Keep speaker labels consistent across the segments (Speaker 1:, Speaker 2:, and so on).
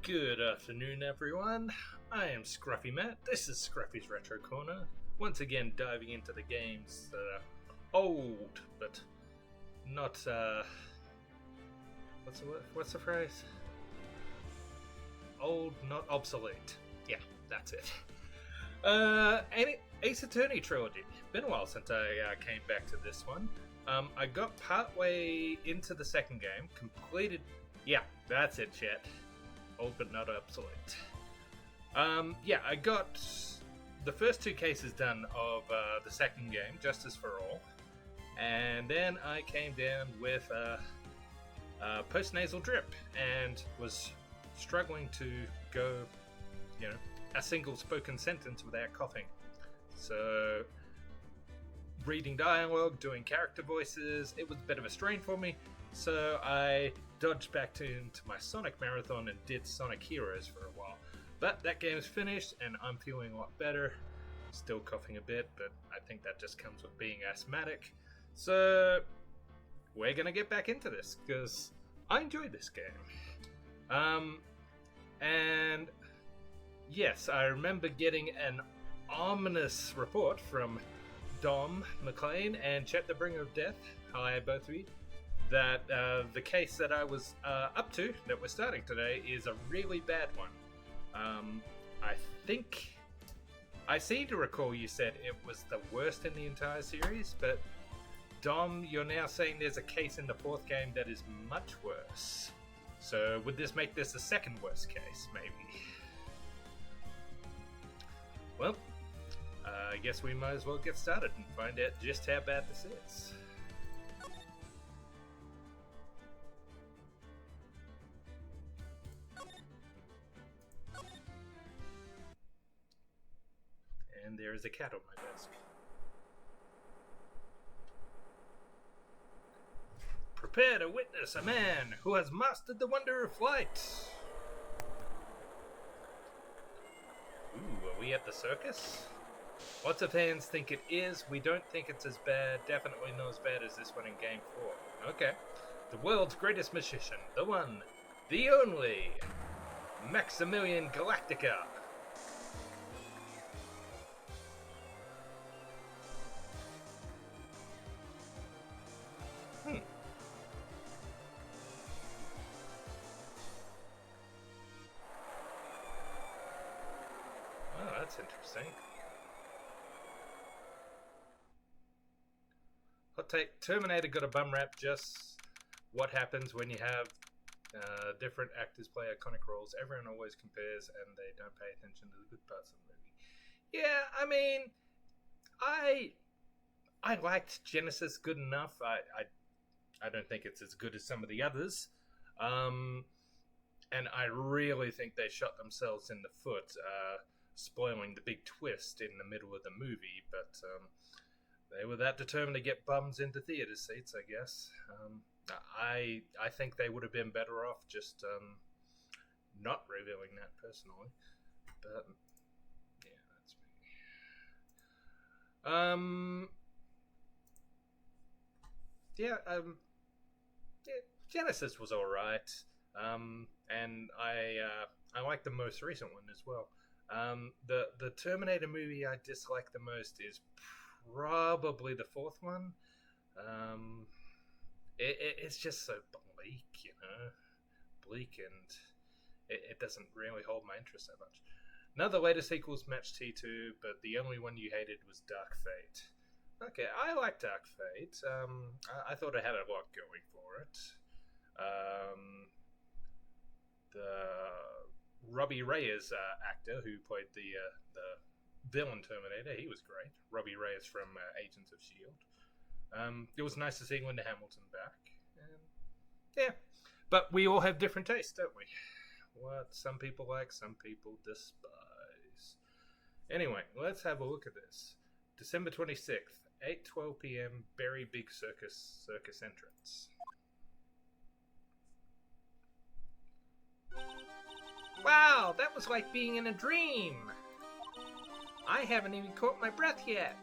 Speaker 1: Good afternoon, everyone. I am Scruffy Matt. This is Scruffy's Retro Corner. Once again, diving into the games that are old, but not, what's the phrase? Old, not obsolete. Yeah, that's it. Ace Attorney Trilogy. Been a while since I came back to this one. I got partway into the second game, completed... Yeah, that's it, chat. Old but not obsolete. I got the first two cases done of the second game, Justice for All, and then I came down with post-nasal drip and was struggling to go, a single spoken sentence without coughing. So, reading dialogue, doing character voices, it was a bit of a strain for me. So I dodged back into my Sonic Marathon and did Sonic Heroes for a while. But that game is finished and I'm feeling a lot better. Still coughing a bit, but I think that just comes with being asthmatic. So we're going to get back into this because I enjoyed this game. And yes, I remember getting an ominous report from Dom McLean and Chet the Bringer of Death. Hi, both of you. That the case that I was up to, that we're starting today, is a really bad one. I seem to recall you said it was the worst in the entire series, but Dom, you're now saying there's a case in the fourth game that is much worse. So would this make this the second worst case, maybe? Well, I guess we might as well get started and find out just how bad this is. And there is a cat on my desk. Prepare to witness a man who has mastered the wonder of flight. Ooh, are we at the circus? Lots of fans think it is. We don't think it's as bad. Definitely not as bad as this one in Game 4. Okay. The world's greatest magician. The one. The only. Maximilian Galactica. That's interesting. Hot take, Terminator got a bum rap. Just what happens when you have different actors play iconic roles. Everyone always compares and they don't pay attention to the good parts of the movie. Yeah, I mean, I liked Genesis good enough. I don't think it's as good as some of the others. And I really think they shot themselves in the foot, spoiling the big twist in the middle of the movie, but they were that determined to get bums into theater seats, I guess. I think they would have been better off just not revealing that personally, but yeah, that's me. Genesis was alright, and I like the most recent one as well. The Terminator movie I dislike the most is probably the fourth one. It's just so bleak, bleak, and it doesn't really hold my interest that much. None of the later sequels matched T2, but the only one you hated was Dark Fate. Okay, I like Dark Fate. I thought it had a lot going for it. The Robbie Reyes actor who played the villain Terminator, he was great. Robbie Reyes from Agents of S.H.I.E.L.D. It was nice to see Linda Hamilton back. Yeah, but we all have different tastes, don't we? What some people like, some people despise. Anyway, let's have a look at this. December 26th, 8:12 p.m. Very big circus entrance. Wow, that was like being in a dream. I haven't even caught my breath yet.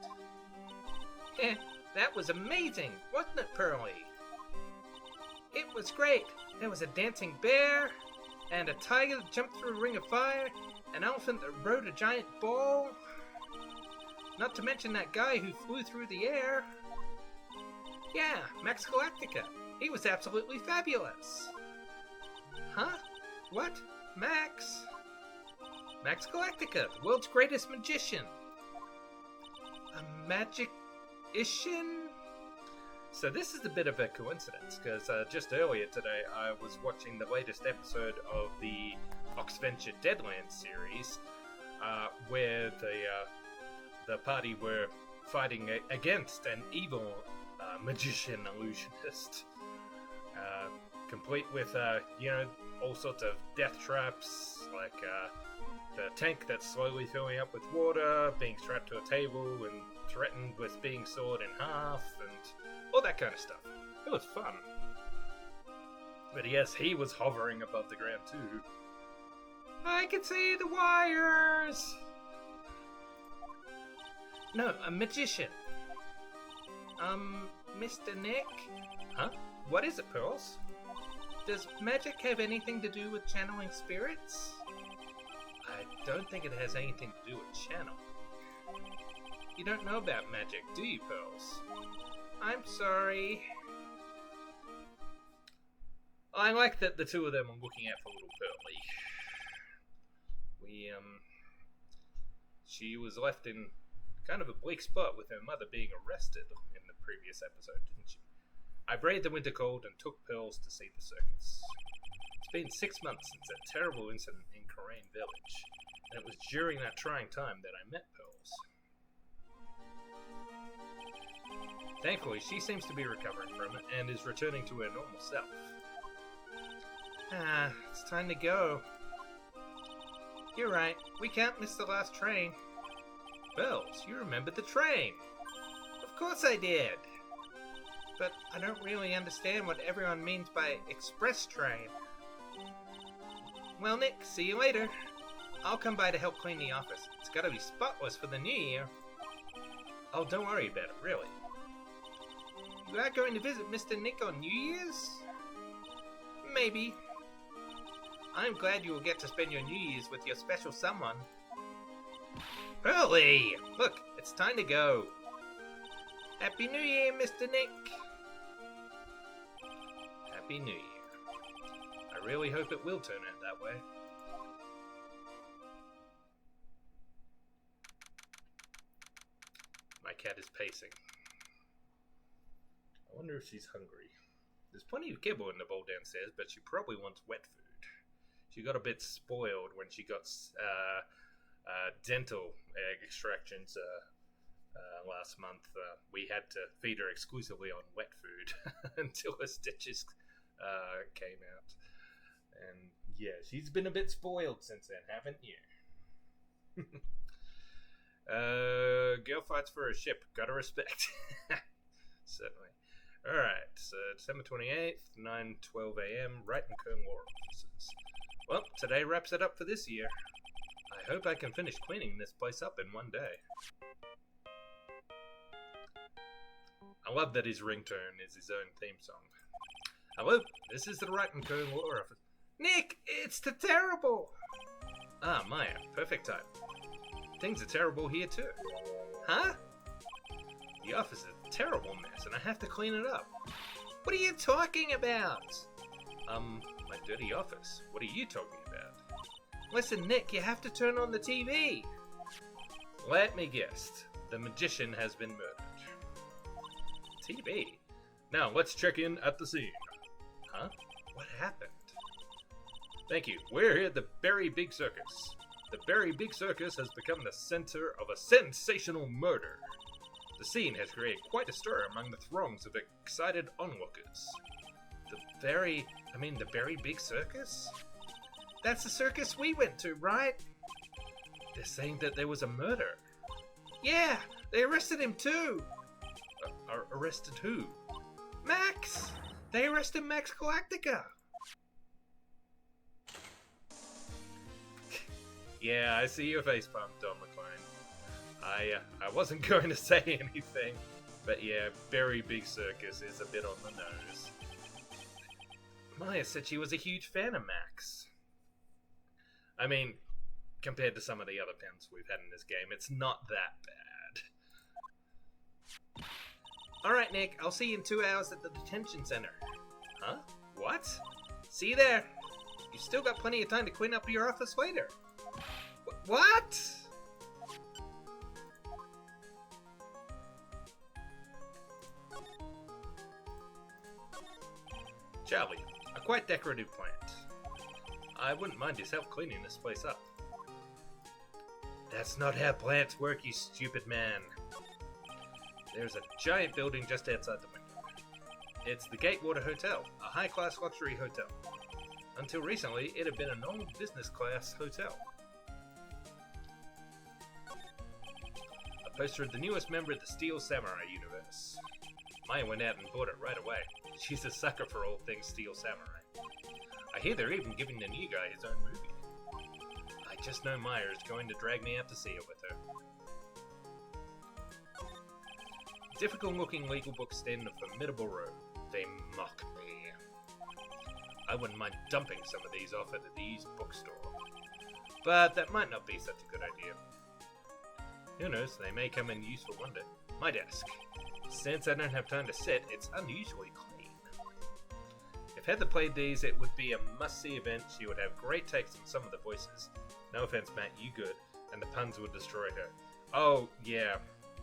Speaker 1: That was amazing, wasn't it, Pearly? It was great. There was a dancing bear, and a tiger that jumped through a ring of fire, an elephant that rode a giant ball. Not to mention that guy who flew through the air. Yeah, Max Galactica. He was absolutely fabulous. Huh? What? Max? Max Galactica, the world's greatest magician. A magician? So this is a bit of a coincidence, because just earlier today I was watching the latest episode of the Oxventure Deadlands series, where the party were fighting against an evil magician illusionist, complete with all sorts of death traps, like the tank that's slowly filling up with water, being strapped to a table and threatened with being sawed in half, and all that kind of stuff. It was fun. But yes, he was hovering above the ground too. I can see the wires! No, a magician. Mr. Nick? Huh? What is it, Pearls? Does magic have anything to do with channeling spirits? I don't think it has anything to do with channel. You don't know about magic, do you, Pearls? I'm sorry. I like that the two of them are looking out for little Pearly. She was left in kind of a bleak spot with her mother being arrested in the previous episode, didn't she? I braved the winter cold and took Pearls to see the circus. It's been 6 months since that terrible incident in Corain Village, and it was during that trying time that I met Pearls. Thankfully, she seems to be recovering from it and is returning to her normal self. It's time to go. You're right, we can't miss the last train. Pearls, you remembered the train. Of course I did. But I don't really understand what everyone means by express train. Well, Nick, see you later. I'll come by to help clean the office. It's gotta be spotless for the new year. Oh, don't worry about it, really. You are going to visit Mr. Nick on New Year's? Maybe. I'm glad you will get to spend your New Year's with your special someone. Pearly! Look, it's time to go. Happy New Year, Mr. Nick! Happy New Year. I really hope it will turn out that way. My cat is pacing. I wonder if she's hungry. There's plenty of kibble in the bowl downstairs, but she probably wants wet food. She got a bit spoiled when she got dental extractions last month. We had to feed her exclusively on wet food until her stitches came out. And yeah, she's been a bit spoiled since then, haven't you? Girl fights for a ship. Gotta respect. Certainly. Alright, so December 28th, 9:12 a.m., Wright and Kern Law offices. Well, today wraps it up for this year. I hope I can finish cleaning this place up in one day. I love that his ringtone is his own theme song. Hello, this is the Wright and Kern Law office. Nick, it's terrible! Ah, Maya, perfect time. Things are terrible here too. Huh? The office is a terrible mess and I have to clean it up. What are you talking about? My dirty office. What are you talking about? Listen, Nick, you have to turn on the TV. Let me guess. The magician has been murdered. TV? Now, let's check in at the scene. Huh? What happened? Thank you. We're here at the Very Big Circus. The Very Big Circus has become the center of a sensational murder. The scene has created quite a stir among the throngs of excited onlookers. The Very Big Circus? That's the circus we went to, right? They're saying that there was a murder. Yeah, they arrested him too. Arrested who? Max! They arrested Max Galactica. Yeah, I see your face palm, Don McLean. I wasn't going to say anything, but yeah, Very Big Circus is a bit on the nose. Maya said she was a huge fan of Max. I mean, compared to some of the other pens we've had in this game, it's not that bad. Alright, Nick, I'll see you in 2 hours at the detention center. Huh? What? See you there. You've still got plenty of time to clean up your office later. What? Charlie, a quite decorative plant. I wouldn't mind yourself cleaning this place up. That's not how plants work, you stupid man. There's a giant building just outside the window. It's the Gatewater Hotel, a high-class luxury hotel. Until recently, it had been an old business-class hotel. A poster of the newest member of the Steel Samurai universe. Maya went out and bought it right away. She's a sucker for all things Steel Samurai. I hear they're even giving the new guy his own movie. I just know Maya is going to drag me out to see it with her. Difficult-looking legal books stand in a formidable row. They mock me. I wouldn't mind dumping some of these off at the used bookstore. But that might not be such a good idea. Who knows, they may come in useful one day. My desk. Since I don't have time to sit, it's unusually clean. If Heather played these, it would be a must-see event. She would have great takes on some of the voices. No offense, Matt, you good. And the puns would destroy her. Oh, yeah.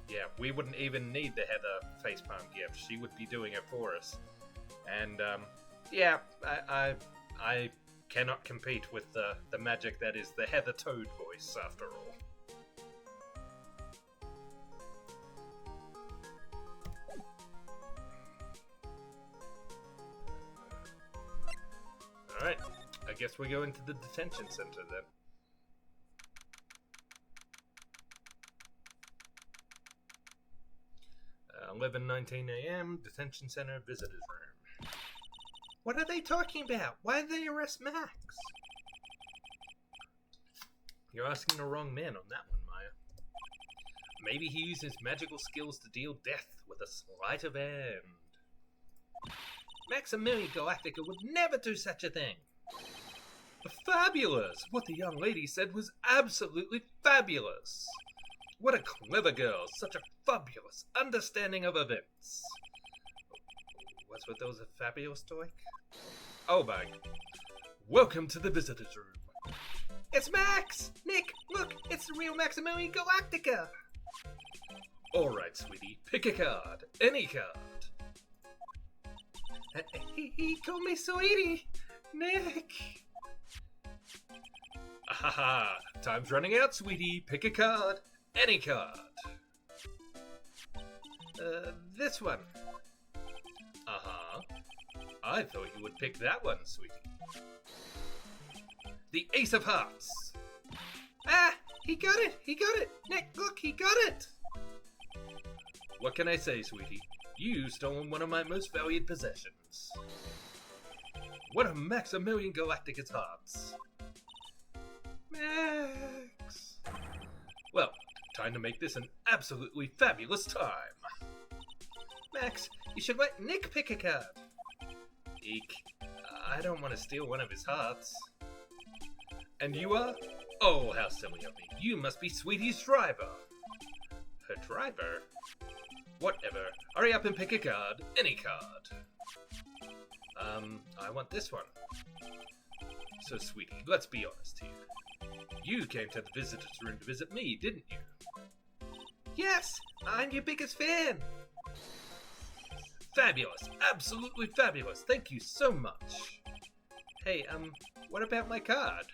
Speaker 1: Yeah, we wouldn't even need the Heather facepalm gift. She would be doing it for us. And, yeah, I cannot compete with the magic that is the Heather Toad voice, after all. Alright, I guess we go into the detention center then. 11:19 a.m. Detention center visitors room. What are they talking about? Why did they arrest Max? You're asking the wrong man on that one, Maya. Maybe he uses magical skills to deal death with a sleight of hand. Maximilian Galactica would never do such a thing. Fabulous! What the young lady said was absolutely fabulous. What a clever girl. Such a fabulous understanding of events. What's with those fabulous toy? Oh my. Welcome to the visitors room. It's Max! Nick, look, it's the real Maximilian Galactica! Alright, sweetie, pick a card. Any card. He called me sweetie. Nick. Ahaha, time's running out, sweetie. Pick a card. Any card. This one. Uh-huh. I thought you would pick that one, sweetie. The Ace of Hearts. Ah, he got it. He got it. Nick, look, he got it. What can I say, sweetie? You've stolen one of my most valued possessions. One of Maximilian Galactica's hearts. Max. Well, time to make this an absolutely fabulous time. Max, you should let Nick pick a card. Eek. I don't want to steal one of his hearts. And you are? Oh, how silly of me. You must be Sweetie's driver. Her driver? Whatever. Hurry up and pick a card. Any card. I want this one. So, Sweetie, let's be honest here. You came to the visitors room to visit me, didn't you? Yes! I'm your biggest fan! Fabulous! Absolutely fabulous! Thank you so much! Hey, what about my card?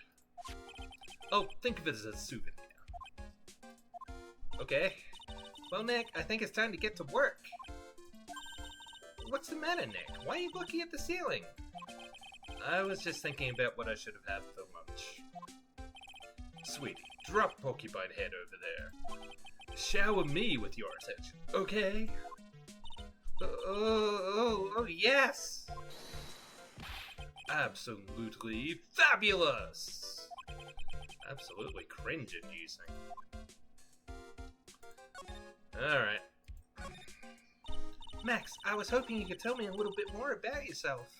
Speaker 1: Oh, think of it as a souvenir. Okay. Well, Nick, I think it's time to get to work. What's the matter, Nick? Why are you looking at the ceiling? I was just thinking about what I should have had for lunch. Sweetie, drop Porcupine Head over there. Shower me with your attention, okay? Oh, yes! Absolutely fabulous! Absolutely cringe-inducing. Alright. Max, I was hoping you could tell me a little bit more about yourself.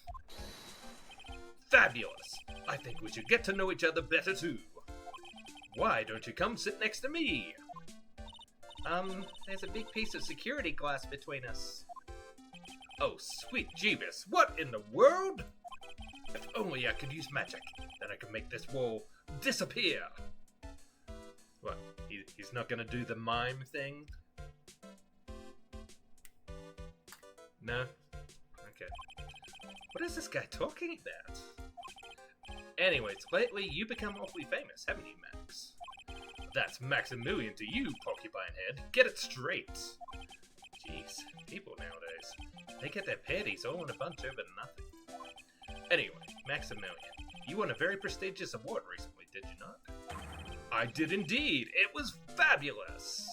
Speaker 1: Fabulous! I think we should get to know each other better too. Why don't you come sit next to me?
Speaker 2: There's a big piece of security glass between us.
Speaker 1: Oh, sweet Jeebus, what in the world? If only I could use magic, then I could make this wall disappear. What, he's not gonna do the mime thing? No? Okay. What is this guy talking about? Anyways, lately you've become awfully famous, haven't you, Max? That's Maximilian to you, Porcupine Head. Get it straight. Jeez, people nowadays. They get their panties all in a bunch over nothing. Anyway, Maximilian, you won a very prestigious award recently, did you not? I did indeed. It was fabulous.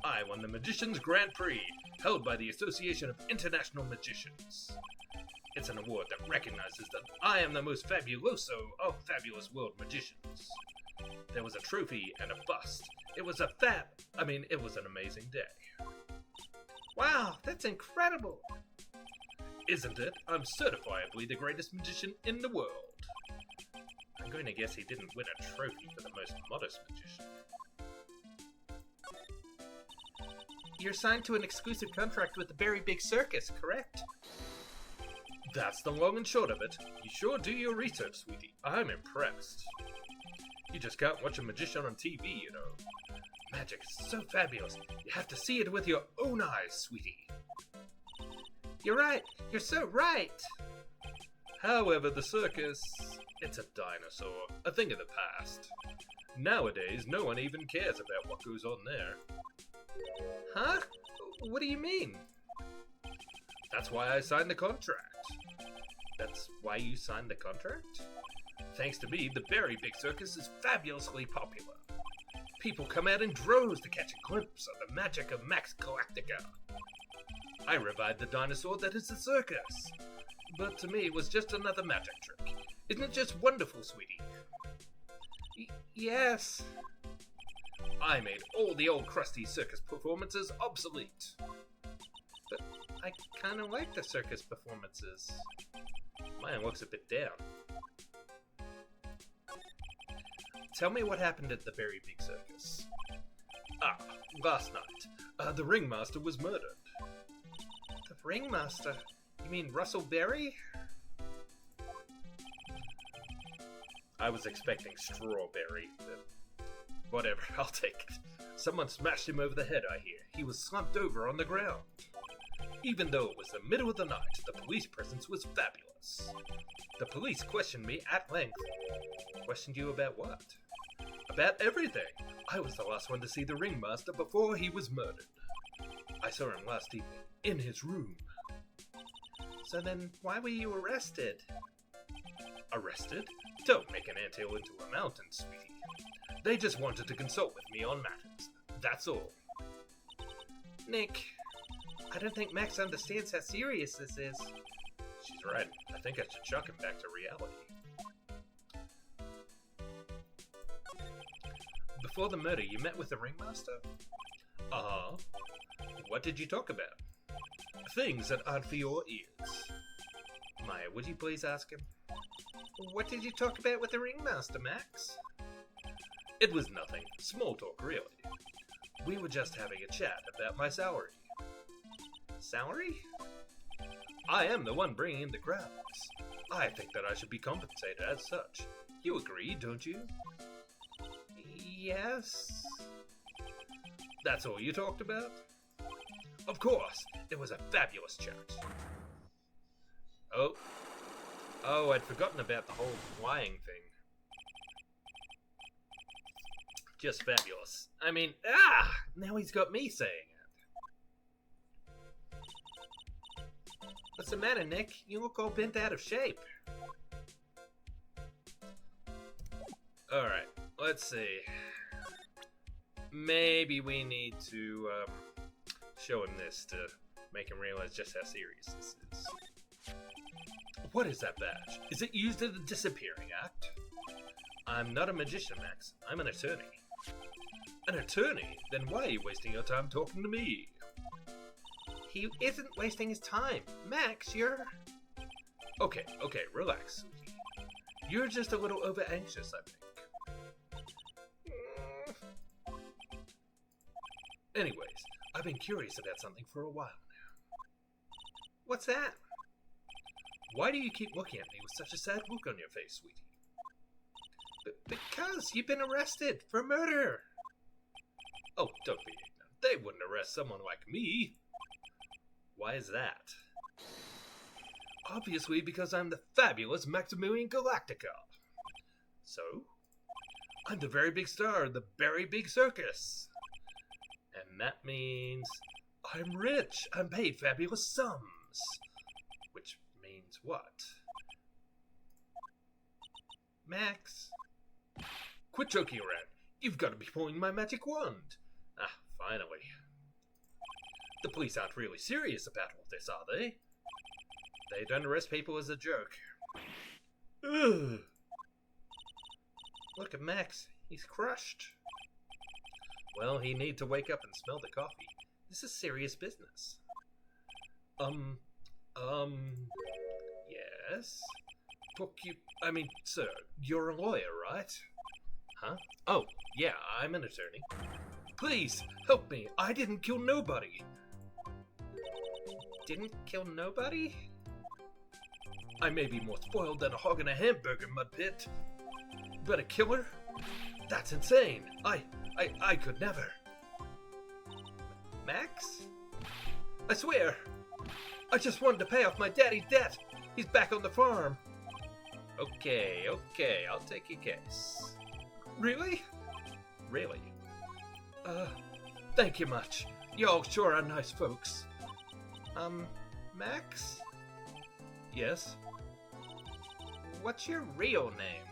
Speaker 1: I won the Magician's Grand Prix, held by the Association of International Magicians. It's an award that recognizes that I am the most fabuloso of fabulous world magicians. There was a trophy and a bust. It was an amazing day.
Speaker 2: Wow, that's incredible.
Speaker 1: Isn't it? I'm certifiably the greatest magician in the world. I'm going to guess he didn't win a trophy for the most modest magician.
Speaker 2: You're signed to an exclusive contract with the Very Big Circus, correct?
Speaker 1: That's the long and short of it. You sure do your research, sweetie. I'm impressed. You just can't watch a magician on TV, you know. Magic is so fabulous. You have to see it with your own eyes, sweetie.
Speaker 2: You're right. You're so right.
Speaker 1: However, the circus, it's a dinosaur, a thing of the past. Nowadays, no one even cares about what goes on there.
Speaker 2: Huh? What do you mean?
Speaker 1: That's why I signed the contract. That's why you signed the contract? Thanks to me, the Very Big Circus is fabulously popular. People come out in droves to catch a glimpse of the magic of Max Galactica. I revived the dinosaur that is the circus. But to me, it was just another magic trick. Isn't it just wonderful, sweetie?
Speaker 2: Yes.
Speaker 1: I made all the old crusty circus performances obsolete.
Speaker 2: But I kind of like the circus performances.
Speaker 1: Mine looks a bit down.
Speaker 2: Tell me what happened at the Very Big Circus.
Speaker 1: Last night, the ringmaster was murdered.
Speaker 2: The ringmaster? You mean Russell Berry?
Speaker 1: I was expecting Strawberry, but whatever, I'll take it. Someone smashed him over the head, I hear. He was slumped over on the ground. Even though it was the middle of the night, the police presence was fabulous. The police questioned me at length. Questioned you about what? About everything. I was the last one to see the ringmaster before he was murdered. I saw him last evening, in his room.
Speaker 2: So then, why were you arrested?
Speaker 1: Arrested? Don't make an anthill into a mountain, sweetie. They just wanted to consult with me on matters. That's all.
Speaker 2: Nick, I don't think Max understands how serious this is.
Speaker 1: She's right. I think I should chuck him back to reality. Before the murder, you met with the ringmaster? Uh-huh. What did you talk about? Things that aren't for your ears. Maya, would you please ask him?
Speaker 2: What did you talk about with the ringmaster, Max?
Speaker 1: It was nothing. Small talk, really. We were just having a chat about my salary.
Speaker 2: Salary?
Speaker 1: I am the one bringing in the crowds. I think that I should be compensated as such. You agree, don't you?
Speaker 2: Yes.
Speaker 1: That's all you talked about? Of course. It was a fabulous chat. Oh, I'd forgotten about the whole flying thing. Just fabulous. I mean, now he's got me saying it.
Speaker 2: What's the matter, Nick? You look all bent out of shape.
Speaker 1: Alright, let's see. Maybe we need to show him this to make him realize just how serious this is. What is that badge? Is it used in the disappearing act? I'm not a magician, Max. I'm an attorney. An attorney? Then why are you wasting your time talking to me?
Speaker 2: He isn't wasting his time. Max, you're...
Speaker 1: Okay, relax, sweetie. You're just a little over-anxious, I think. Anyways, I've been curious about something for a while now.
Speaker 2: What's that?
Speaker 1: Why do you keep looking at me with such a sad look on your face, sweetie?
Speaker 2: Because you've been arrested for murder.
Speaker 1: Oh, don't be ignorant. They wouldn't arrest someone like me. Why is that? Obviously because I'm the fabulous Maximilian Galactica. So, I'm the very big star of the very big circus. And that means I'm rich. I'm paid fabulous sums. Which means what?
Speaker 2: Max.
Speaker 1: Quit joking around. You've got to be pulling my magic wand. Ah, finally. The police aren't really serious about all this, are they? They don't arrest people as a joke. Ugh.
Speaker 2: Look at Max. He's crushed.
Speaker 1: Well, he need to wake up and smell the coffee. This is serious business. Yes? Sir, you're a lawyer, right? Huh? Oh, yeah, I'm an attorney. Please, help me. I didn't kill nobody.
Speaker 2: Didn't kill nobody?
Speaker 1: I may be more spoiled than a hog in a hamburger mud pit. But a killer? That's insane. I could never.
Speaker 2: Max?
Speaker 1: I swear. I just wanted to pay off my daddy's debt. He's back on the farm. Okay, I'll take your case.
Speaker 2: Really?
Speaker 1: Really? Thank you much. Y'all sure are nice folks.
Speaker 2: Max?
Speaker 1: Yes?
Speaker 2: What's your real name?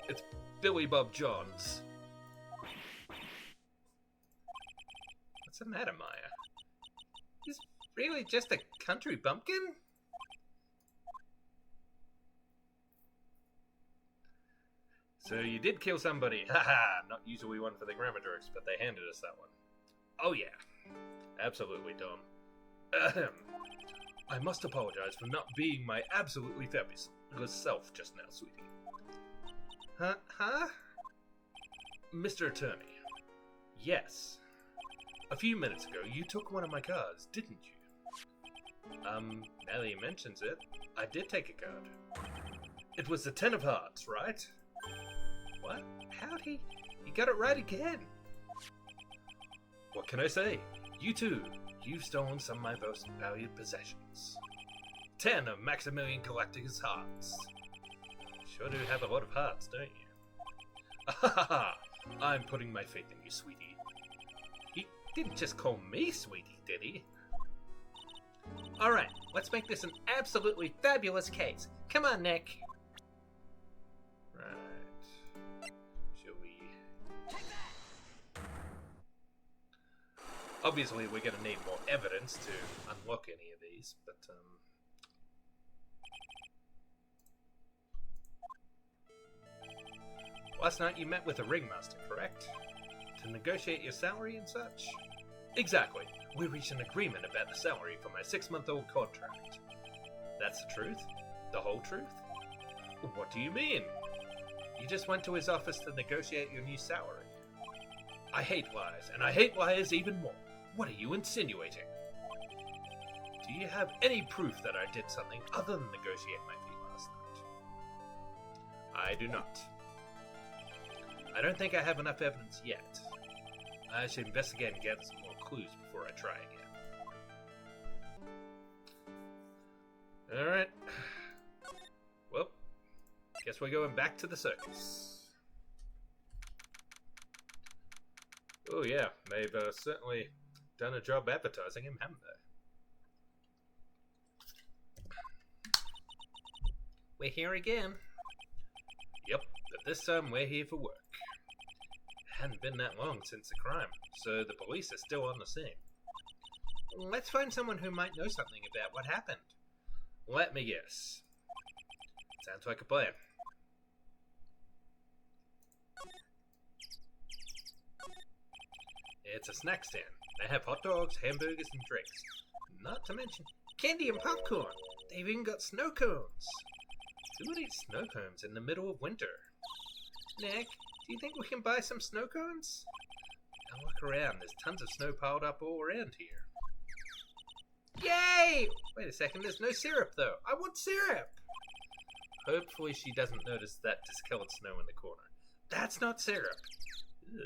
Speaker 1: It's Billy Bob Johns.
Speaker 2: What's the matter, Maya? He's really just a country bumpkin?
Speaker 1: So you did kill somebody. Haha, not usually one for the grammar jerks, but they handed us that one. Oh yeah. Absolutely, Dom. Ahem. I must apologize for not being my absolutely fabulous self just now, sweetie.
Speaker 2: Huh?
Speaker 1: Mr. Attorney. Yes. A few minutes ago, you took one of my cards, didn't you?
Speaker 2: Now that he mentions it,
Speaker 1: I did take a card. It was the 10 of hearts, right?
Speaker 2: What? How'd he got it right again?
Speaker 1: What can I say? You too. You've stolen some of my most valued possessions. 10 of Maximilian Galactica's hearts. Sure do have a lot of hearts, don't you? I'm putting my faith in you, sweetie.
Speaker 2: He didn't just call me sweetie, did he? Alright, let's make this an absolutely fabulous case. Come on, Nick.
Speaker 1: Right. Shall we... Obviously, we're going to need more evidence to unlock any of these, but,
Speaker 2: Last night you met with a ringmaster, correct? To negotiate your salary and such?
Speaker 1: Exactly. We reached an agreement about the salary for my 6-month-old contract. That's the truth? The whole truth?
Speaker 2: What do you mean? You just went to his office to negotiate your new salary.
Speaker 1: I hate lies, and I hate liars even more. What are you insinuating?
Speaker 2: Do you have any proof that I did something other than negotiate my fee last night?
Speaker 1: I do not.
Speaker 2: I don't think I have enough evidence yet. I should investigate and get some more clues before I try again.
Speaker 1: Alright. Well, guess we're going back to the circus. Oh yeah, they've certainly done a job advertising him, haven't they?
Speaker 2: We're here again.
Speaker 1: Yep, but this time we're here for work. It hadn't been that long since the crime, so the police are still on the scene.
Speaker 2: Let's find someone who might know something about what happened.
Speaker 1: Let me guess. Sounds like a plan. It's a snack stand. They have hot dogs, hamburgers, and drinks.
Speaker 2: Not to mention candy and popcorn. They've even got snow cones.
Speaker 1: Who would eat snow cones in the middle of winter?
Speaker 2: Nick, do you think we can buy some snow cones? Now look around, there's tons of snow piled up all around here. Yay! Wait a second, there's no syrup though. I want syrup! Hopefully she doesn't notice that discolored snow in the corner. That's not syrup. Ugh.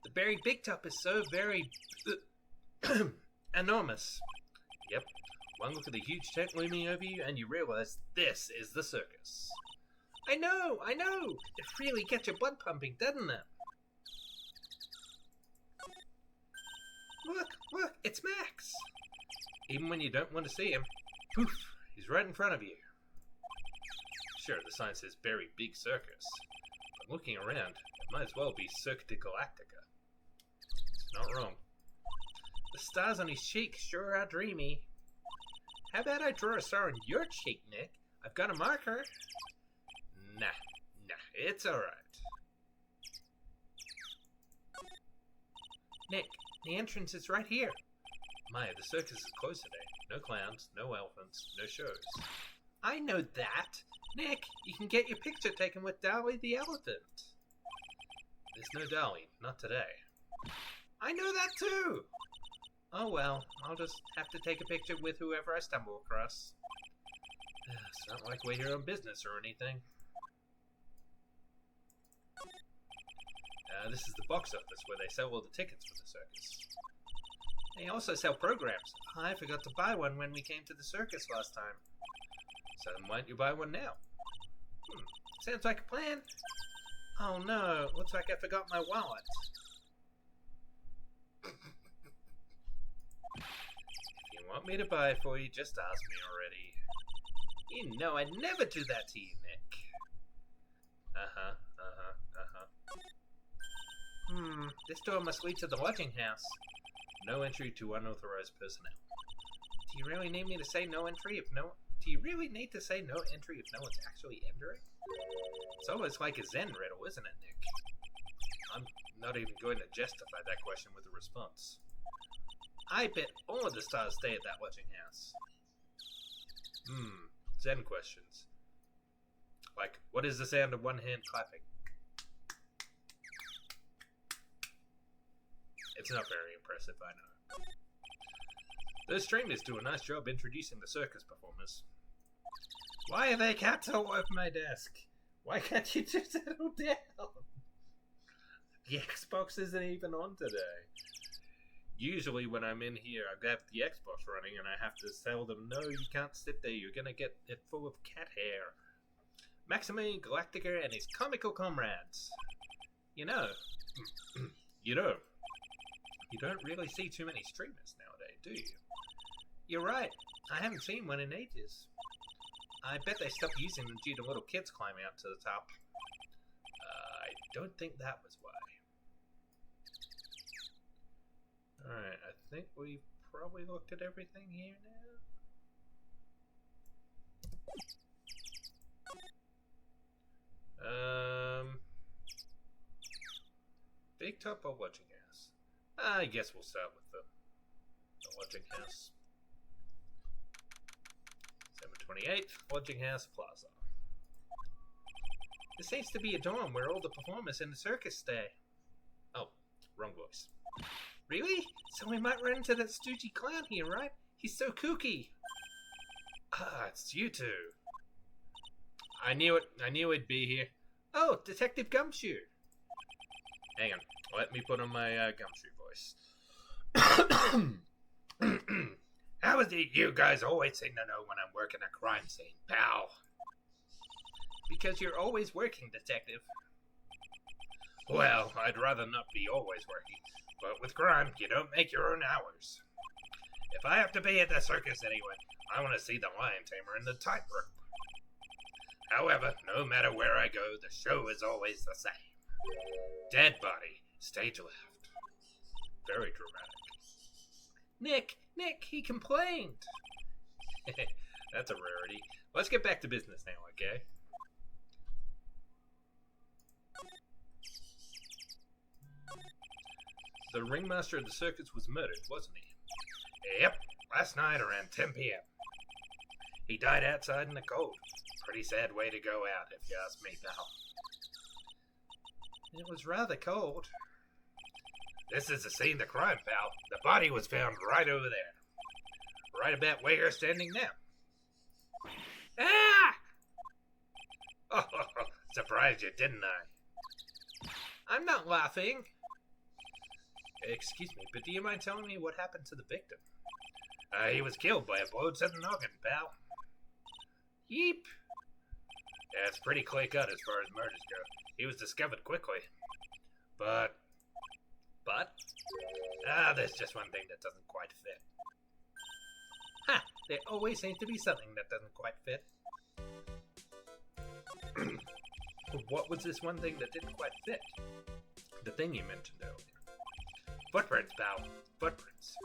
Speaker 2: The Berry Big Top is so very enormous. Yep. One look at the huge tent looming over you and you realize this is the circus. I know! It really gets your blood pumping, doesn't it? Look, it's Max! Even when you don't want to see him, poof, he's right in front of you. Sure, the sign says Berry Big Circus, but looking around, it might as well be Cirque de Galactica. It's not wrong. The stars on his cheek sure are dreamy. How about I draw a star on your cheek, Nick? I've got a marker. Nah, it's alright. Nick, the entrance is right here. Maya, the circus is closed today. No clowns, no elephants, no shows. I know that. Nick, you can get your picture taken with Dolly the elephant. There's no Dolly, not today. I know that too! Oh well, I'll just have to take a picture with whoever I stumble across. It's not like we're here on business or anything. This is the box office where they sell all the tickets for the circus. They also sell programs. I forgot to buy one when we came to the circus last time. So why don't you buy one now? Sounds like a plan. Oh no, looks like I forgot my wallet. If you want me to buy it for you, just ask me already. You know I'd never do that to you, Nick. This door must lead to the lodging house. No entry to unauthorized personnel. Do you really need me to say no entry if no... Do you really need to say no entry if no one's actually entering? It's almost like a Zen riddle, isn't it, Nick? I'm not even going to justify that question with a response. I bet all of the stars stay at that lodging house. Zen questions. Like, what is the sound of one hand clapping? It's not very impressive, I know. Those streamers do a nice job introducing the circus performers. Why are they cats all over my desk? Why can't you just settle down? The Xbox isn't even on today. Usually when I'm in here, I've got the Xbox running and I have to tell them, no, you can't sit there, you're gonna get it full of cat hair. Maximilian Galactica and his comical comrades. You don't really see too many streamers nowadays, do you? You're right. I haven't seen one in ages. I bet they stopped using them due to little kids climbing up to the top. I don't think that was why. Alright, I think we've probably looked at everything here now. Big top or lodging house? I guess we'll start with the lodging house. 728, Lodging House Plaza. There seems to be a dorm where all the performers in the circus stay. Oh, wrong voice. Really? So we might run into that stoogey clown here, right? He's so kooky. Ah, it's you two. I knew it. I knew he'd be here. Oh, Detective Gumshoe. Hang on. Let me put on my Gumshoe voice. How is it you guys always seem to know when I'm working a crime scene, pal? Because you're always working, Detective. Well, I'd rather not be always working, but with crime, you don't make your own hours. If I have to be at the circus anyway, I want to see the lion tamer in the tightrope. However, no matter where I go, the show is always the same. Dead body, stage left. Very dramatic. Nick, he complained. That's a rarity. Let's get back to business now, okay? The ringmaster of the circus was murdered, wasn't he? Yep, last night around 10 p.m. He died outside in the cold. Pretty sad way to go out, if you ask me, pal.
Speaker 1: It was rather cold.
Speaker 2: This is the scene of the crime, pal. The body was found right over there. Right about where you're standing now. Ah! Oh, surprised you, didn't I?
Speaker 1: I'm not laughing. Excuse me, but do you mind telling me what happened to the victim?
Speaker 2: He was killed by a blow to the noggin, pal.
Speaker 1: Yeep.
Speaker 2: Yeah, it's pretty clear cut as far as murders go. He was discovered quickly. But? There's just one thing that doesn't quite fit.
Speaker 1: Ha! There always seems to be something that doesn't quite fit. What was this one thing that didn't quite fit? The thing you mentioned earlier.
Speaker 2: Footprints, pal. Footprints.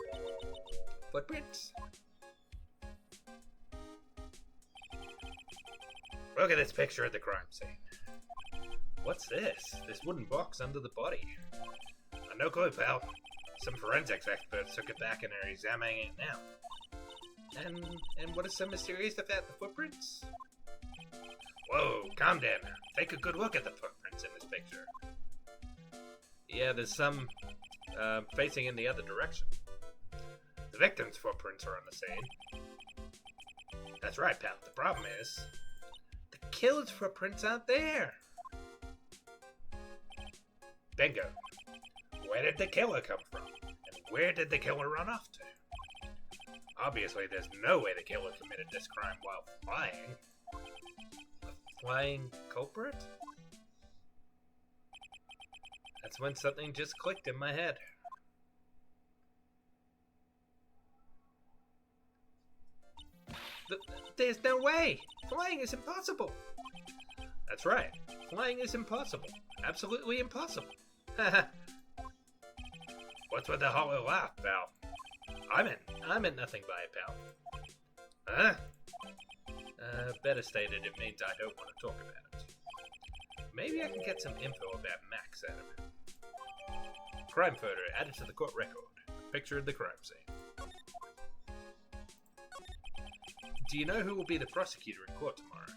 Speaker 1: Footprints?
Speaker 2: Look at this picture of the crime scene.
Speaker 1: What's this? This wooden box under the body.
Speaker 2: No clue, pal. Some forensics experts took it back and are examining it now.
Speaker 1: And what is so mysterious about the footprints?
Speaker 2: Whoa, calm down now. Take a good look at the footprints in this picture.
Speaker 1: Yeah, there's some facing in the other direction.
Speaker 2: The victim's footprints are on the scene. That's right, pal. The problem is,
Speaker 1: the killer's footprints aren't there.
Speaker 2: Bingo. Where did the killer come from? And where did the killer run off to? Obviously, there's no way the killer committed this crime while flying.
Speaker 1: A flying culprit? That's when something just clicked in my head. There's no way! Flying is impossible!
Speaker 2: That's right.
Speaker 1: Flying is impossible. Absolutely impossible.
Speaker 2: What's with the hollow laugh, pal?
Speaker 1: I meant nothing by it, pal.
Speaker 2: Huh?
Speaker 1: Better stated, it means I don't want to talk about it. Maybe I can get some info about Max out of him. Crime photo added to the court record. Picture of the crime scene. Do you know who will be the prosecutor in court tomorrow?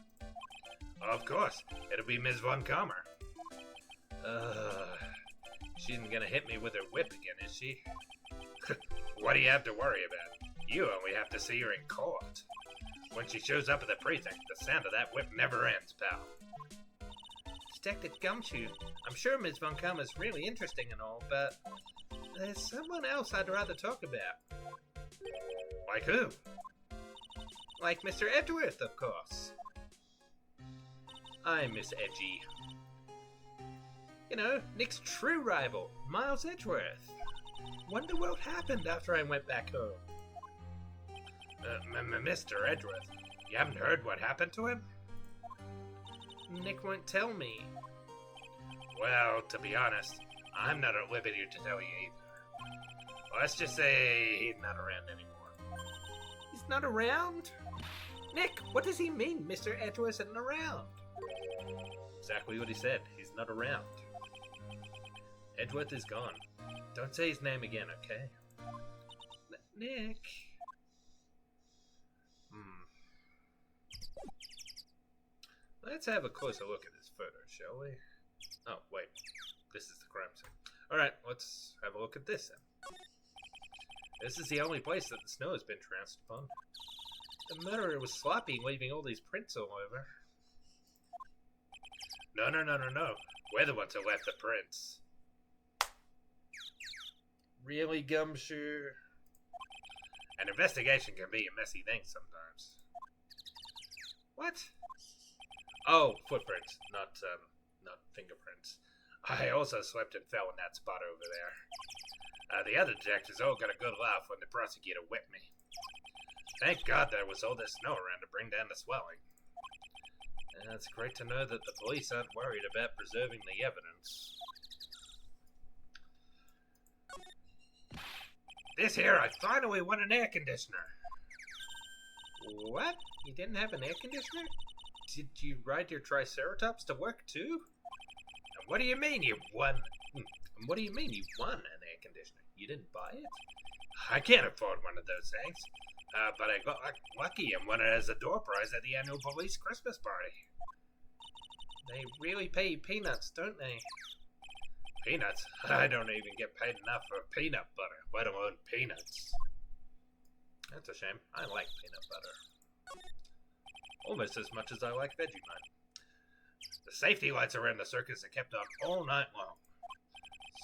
Speaker 2: Of course. It'll be Ms. Von Kammer.
Speaker 1: She isn't gonna hit me with her whip again, is she?
Speaker 2: What do you have to worry about? You only have to see her in court. When she shows up at the precinct, the sound of that whip never ends, pal.
Speaker 1: Detective Gumshoe, I'm sure Ms. Von Kammer is really interesting and all, but there's someone else I'd rather talk about.
Speaker 2: Like who?
Speaker 1: Like Mr. Edgeworth, of course. I'm Miss Edgy. You know, Nick's true rival, Miles Edgeworth. Wonder what happened after I went back home.
Speaker 2: Mr. Edgeworth, you haven't heard what happened to him?
Speaker 1: Nick won't tell me.
Speaker 2: Well, to be honest, I'm not at liberty to tell you either. Let's just say he's not around anymore.
Speaker 1: He's not around? Nick, what does he mean, Mr. Edgeworth isn't around? Exactly what he said. He's not around. Edgeworth is gone. Don't say his name again, okay? Nick. Let's have a closer look at this photo, shall we? Oh, wait. This is the crime scene. Alright, let's have a look at this then. This is the only place that the snow has been trounced upon. The murderer was sloppy, leaving all these prints all over.
Speaker 2: No. We're the ones who left the prints.
Speaker 1: Really, Gumshoe?
Speaker 2: An investigation can be a messy thing sometimes.
Speaker 1: What? Oh, footprints, not fingerprints.
Speaker 2: I also slipped and fell in that spot over there. The other detectives all got a good laugh when the prosecutor whipped me. Thank God there was all this snow around to bring down the swelling.
Speaker 1: It's great to know that the police aren't worried about preserving the evidence.
Speaker 2: This here, I finally won an air conditioner.
Speaker 1: What? You didn't have an air conditioner? Did you ride your Triceratops to work too?
Speaker 2: And what do you mean you won?
Speaker 1: And what do you mean you won an air conditioner? You didn't buy it?
Speaker 2: I can't afford one of those things. But I got lucky and won it as a door prize at the annual police Christmas party.
Speaker 1: They really pay you peanuts, don't they?
Speaker 2: Peanuts? I don't even get paid enough for peanut butter, let alone peanuts. That's a shame. I like peanut butter. Almost as much as I like Vegemite. The safety lights around the circus are kept on all night long.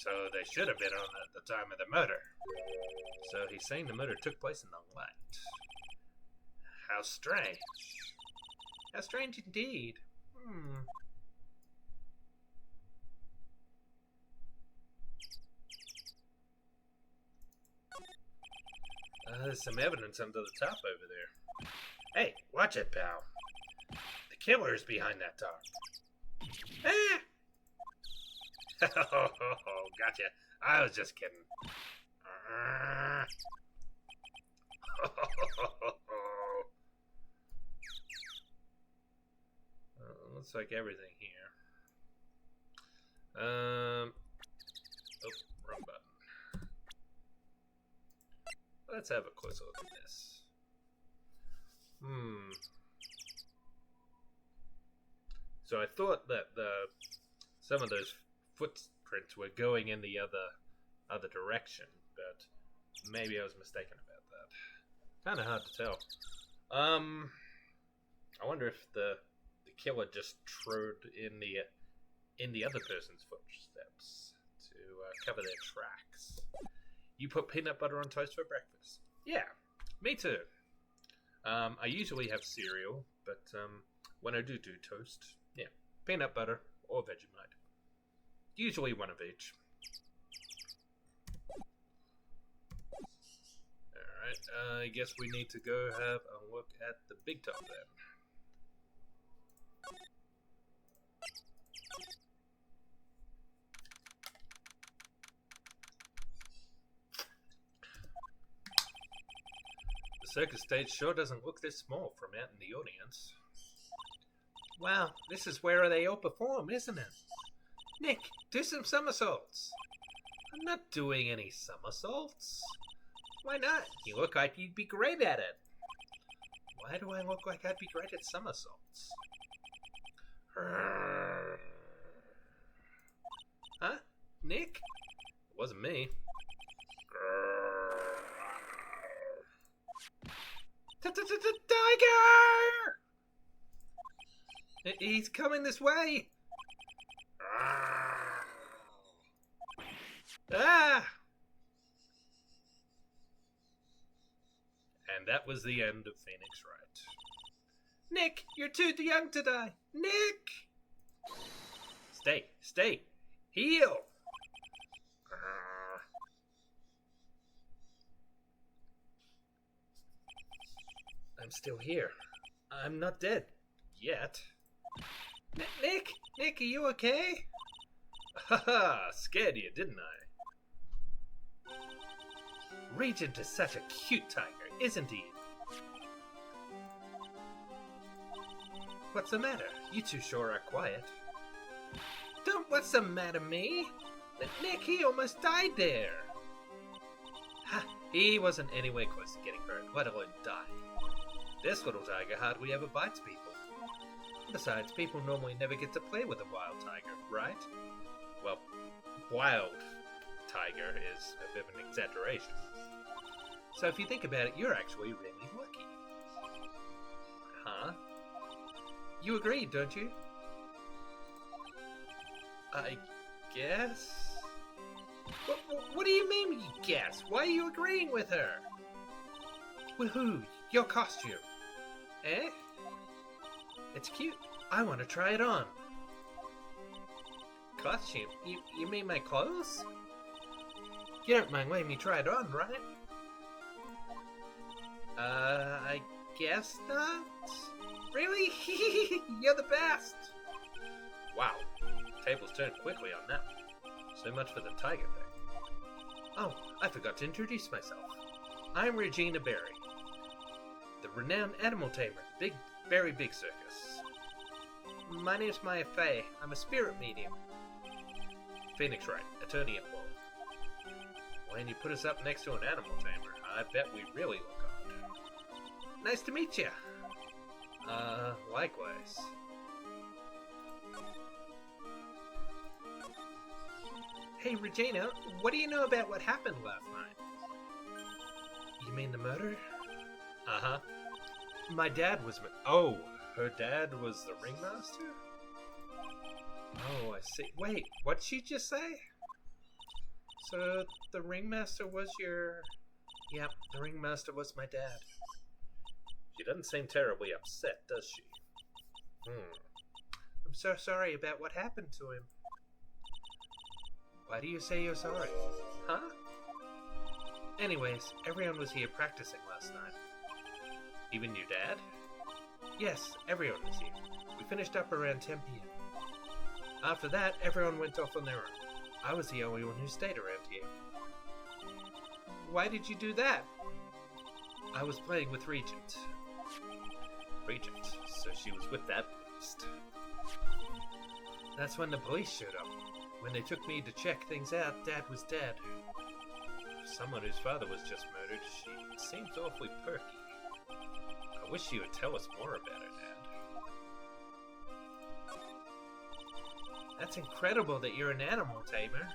Speaker 2: So they should have been on at the time of the murder. So he's saying the murder took place in the night. How strange. How strange indeed. There's some evidence under the top over there. Hey, watch it, pal. The killer's behind that top. Ah! Oh, gotcha. I was just kidding. Looks like everything here. Oh, wrong button. Let's have a closer look at this. So I thought that some of those footprints were going in the other direction, but maybe I was mistaken about that. Kind of hard to tell. I wonder if the killer just trod in the other person's footsteps to cover their tracks. You put peanut butter on toast for breakfast? Yeah, me too. I usually have cereal, but when I do toast, yeah, peanut butter or Vegemite. Usually one of each. Alright, I guess we need to go have a look at the big top then. The circus stage sure doesn't look this small from out in the audience. Wow, this is where they all perform, isn't it? Nick, do some somersaults. I'm not doing any somersaults. Why not? You look like you'd be great at it. Why do I look like I'd be great at somersaults? Huh? Nick? It wasn't me. Tiger! He's coming this way! Ah! And that was the end of Phoenix Wright. Nick, you're too young to die. Nick! Stay. Heal! I'm still here. I'm not dead. Yet. Nick, are you okay? Haha, scared you, didn't I? Regent is such a cute tiger, isn't he? What's the matter? You two sure are quiet. What's the matter, me? Nick, he almost died there. Ha, he wasn't anywhere close to getting hurt, let alone die. This little tiger hardly ever bites people. Besides, people normally never get to play with a wild tiger, right? Well, wild tiger is a bit of an exaggeration. So if you think about it, you're actually really lucky. Huh? You agreed, don't you? I guess? What do you mean, you guess? Why are you agreeing with her? Woohoo! Your costume. Eh? It's cute. I want to try it on. Costume? You mean my clothes? You don't mind letting me try it on, right? I guess not? Really? You're the best! Wow. Tables turned quickly on that. So much for the tiger thing. Oh, I forgot to introduce myself. I'm Regina Berry, the renowned animal tamer, very big circus. My name's Maya Fey. I'm a spirit medium. Phoenix Wright, attorney at law. When you put us up next to an animal tamer, I bet we really look odd. Nice to meet you. Likewise. Hey, Regina, what do you know about what happened last night? You mean the murder? Uh-huh. My dad was... Oh, her dad was the ringmaster? Oh, I see. Wait, what'd she just say? So, the ringmaster was your... Yep, the ringmaster was my dad. She doesn't seem terribly upset, does she? I'm so sorry about what happened to him. Why do you say you're sorry? Huh? Anyways, everyone was here practicing last night. Even your dad? Yes, everyone was here. We finished up around 10 p.m. After that, everyone went off on their own. I was the only one who stayed around here. Why did you do that? I was playing with Regent. Regent? So she was with that beast. That's when the police showed up. When they took me to check things out, Dad was dead. For someone whose father was just murdered, she seems awfully perky. I wish you would tell us more about her, Dad. That's incredible that you're an animal tamer.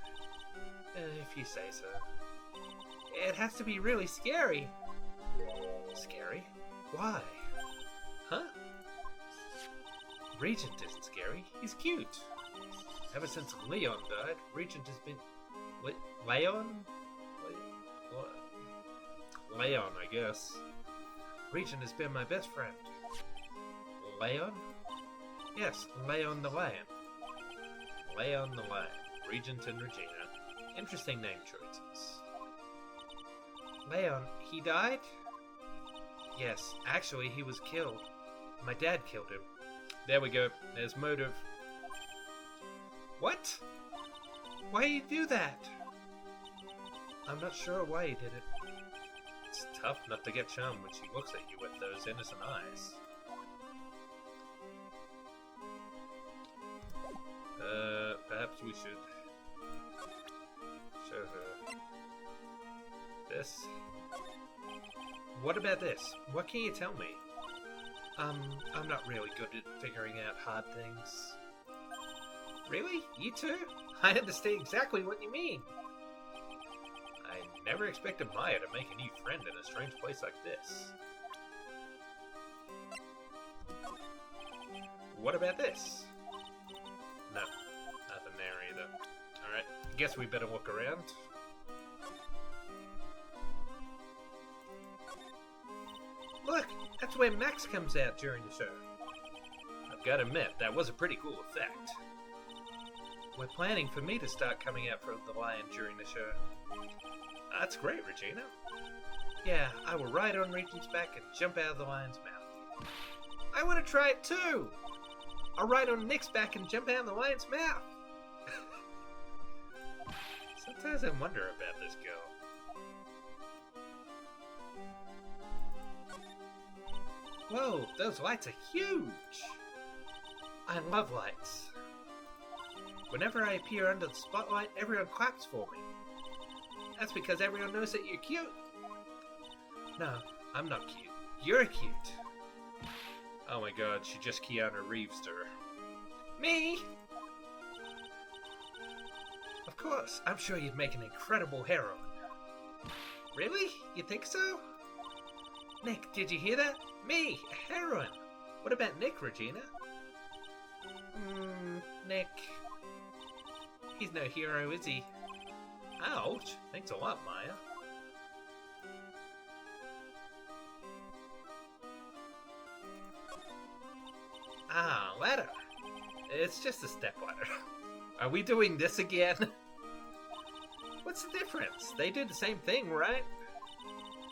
Speaker 2: If you say so. It has to be really scary. Scary? Why? Huh? Regent isn't scary. He's cute. Ever since Leon died, Regent has been... Leon? Leon, I guess. Regent has been my best friend. Leon? Yes, Leon the Lion. Leon the Lion. Regent and Regina. Interesting name choices. Leon, he died? Yes, actually he was killed. My dad killed him. There we go. There's motive. What? Why did you do that? I'm not sure why he did it. It's tough not to get charmed when she looks at you with those innocent eyes. Perhaps we should show her this. What about this? What can you tell me? I'm not really good at figuring out hard things. Really? You too? I understand exactly what you mean. I never expected Maya to make a new friend in a strange place like this. What about this? No, nothing there either. Alright, guess we better look around. Look, that's where Max comes out during the show. I've got to admit, that was a pretty cool effect. We're planning for me to start coming out for the lion during the show. That's great, Regina. Yeah, I will ride on Regent's back and jump out of the lion's mouth. I want to try it too! I'll ride on Nick's back and jump out of the lion's mouth. Sometimes I wonder about this girl. Whoa, those lights are huge! I love lights. Whenever I appear under the spotlight, everyone claps for me. That's because everyone knows that you're cute. No, I'm not cute. You're cute. Oh my god, she just Keanu Reeves'd her. Me? Of course, I'm sure you'd make an incredible heroine. Really? You think so? Nick, did you hear that? Me, a heroine. What about Nick, Regina? Nick. He's no hero, is he? Ouch. Thanks a lot, Maya. Ah, ladder. It's just a step ladder. Are we doing this again? What's the difference? They do the same thing, right?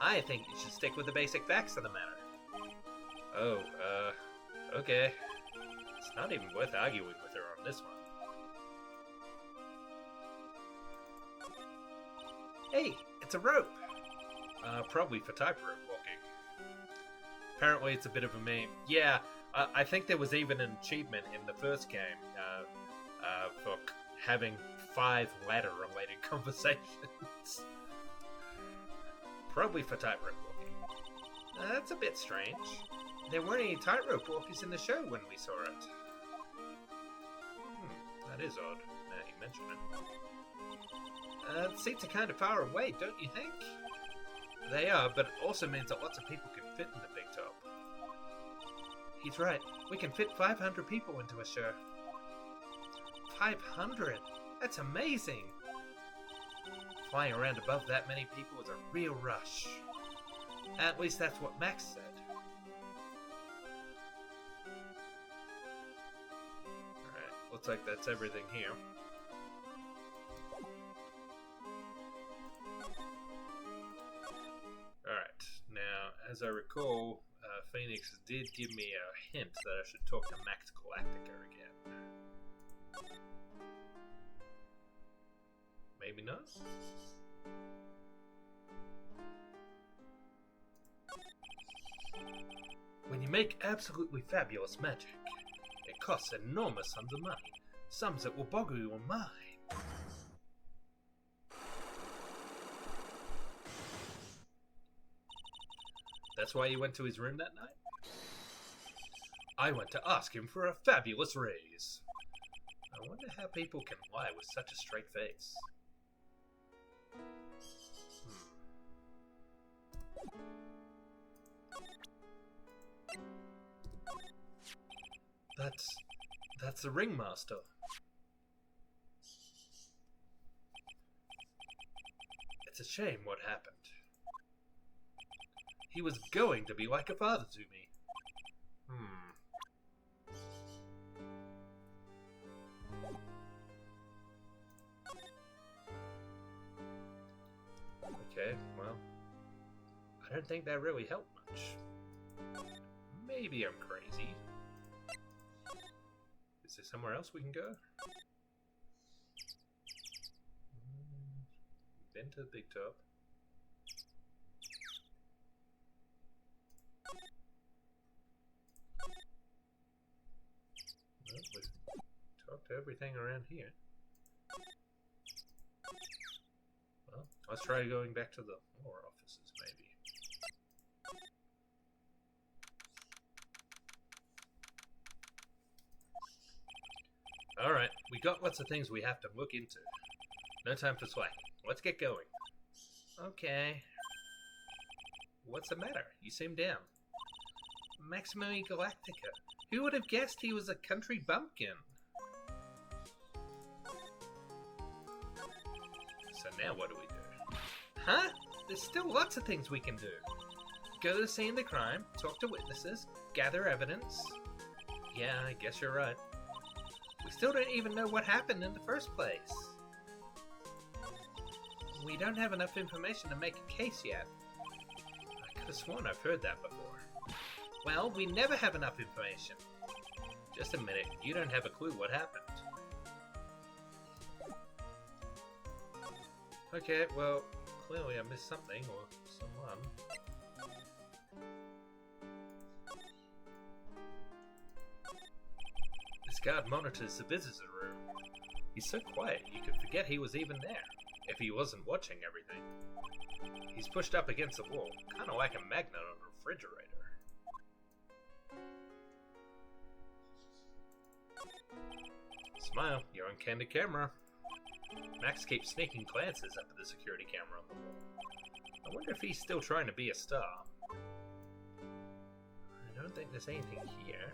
Speaker 2: I think you should stick with the basic facts of the matter. Oh, okay. It's not even worth arguing with her on this one. Hey, it's a rope! Probably for tightrope walking. Apparently it's a bit of a meme. Yeah, I think there was even an achievement in the first game for having 5 ladder-related conversations. Probably for tightrope walking. That's a bit strange. There weren't any tightrope walkers in the show when we saw it. That is odd, now you mention it. The seats are kind of far away, don't you think? They are, but it also means that lots of people can fit in the big top. He's right. We can fit 500 people into a show. 500? That's amazing! Flying around above that many people is a real rush. At least that's what Max said. Alright, looks like that's everything here. Alright, now, as I recall, Phoenix did give me a hint that I should talk to Max Galactica again. Maybe not? When you make absolutely fabulous magic, it costs enormous sums of money, sums that will boggle your mind. That's why you went to his room that night? I went to ask him for a fabulous raise. I wonder how people can lie with such a straight face. That's the ringmaster. It's a shame what happened. He was going to be like a father to me. Okay, well, I don't think that really helped much. Maybe I'm crazy. Is there somewhere else we can go? Been to the big top. Well, we've talked to everything around here. Well, let's try going back to the lore offices, maybe. Alright, we got lots of things we have to look into. No time for slacking. Let's get going. Okay. What's the matter? You seem down. Maximo Galactica. Who would have guessed he was a country bumpkin? So now what do we do? Huh? There's still lots of things we can do. Go to the scene of the crime, talk to witnesses, gather evidence. Yeah, I guess you're right. We still don't even know what happened in the first place. We don't have enough information to make a case yet. I could have sworn I've heard that before. Well, we never have enough information. Just a minute, you don't have a clue what happened. Okay, well, clearly I missed something, or someone. This guard monitors the visitor room. He's so quiet, you could forget he was even there, if he wasn't watching everything. He's pushed up against the wall, kind of like a magnet on a refrigerator. Smile, you're on candid camera. Max keeps sneaking glances up at the security camera on the wall. I wonder if he's still trying to be a star. I don't think there's anything here.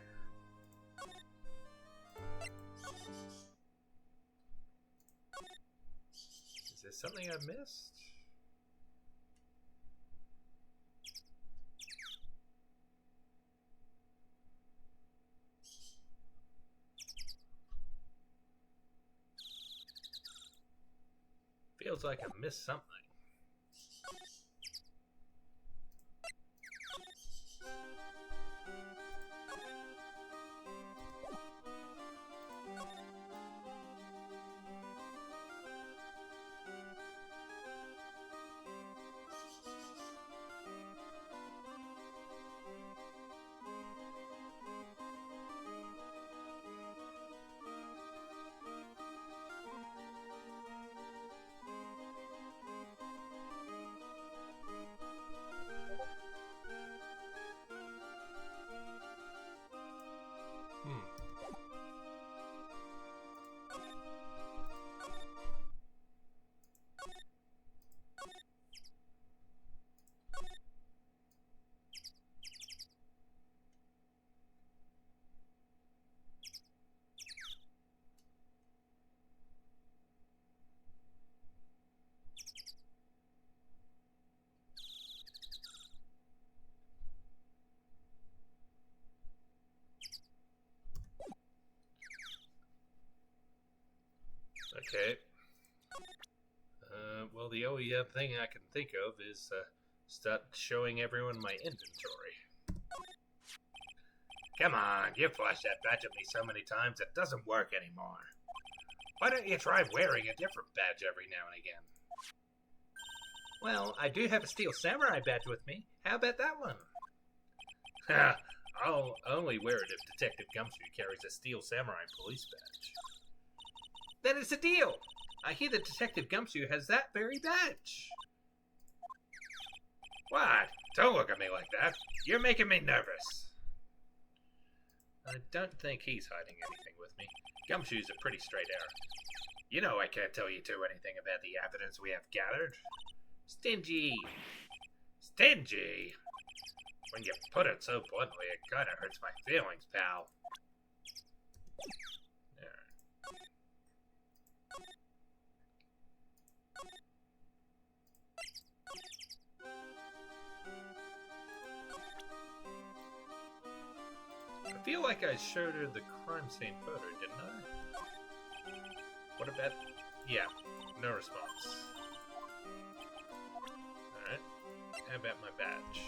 Speaker 2: Is there something I've missed? Feels like I missed something.
Speaker 1: Okay. Well, the only other thing I can think of is start showing everyone my inventory.
Speaker 2: Come on, you flashed that badge at me so many times it doesn't work anymore. Why don't you try wearing a different badge every now and again?
Speaker 1: Well, I do have a Steel Samurai badge with me. How about that one?
Speaker 2: Ha!
Speaker 1: I'll only wear it if Detective Gumshoe carries a Steel Samurai police badge. Then it's a deal! I hear that Detective Gumshoe has that very badge.
Speaker 2: What? Don't look at me like that. You're making me nervous.
Speaker 1: I don't think he's hiding anything with me. Gumshoe's a pretty straight arrow.
Speaker 2: You know I can't tell you two anything about the evidence we have gathered.
Speaker 1: Stingy!
Speaker 2: Stingy? When you put it so bluntly, it kind of hurts my feelings, pal.
Speaker 1: I feel like I showed her the crime scene photo, didn't I? What about... Yeah, no response. Alright. How about my badge?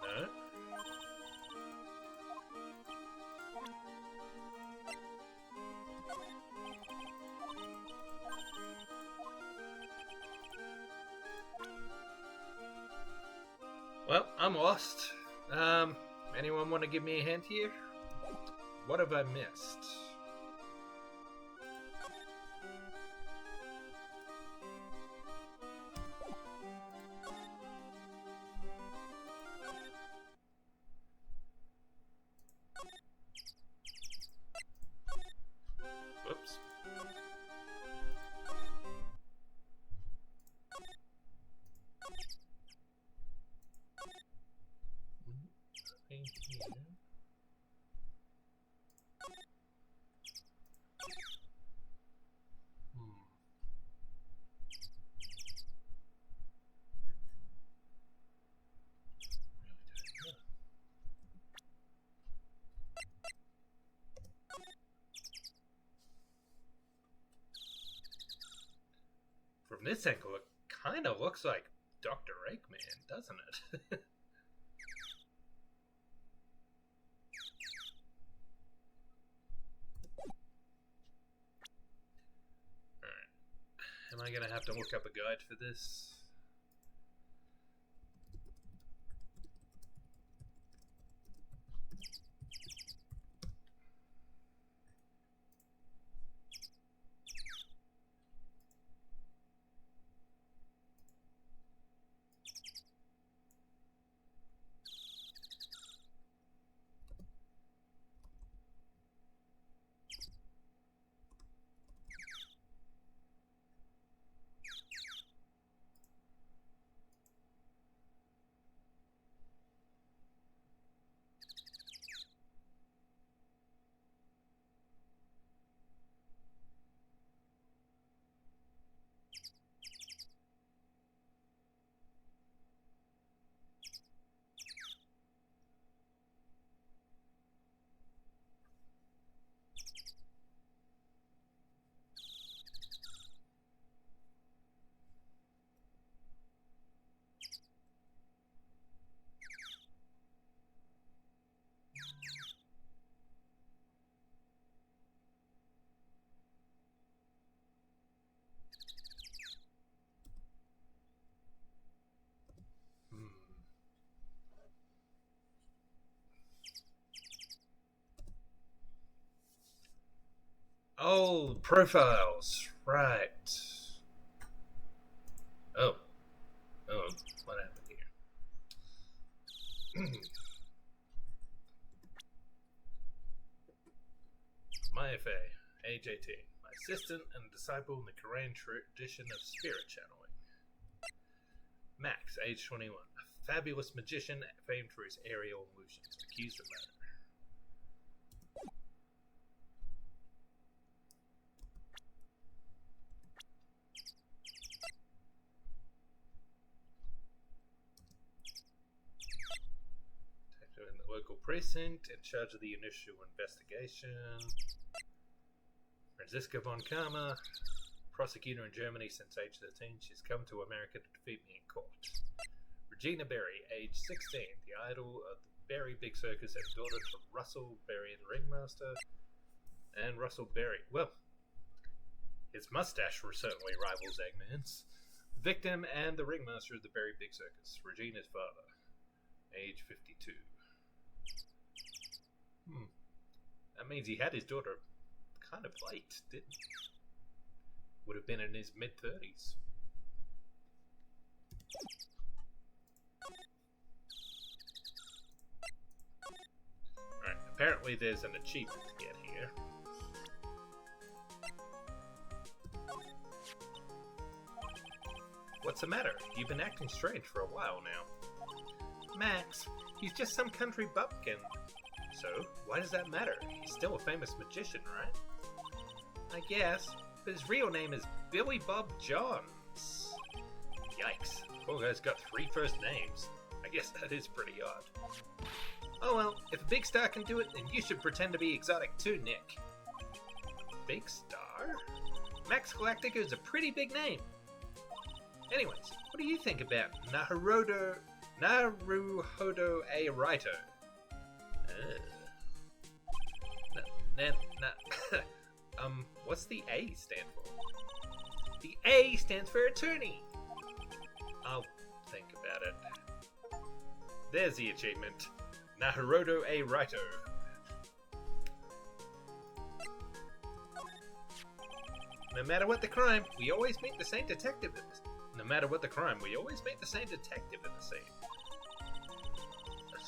Speaker 1: No? Well, I'm lost. Anyone want to give me a hint here? What have I missed? Whoops. Nothing here. From this angle, it kind of looks like Dr. Eggman, doesn't it? Alright. Am I going to have to look up a guide for this? Oh, profiles. Right. Oh. Oh, what happened here? My FA, age 18. My assistant and disciple in the Korean tradition of spirit channeling. Max, age 21. A fabulous magician famed for his aerial illusions. Accused of murder. In the local precinct, in charge of the initial investigation. For Franziska von Karma, prosecutor in Germany since age 13. She's come to America to defeat me in court. Regina Berry, age 16, the idol of the Berry Big Circus and daughter to Russell Berry, the ringmaster. And Russell Berry, well, his mustache certainly rivals Eggman's. Victim and the ringmaster of the Berry Big Circus. Regina's father, age 52. That means he had his daughter kind of late, didn't he? Would have been in his mid-30s. Alright, apparently there's an achievement to get here. What's the matter? You've been acting strange for a while now. Max, he's just some country bumpkin. So, why does that matter? He's still a famous magician, right? I guess, but his real name is Billy Bob Johns. Yikes, poor guy's got 3 first names. I guess that is pretty odd. Oh well, if a big star can do it, then you should pretend to be exotic too, Nick. Big star? Max Galactica is a pretty big name. Anyways, what do you think about Naruhodo A. Raito? What's the A stand for? The A stands for attorney. I'll think about it. There's the achievement. Naruhodo A. Raito. No matter what the crime, we always meet the same detective in the scene.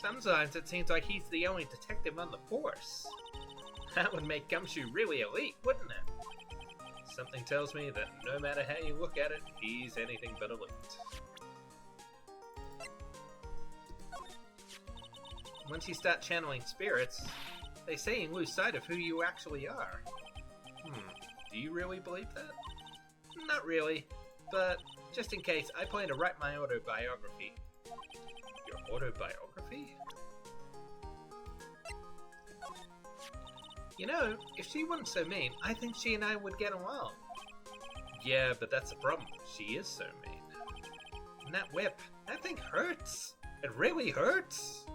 Speaker 1: Sometimes it seems like he's the only detective on the force. That would make Gumshoe really elite, wouldn't it? Something tells me that no matter how you look at it, he's anything but elite. Once you start channeling spirits, they say you lose sight of who you actually are. Do you really believe that? Not really, but just in case, I plan to write my autobiography. Your autobiography? You know, if she wasn't so mean, I think she and I would get along. Yeah, but that's the problem. She is so mean. And that whip, that thing hurts. It really hurts.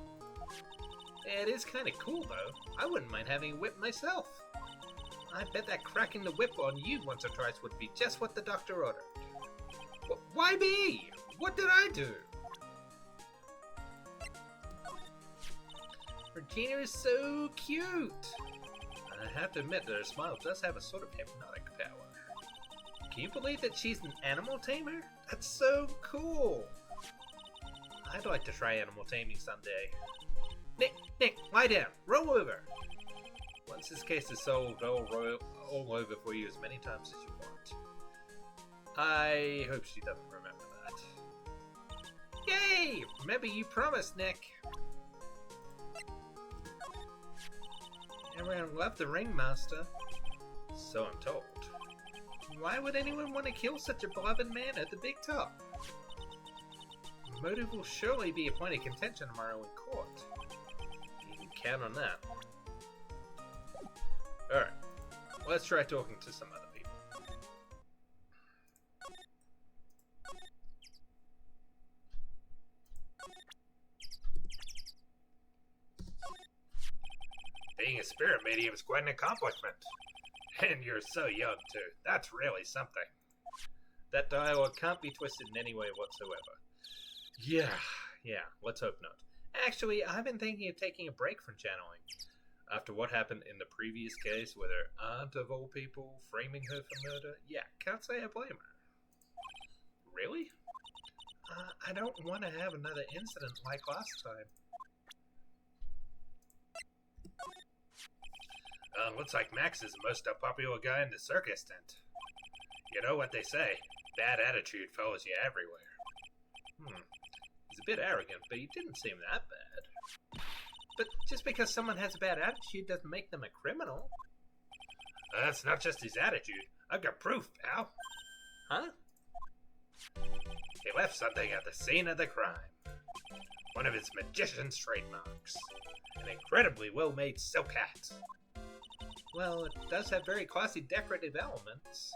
Speaker 1: It is kind of cool, though. I wouldn't mind having a whip myself. I bet that cracking the whip on you once or twice would be just what the doctor ordered. Why me? What did I do? Regina is so cute. I have to admit that her smile does have a sort of hypnotic power. Can you believe that she's an animal tamer? That's so cool. I'd like to try animal taming someday. Nick, lie down. Roll over. Once this case is solved, I'll roll all over for you as many times as you want. I hope she doesn't remember that. Yay! Remember you promised, Nick. Everyone loved the ringmaster. So I'm told. Why would anyone want to kill such a beloved man at the big top? Motive will surely be a point of contention tomorrow in court. You can count on that. Alright, let's try talking to some other people. Being a spirit medium is quite an accomplishment. And you're so young, too. That's really something. That dialogue can't be twisted in any way whatsoever. Yeah, let's hope not. Actually, I've been thinking of taking a break from channeling. After what happened in the previous case, where their aunt of all people framing her for murder, yeah, can't say I blame her. Really? I don't want to have another incident like last time. Looks like Max is the most unpopular guy in the circus tent. You know what they say, bad attitude follows you everywhere. He's a bit arrogant, but he didn't seem that bad. But just because someone has a bad attitude doesn't make them a criminal. That's not just his attitude. I've got proof, pal. Huh? He left something at the scene of the crime. One of his magician's trademarks. An incredibly well-made silk hat. Well, it does have very classy decorative elements.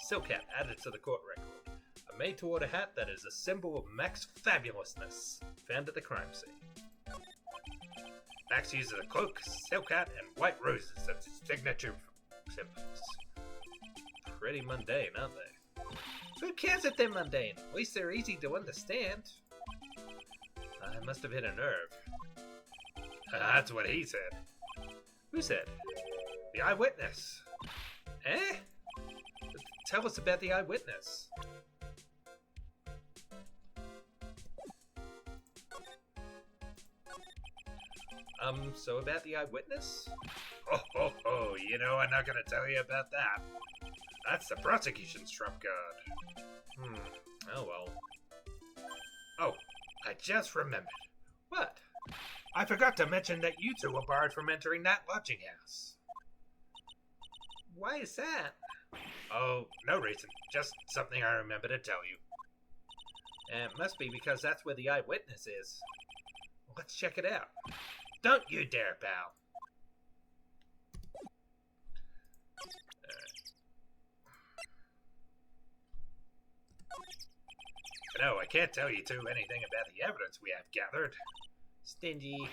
Speaker 1: Silk hat added to the court record. A made-to-order hat that is a symbol of Mac's fabulousness, found at the crime scene. Max uses a cloak, silk hat, and white roses as his signature symbols. Pretty mundane, aren't they? Who cares if they're mundane? At least they're easy to understand. I must have hit a nerve. That's what he said. Who said? The eyewitness. Eh? Tell us about the eyewitness. So about the eyewitness?
Speaker 2: Oh, you know I'm not gonna tell you about that. That's the prosecution's trump card.
Speaker 1: Oh well.
Speaker 2: Oh, I just remembered.
Speaker 1: What?
Speaker 2: I forgot to mention that you two were barred from entering that lodging house.
Speaker 1: Why is that?
Speaker 2: Oh, no reason. Just something I remember to tell you.
Speaker 1: It must be because that's where the eyewitness is. Let's check it out.
Speaker 2: Don't you dare, pal. No, I can't tell you two anything about the evidence we have gathered.
Speaker 1: Stingy.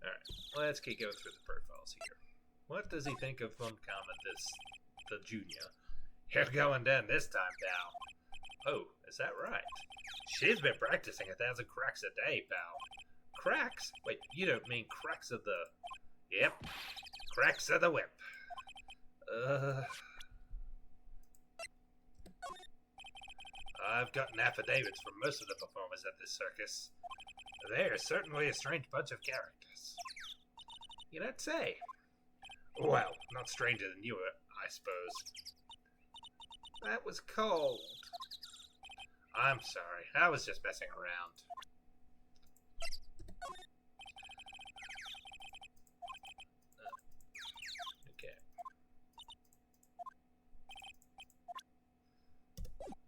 Speaker 1: Alright, let's keep going through the profiles here. What does he think of Montcalm, the junior?
Speaker 2: You're going down this time, pal.
Speaker 1: Oh, is that right?
Speaker 2: She's been practicing 1,000 cracks a day, pal.
Speaker 1: Cracks? Wait, you don't mean cracks of the...
Speaker 2: Yep, cracks of the whip. I've gotten affidavits from most of the performers at this circus. They are certainly a strange bunch of characters.
Speaker 1: You don't say.
Speaker 2: Well, not stranger than you, I suppose.
Speaker 1: That was cold.
Speaker 2: I'm sorry, I was just messing around.
Speaker 1: Okay.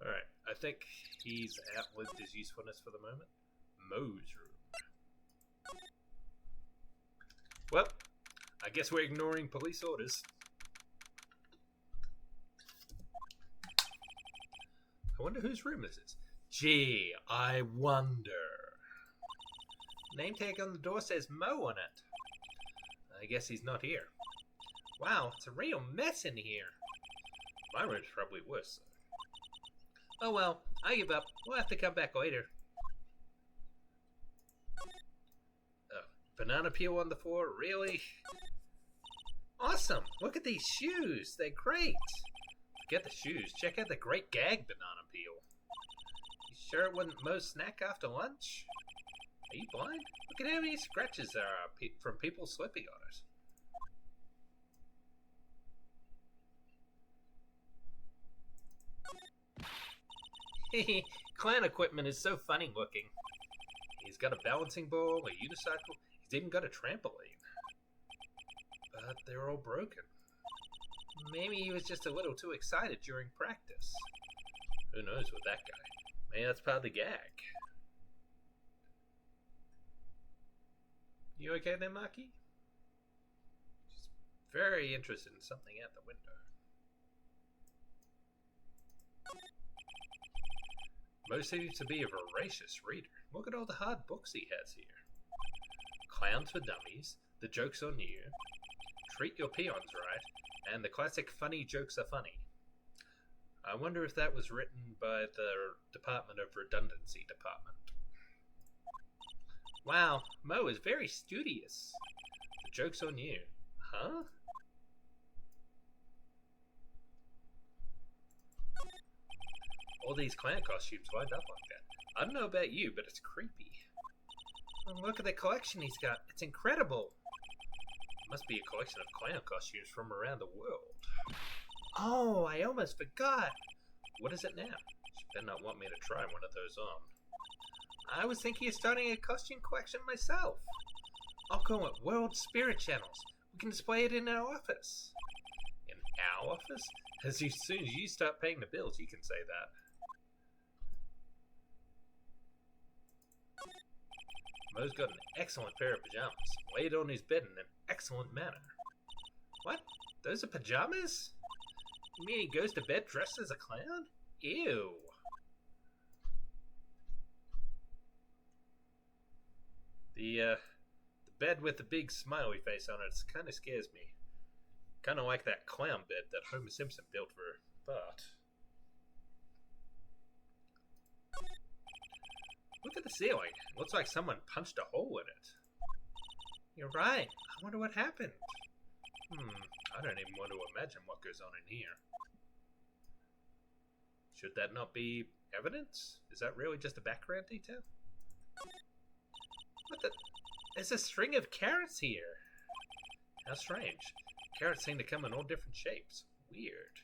Speaker 1: Alright, I think he's outlived his usefulness for the moment. Moe's room. Well, I guess we're ignoring police orders. I wonder whose room this is. Gee, I wonder. Name tag on the door says Moe on it. I guess he's not here. Wow, it's a real mess in here. My room's probably worse, though. Oh well, I give up. We'll have to come back later. Oh, banana peel on the floor? Really? Awesome! Look at these shoes! They're great! Forget the shoes. Check out the great gag banana peel. You sure it wasn't Moe's snack after lunch? Are you blind? Look at how many scratches there are from people slipping on it. Clown equipment is so funny looking. He's got a balancing ball, a unicycle, he's even got a trampoline. But they're all broken. Maybe he was just a little too excited during practice. Who knows with that guy? Maybe that's part of the gag. You okay there, Maki? She's very interested in something out the window. Mo seems to be a voracious reader. Look at all the hard books he has here. Clowns for Dummies, The Joke's on You, Treat Your Peons Right, and the classic Funny Jokes Are Funny. I wonder if that was written by the Department of Redundancy Department. Wow, Mo is very studious. The joke's on you. Huh? All these clown costumes lined up like that. I don't know about you, but it's creepy. Oh, look at the collection he's got. It's incredible. It must be a collection of clown costumes from around the world. Oh, I almost forgot. What is it now? She better not want me to try one of those on. I was thinking of starting a costume collection myself. I'll call it World Spirit Channels. We can display it in our office. In our office? As soon as you start paying the bills, you can say that.
Speaker 2: Mo's got an excellent pair of pajamas, laid on his bed in an excellent manner. What? Those are pajamas? You mean he goes to bed dressed as a clown? Ew. The bed with the big smiley face on it kind of scares me. Kind of like that clown bed that Homer Simpson built for her, but... Look at the ceiling. It looks like someone punched a hole in it. You're right. I wonder what happened. I don't even want to imagine what goes on in here. Should that not be evidence? Is that really just a background detail? What the? There's a string of carrots here. How strange. Carrots seem to come in all different shapes. Weird.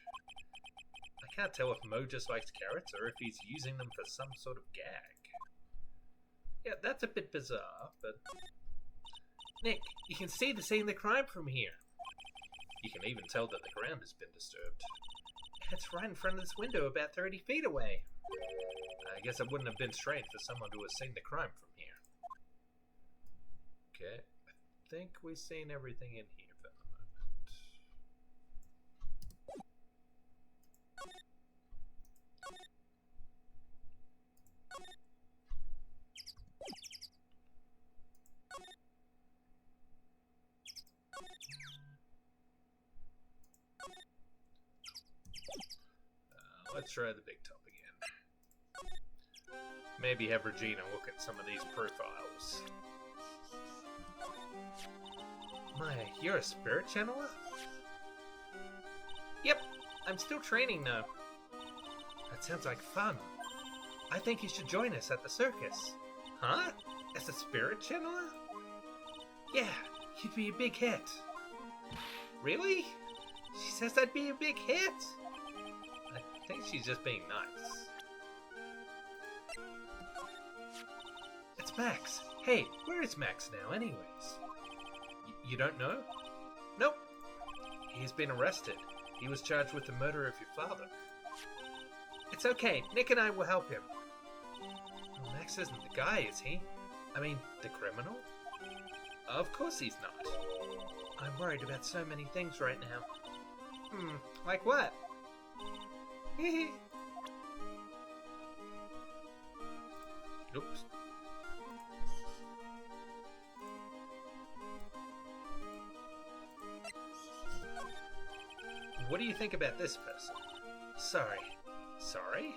Speaker 2: I can't tell if Mo just likes carrots or if he's using them for some sort of gag. Yeah, that's a bit bizarre, but... Nick, you can see the scene of the crime from here. You can even tell that the ground has been disturbed. It's right in front of this window, about 30 feet away. I guess it wouldn't have been strange for someone to have seen the crime from here. Okay, I think we've seen everything in here for the moment. Let's try the big top again. Maybe have Regina look at some of these profiles. Maya, you're a spirit channeler? Yep, I'm still training though. That sounds like fun. I think you should join us at the circus. Huh? As a spirit channeler? Yeah, you'd be a big hit. Really? She says I'd be a big hit? I think she's just being nice. It's Max. Hey, where is Max now anyways? You don't know? Nope. He's been arrested. He was charged with the murder of your father. It's okay. Nick and I will help him. Well, Max isn't the guy, is he? I mean, the criminal? Of course he's not. I'm worried about so many things right now. Like what? Oops. What do you think about this person? Sorry. Sorry?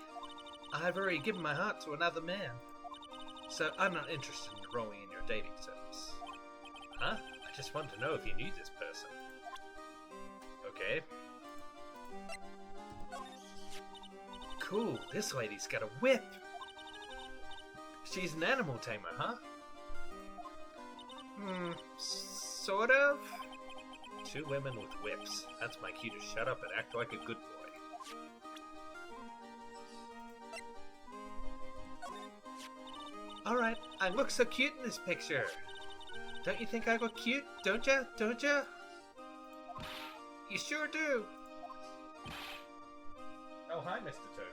Speaker 2: I've already given my heart to another man. So I'm not interested in enrolling in your dating service. Huh? I just wanted to know if you knew this person. Okay. Cool, this lady's got a whip. She's an animal tamer, huh? Sort of. Two women with whips. That's my cue to shut up and act like a good boy. Alright, I look so cute in this picture. Don't you think I look cute? Don't ya? Don't ya? You sure do. Oh, hi, Mr. Tofu.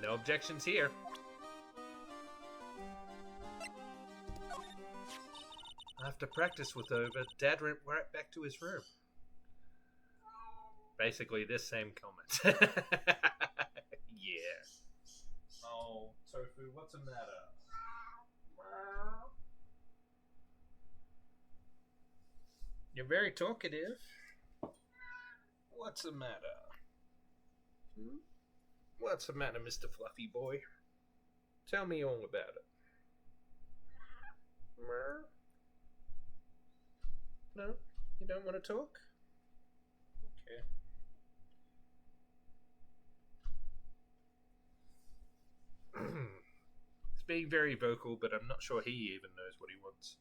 Speaker 2: No objections here. After practice was over, Dad went right back to his room. Basically, this same comment. Yeah. Oh, Tofu, what's the matter? You're very talkative. What's the matter? What's the matter, Mr. Fluffy Boy? Tell me all about it. No? You don't want to talk? Okay. He's being very vocal, but I'm not sure he even knows what he wants.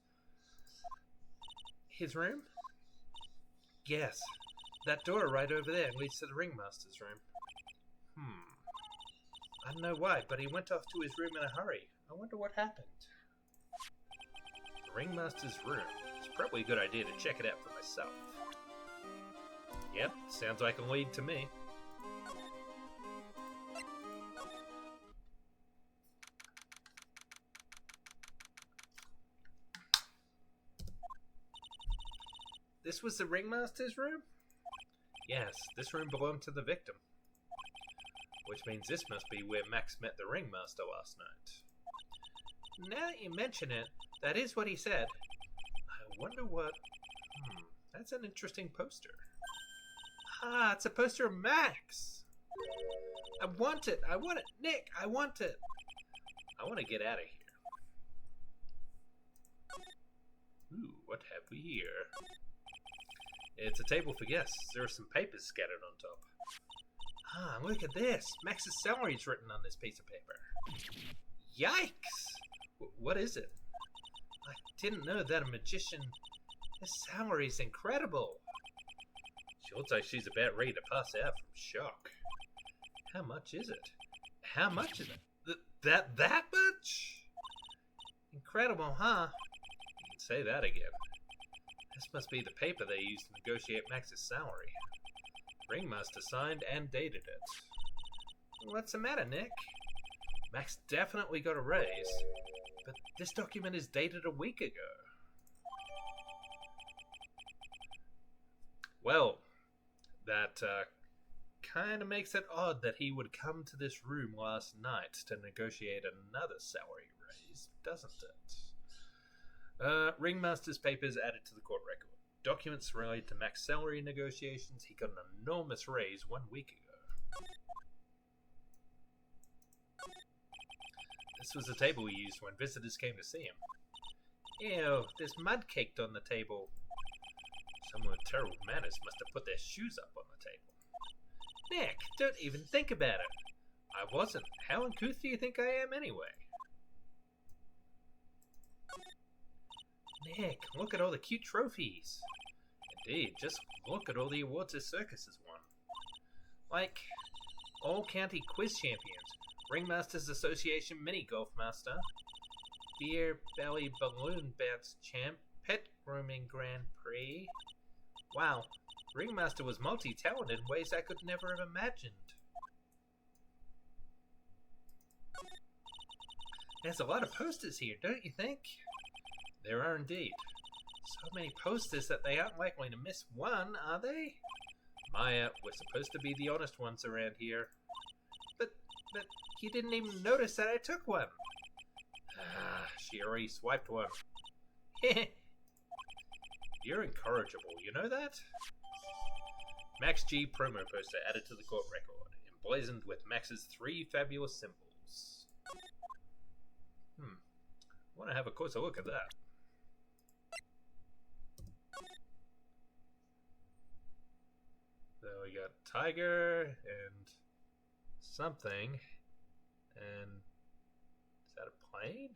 Speaker 2: His room? Yes. That door right over there leads to the ringmaster's room. I don't know why, but he went off to his room in a hurry. I wonder what happened. The ringmaster's room. It's probably a good idea to check it out for myself. Yep, sounds like a lead to me. This was the ringmaster's room? Yes, this room belonged to the victim. Which means this must be where Max met the ringmaster last night. Now that you mention it, that is what he said. I wonder what... that's an interesting poster. Ah, it's a poster of Max! I want it! I want it! Nick, I want it! I want to get out of here. Ooh, what have we here? It's a table for guests. There are some papers scattered on top. Ah, look at this. Max's salary is written on this piece of paper. Yikes! What is it? I didn't know that a magician... His salary's incredible. She looks like she's about ready to pass out from shock. How much is it? How much is it? That much? Incredible, huh? You can say that again. This must be the paper they used to negotiate Max's salary. Ringmaster signed and dated it. What's the matter, Nick? Max definitely got a raise, but this document is dated a week ago. Well, that kind of makes it odd that he would come to this room last night to negotiate another salary raise, doesn't it? Ringmaster's papers added to the court record. Documents related to Max's salary negotiations. He got an enormous raise 1 week ago. This was the table he used when visitors came to see him. Ew, there's mud caked on the table. Someone with terrible manners must have put their shoes up on the table. Nick, don't even think about it. I wasn't. How uncouth do you think I am anyway? Nick, look at all the cute trophies. Indeed, just look at all the awards this circus has won. Like, All-County Quiz Champions, Ringmasters Association Mini Golf Master, Beer Belly Balloon Bounce Champ, Pet Grooming Grand Prix. Wow, Ringmaster was multi-talented in ways I could never have imagined. There's a lot of posters here, don't you think? There are indeed. So many posters that they aren't likely to miss one, are they? Maya, we're supposed to be the honest ones around here. But you didn't even notice that I took one. Ah, she already swiped one. You're incorrigible, you know that? Max G promo poster added to the court record, emblazoned with Max's 3 fabulous symbols. I want to have a closer look at that. So we got tiger and something, and is that a plane?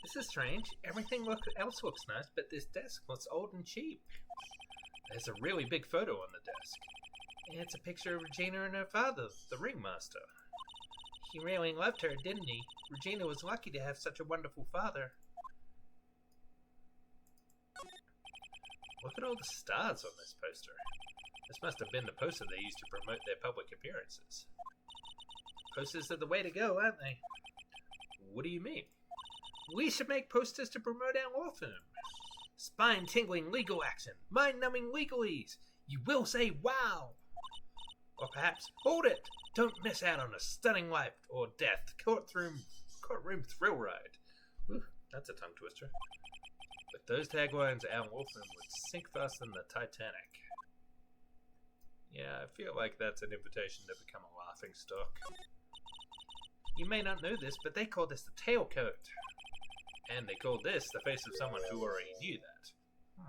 Speaker 2: This is strange. Everything else looks nice, but this desk looks old and cheap. There's a really big photo on the desk. And it's a picture of Regina and her father, the ringmaster. He really loved her, didn't he? Regina was lucky to have such a wonderful father. Look at all the stars on this poster. This must have been the poster they used to promote their public appearances. Posters are the way to go, aren't they? What do you mean? We should make posters to promote our law firm. Spine-tingling legal action, mind-numbing legalese. You will say wow. Or perhaps, hold it. Don't miss out on a stunning life or death courtroom thrill ride. Whew, that's a tongue twister. With those taglines, our law firm would sink faster than the Titanic. Yeah, I feel like that's an invitation to become a laughing stock. You may not know this, but they call this the tailcoat. And they called this the face of someone who already knew that.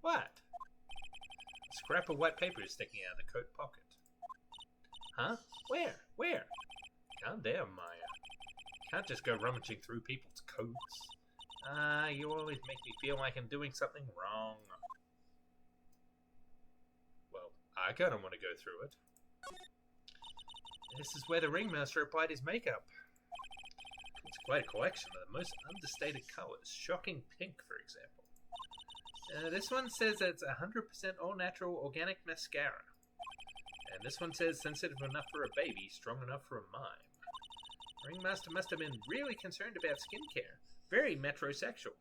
Speaker 2: What? A scrap of white paper is sticking out of the coat pocket. Huh? Where? Calm down, Maya. Can't just go rummaging through people's coats. You always make me feel like I'm doing something wrong. Well, I kinda want to go through it. This is where the ringmaster applied his makeup. It's quite a collection of the most understated colors. Shocking pink, for example. This one says it's 100% all-natural organic mascara. And this one says sensitive enough for a baby, strong enough for a mime. Ringmaster must have been really concerned about skincare. Very metrosexual.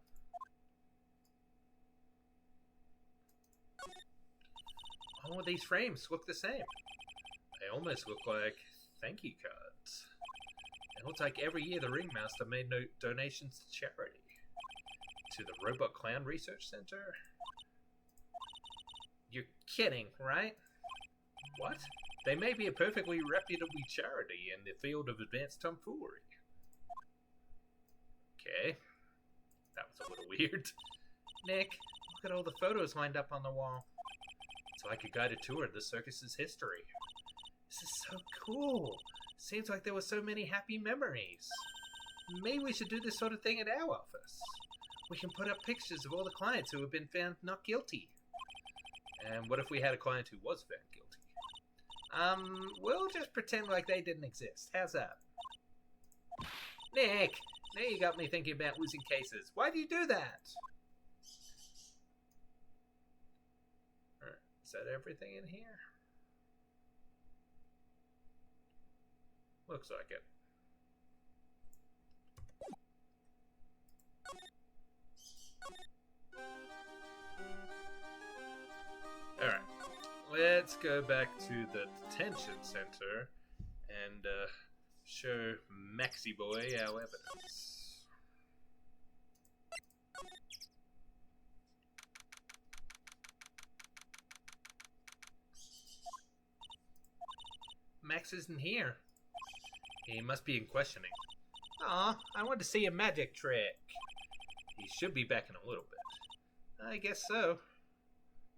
Speaker 2: All of these frames look the same. They almost look like thank you cards. It looks like every year the Ringmaster made no donations to charity. To the Robot Clown Research Center? You're kidding, right? What? They may be a perfectly reputable charity in the field of advanced tomfoolery. Okay. That was a little weird. Nick, look at all the photos lined up on the wall. It's like a guided tour of the circus's history. This is so cool. Seems like there were so many happy memories. Maybe we should do this sort of thing at our office. We can put up pictures of all the clients who have been found not guilty. And what if we had a client who was found guilty? We'll just pretend like they didn't exist. How's that? Nick, now you got me thinking about losing cases. Why do you do that? Alright, is that everything in here? Looks like it. Alright, let's go back to the detention center and show Maxie Boy our evidence. Max isn't here. He must be in questioning. Aw, I want to see a magic trick. He should be back in a little bit. I guess so.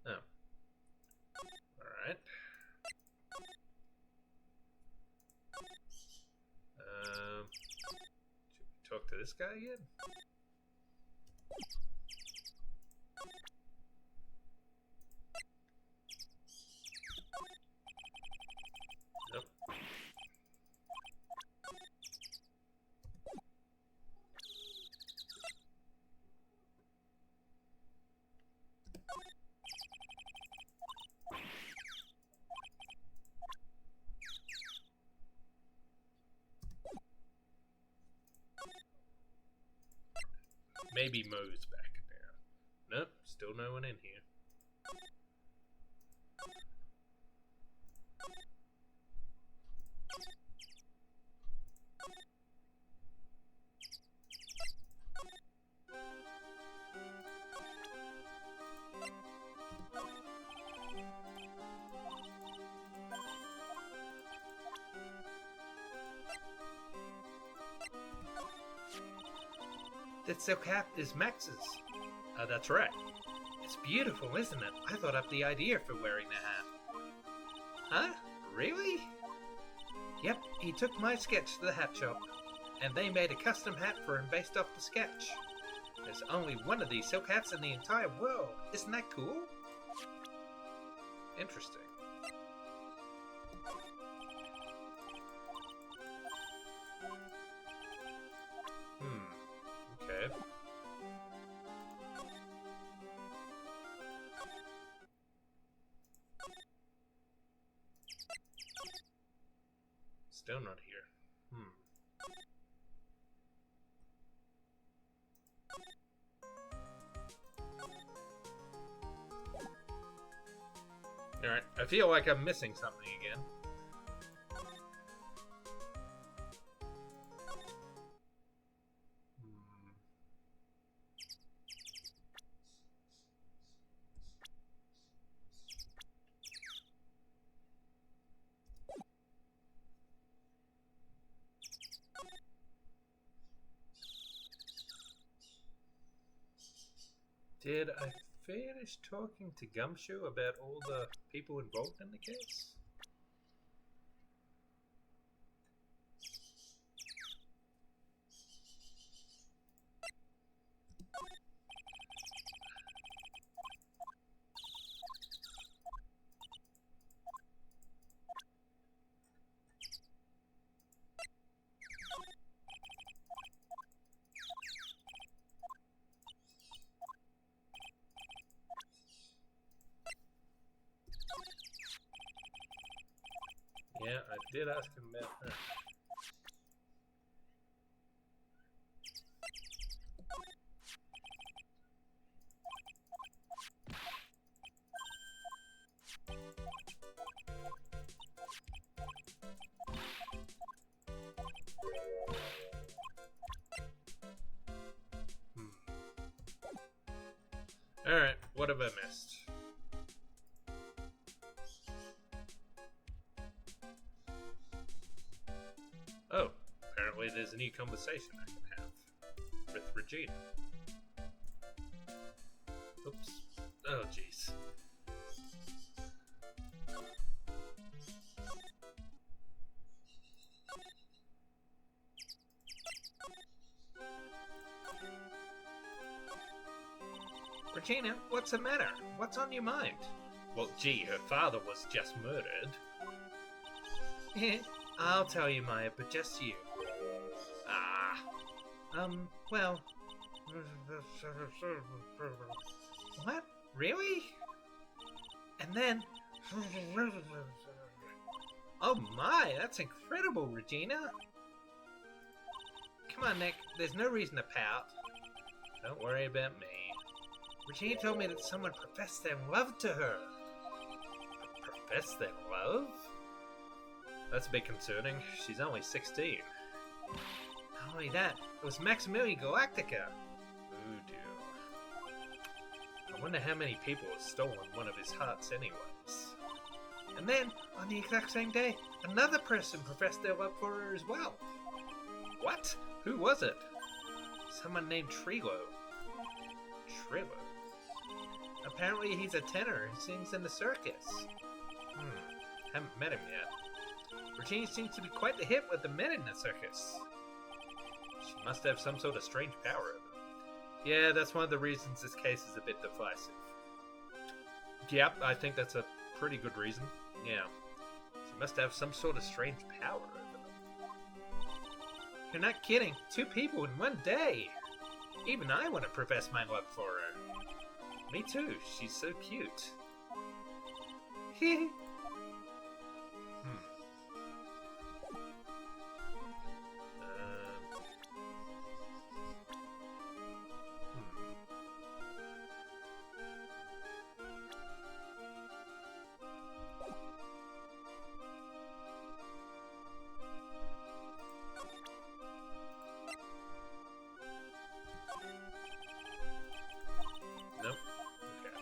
Speaker 2: Oh. Alright. Should we talk to this guy again? Nope. Maybe Moe's back now. Nope, still no one in here. That silk hat is Max's. That's right. It's beautiful, isn't it? I thought up the idea for wearing the hat. Huh? Really? Yep, he took my sketch to the hat shop, and they made a custom hat for him based off the sketch. There's only one of these silk hats in the entire world. Isn't that cool? Interesting. Okay. Still not here. Alright, I feel like I'm missing something again. Did I finish talking to Gumshoe about all the people involved in the case? Yeah, I did ask him about her. Alright, what have I missed? Oh, apparently there's a new conversation I can have with Regina. Oops. Oh, jeez. Regina, what's the matter? What's on your mind? Well, gee, her father was just murdered. I'll tell you, Maya, but just you. Well... What? Really? And then... Oh my, that's incredible, Regina. Come on, Nick, there's no reason to pout. Don't worry about me. Regina told me that someone professed their love to her. Professed their love? That's a bit concerning. She's only 16. Not only that, it was Maximilian Galactica. Oh dear. I wonder how many people have stolen one of his hearts anyways. And then, on the exact same day, another person professed their love for her as well. What? Who was it? Someone named Trilo. Trilo? Apparently he's a tenor who sings in the circus. Haven't met him yet. Regina seems to be quite the hit with the men in the circus. She must have some sort of strange power over them. Yeah, that's one of the reasons this case is a bit divisive. Yep, I think that's a pretty good reason. Yeah. She must have some sort of strange power over them. You're not kidding. 2 people in one day. Even I want to profess my love for her. Me too. She's so cute. Nope. Okay.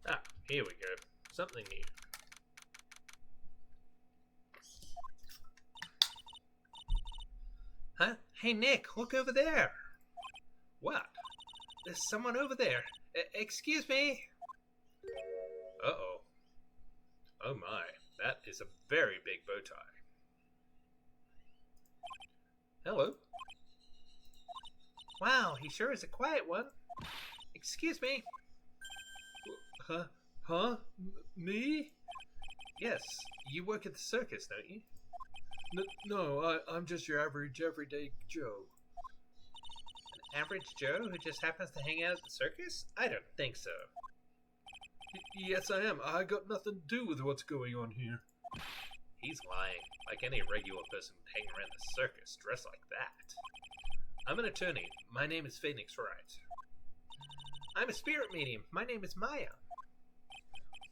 Speaker 2: Ah, here we go. Something new. Huh? Hey, Nick, look over there. What? There's someone over there. Excuse me? Uh-oh. Oh my, that is a very big bow tie. Hello. Wow, he sure is a quiet one. Excuse me. Huh? Me? Yes, you work at the circus, don't you? No, I'm just your average everyday Joe. An average Joe who just happens to hang out at the circus? I don't think so. Yes, I am. I got nothing to do with what's going on here. He's lying, like any regular person would hang around the circus dressed like that. I'm an attorney. My name is Phoenix Wright. I'm a spirit medium. My name is Maya.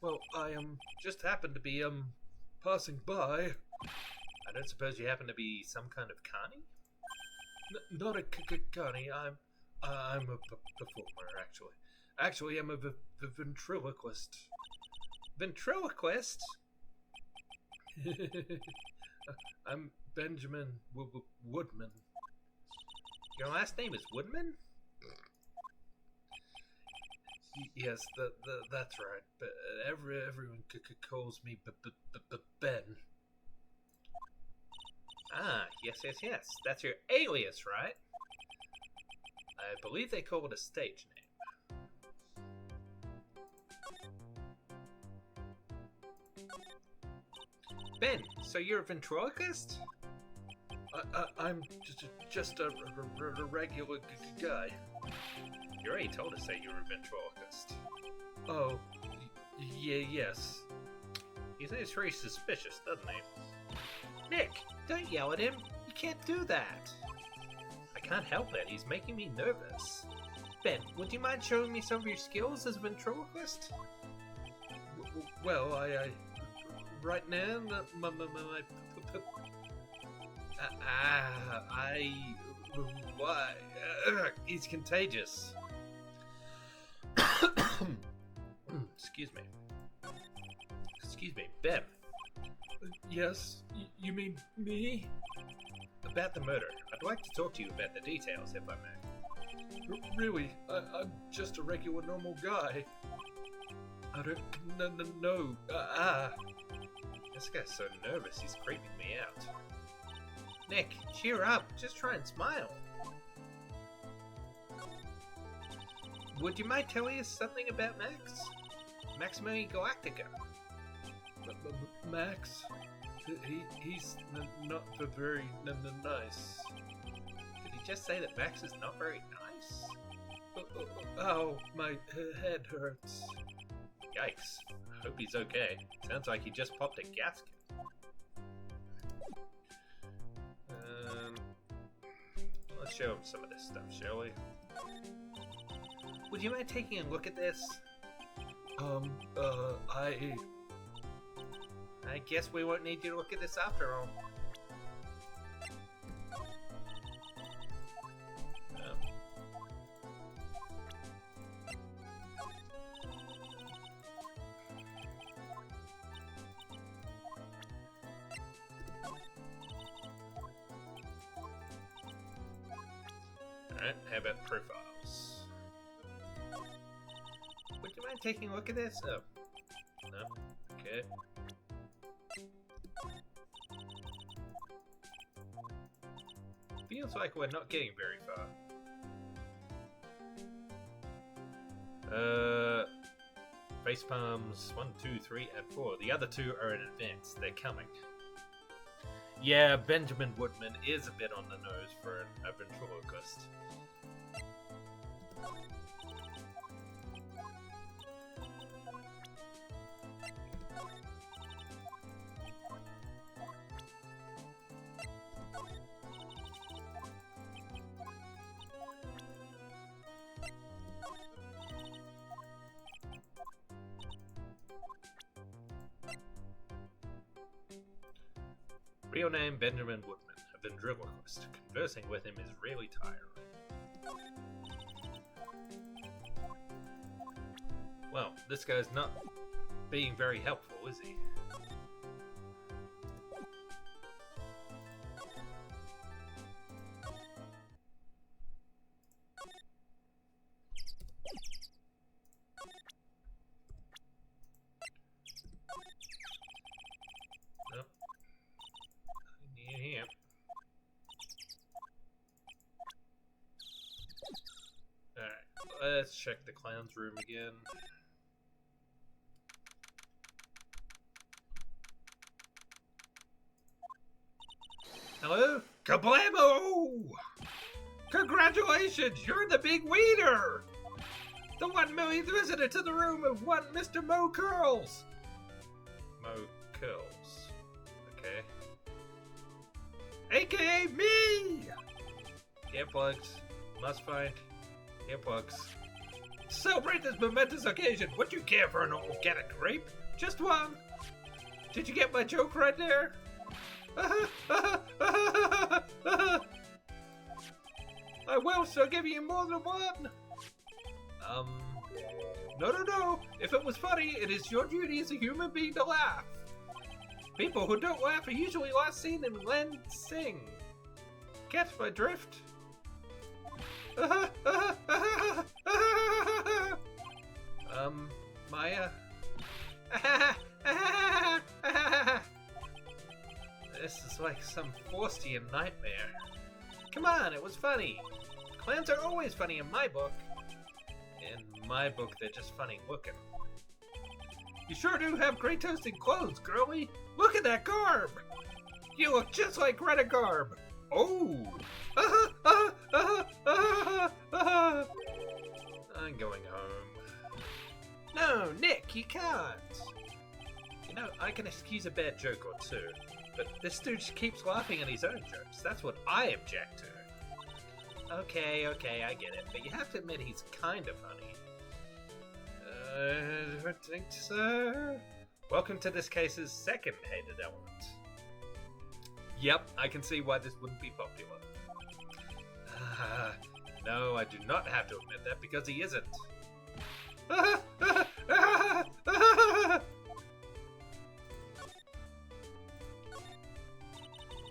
Speaker 2: Well, I just happened to be passing by. I don't suppose you happen to be some kind of carny? Not a carny. I'm a performer, actually. Actually, I'm a ventriloquist. Ventriloquist? I'm Benjamin Woodman. Your last name is Woodman? Yes, that's right. But everyone calls me Ben. Ah, yes. That's your alias, right? I believe they call it a stage name. Ben, so you're a ventriloquist?
Speaker 1: I'm just a regular guy.
Speaker 2: You already told us that you were a ventriloquist.
Speaker 1: Oh, yes.
Speaker 2: He seems very suspicious, doesn't he?
Speaker 3: Nick, don't yell at him. You can't do that.
Speaker 2: I can't help it. He's making me nervous.
Speaker 3: Ben, would you mind showing me some of your skills as a ventriloquist?
Speaker 1: Well, I right now,
Speaker 2: he's contagious. Excuse me, Ben.
Speaker 1: Yes, you mean me?
Speaker 2: About the murder. I'd like to talk to you about the details, if I may.
Speaker 1: Really, I'm just a regular normal guy. I don't know.
Speaker 2: This guy's so nervous, he's creeping me out.
Speaker 3: Nick, cheer up. Just try and smile. Would you mind telling us something about Max? Maximum Galactica.
Speaker 1: Max? He's not very nice.
Speaker 3: Did he just say that Max is not very nice?
Speaker 1: Ow, my head hurts.
Speaker 2: Yikes. I hope he's okay. Sounds like he just popped a gasket. Let's show him some of this stuff, shall we?
Speaker 3: Would you mind taking a look at this? I guess we won't need you to look at this after all.
Speaker 2: Alright, how about profiles?
Speaker 3: Would you mind taking a look at this?
Speaker 2: Oh. No? Okay. Feels like we're not getting very far. Face palms 1, 2, 3, and 4. The other two are in advance. They're coming. Yeah, Benjamin Woodman is a bit on the nose for a ventriloquist. Real name Benjamin Woodman, a ventriloquist. Conversing with him is really tiring. Well, this guy's not being very helpful, is he? Nope. Here. Alright, let's check the clown's room again. Hello? Kablamo! Congratulations! You're the big winner! The 1 millionth visitor to the room of one Mr. Mo Curls! Mo Curls. Okay. AKA me! Earplugs. Must find earplugs. To celebrate this momentous occasion, would you care for an organic grape? Just one. Did you get my joke right there? I will, so I'll give you more than one. No. If it was funny, it is your duty as a human being to laugh. People who don't laugh are usually last seen in Lansing. Catch my drift? Maya? This is like some Faustian nightmare. Come on, it was funny. Clowns are always funny in my book. In my book, they're just funny looking. You sure do have great toasted clothes, girlie. Look at that garb. You look just like Greta Garb. Oh! I'm going home. No, Nick, you can't. You know, I can excuse a bad joke or two, but this dude just keeps laughing at his own jokes. That's what I object to. Okay, I get it, but you have to admit he's kind of funny. I don't think so. Welcome to this case's second hated element. Yep, I can see why this wouldn't be popular. No, I do not have to admit that because he isn't.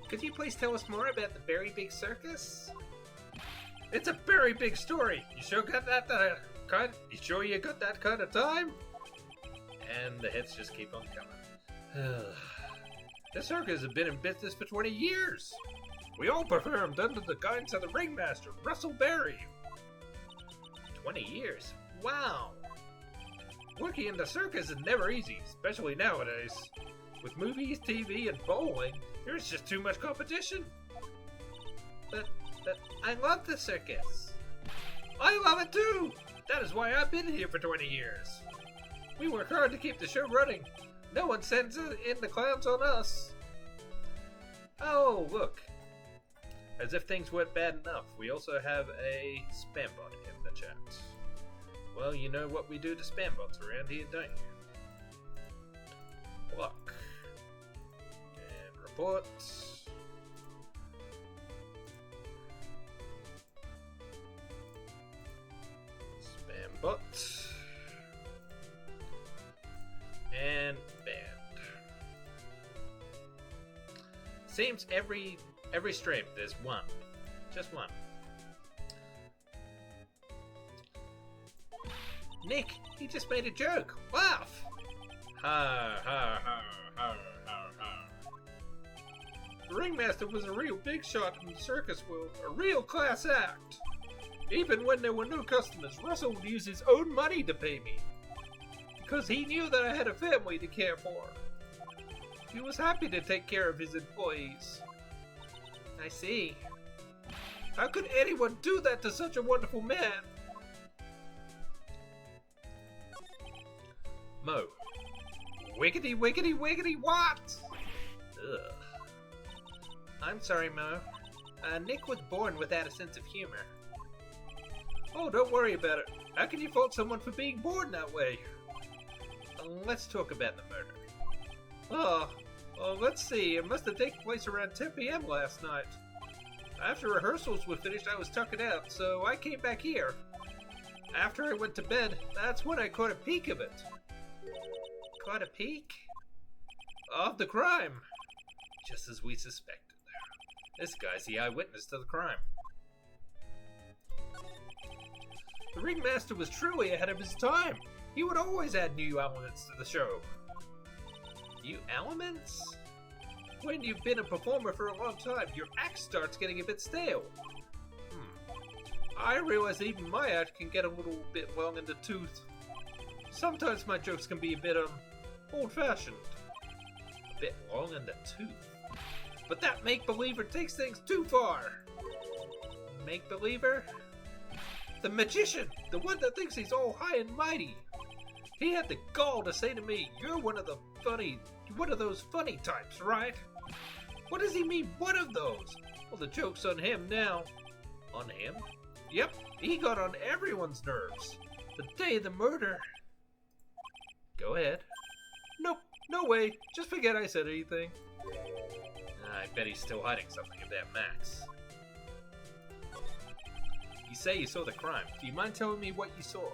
Speaker 2: Could you please tell us more about the very big circus? It's a very big story. You sure got that kind? You sure you got that kind of time? And the hits just keep on coming. The circus has been in business for 20 years. We all performed under the guidance of the ringmaster, Russell Berry. 20 years? Wow. Working in the circus is never easy, especially nowadays. With movies, TV, and bowling, there's just too much competition. But I love the circus. I love it too. That is why I've been here for 20 years. We work hard to keep the show running. No one sends in the clowns on us. Oh, look. As if things weren't bad enough, we also have a spam bot in the chat. Well, you know what we do to spam bots around here, don't you? Block. And report. Spam bot. And banned. Seems every stream there's one. Just one. Nick, he just made a joke. Laugh! Ha ha ha ha ha ha. The ringmaster was a real big shot in the circus world, a real class act. Even when there were no customers, Russell would use his own money to pay me. Because he knew that I had a family to care for. He was happy to take care of his employees. I see. How could anyone do that to such a wonderful man? Mo. Wiggity wiggity wiggity what? Ugh. I'm sorry, Mo. Nick was born without a sense of humor. Oh, don't worry about it. How can you fault someone for being born that way? Let's talk about the murder. Oh, let's see. It must have taken place around 10 p.m. last night. After rehearsals were finished, I was tucking out, so I came back here. After I went to bed, that's when I caught a peek of it. Caught a peek? Of the crime. Just as we suspected. This guy's the eyewitness to the crime. The ringmaster was truly ahead of his time. He would always add new elements to the show. New elements? When you've been a performer for a long time, your act starts getting a bit stale. I realize even my act can get a little bit long in the tooth. Sometimes my jokes can be a bit, old-fashioned. A bit long in the tooth. But that make-believer takes things too far. Make-believer? The magician! The one that thinks he's all high and mighty! He had the gall to say to me, "You're one of those funny types, right?" What does he mean, one of those? Well, the joke's on him now. On him? Yep, he got on everyone's nerves. The day of the murder. Go ahead. Nope, no way. Just forget I said anything. I bet he's still hiding something about Max. You say you saw the crime. Do you mind telling me what you saw?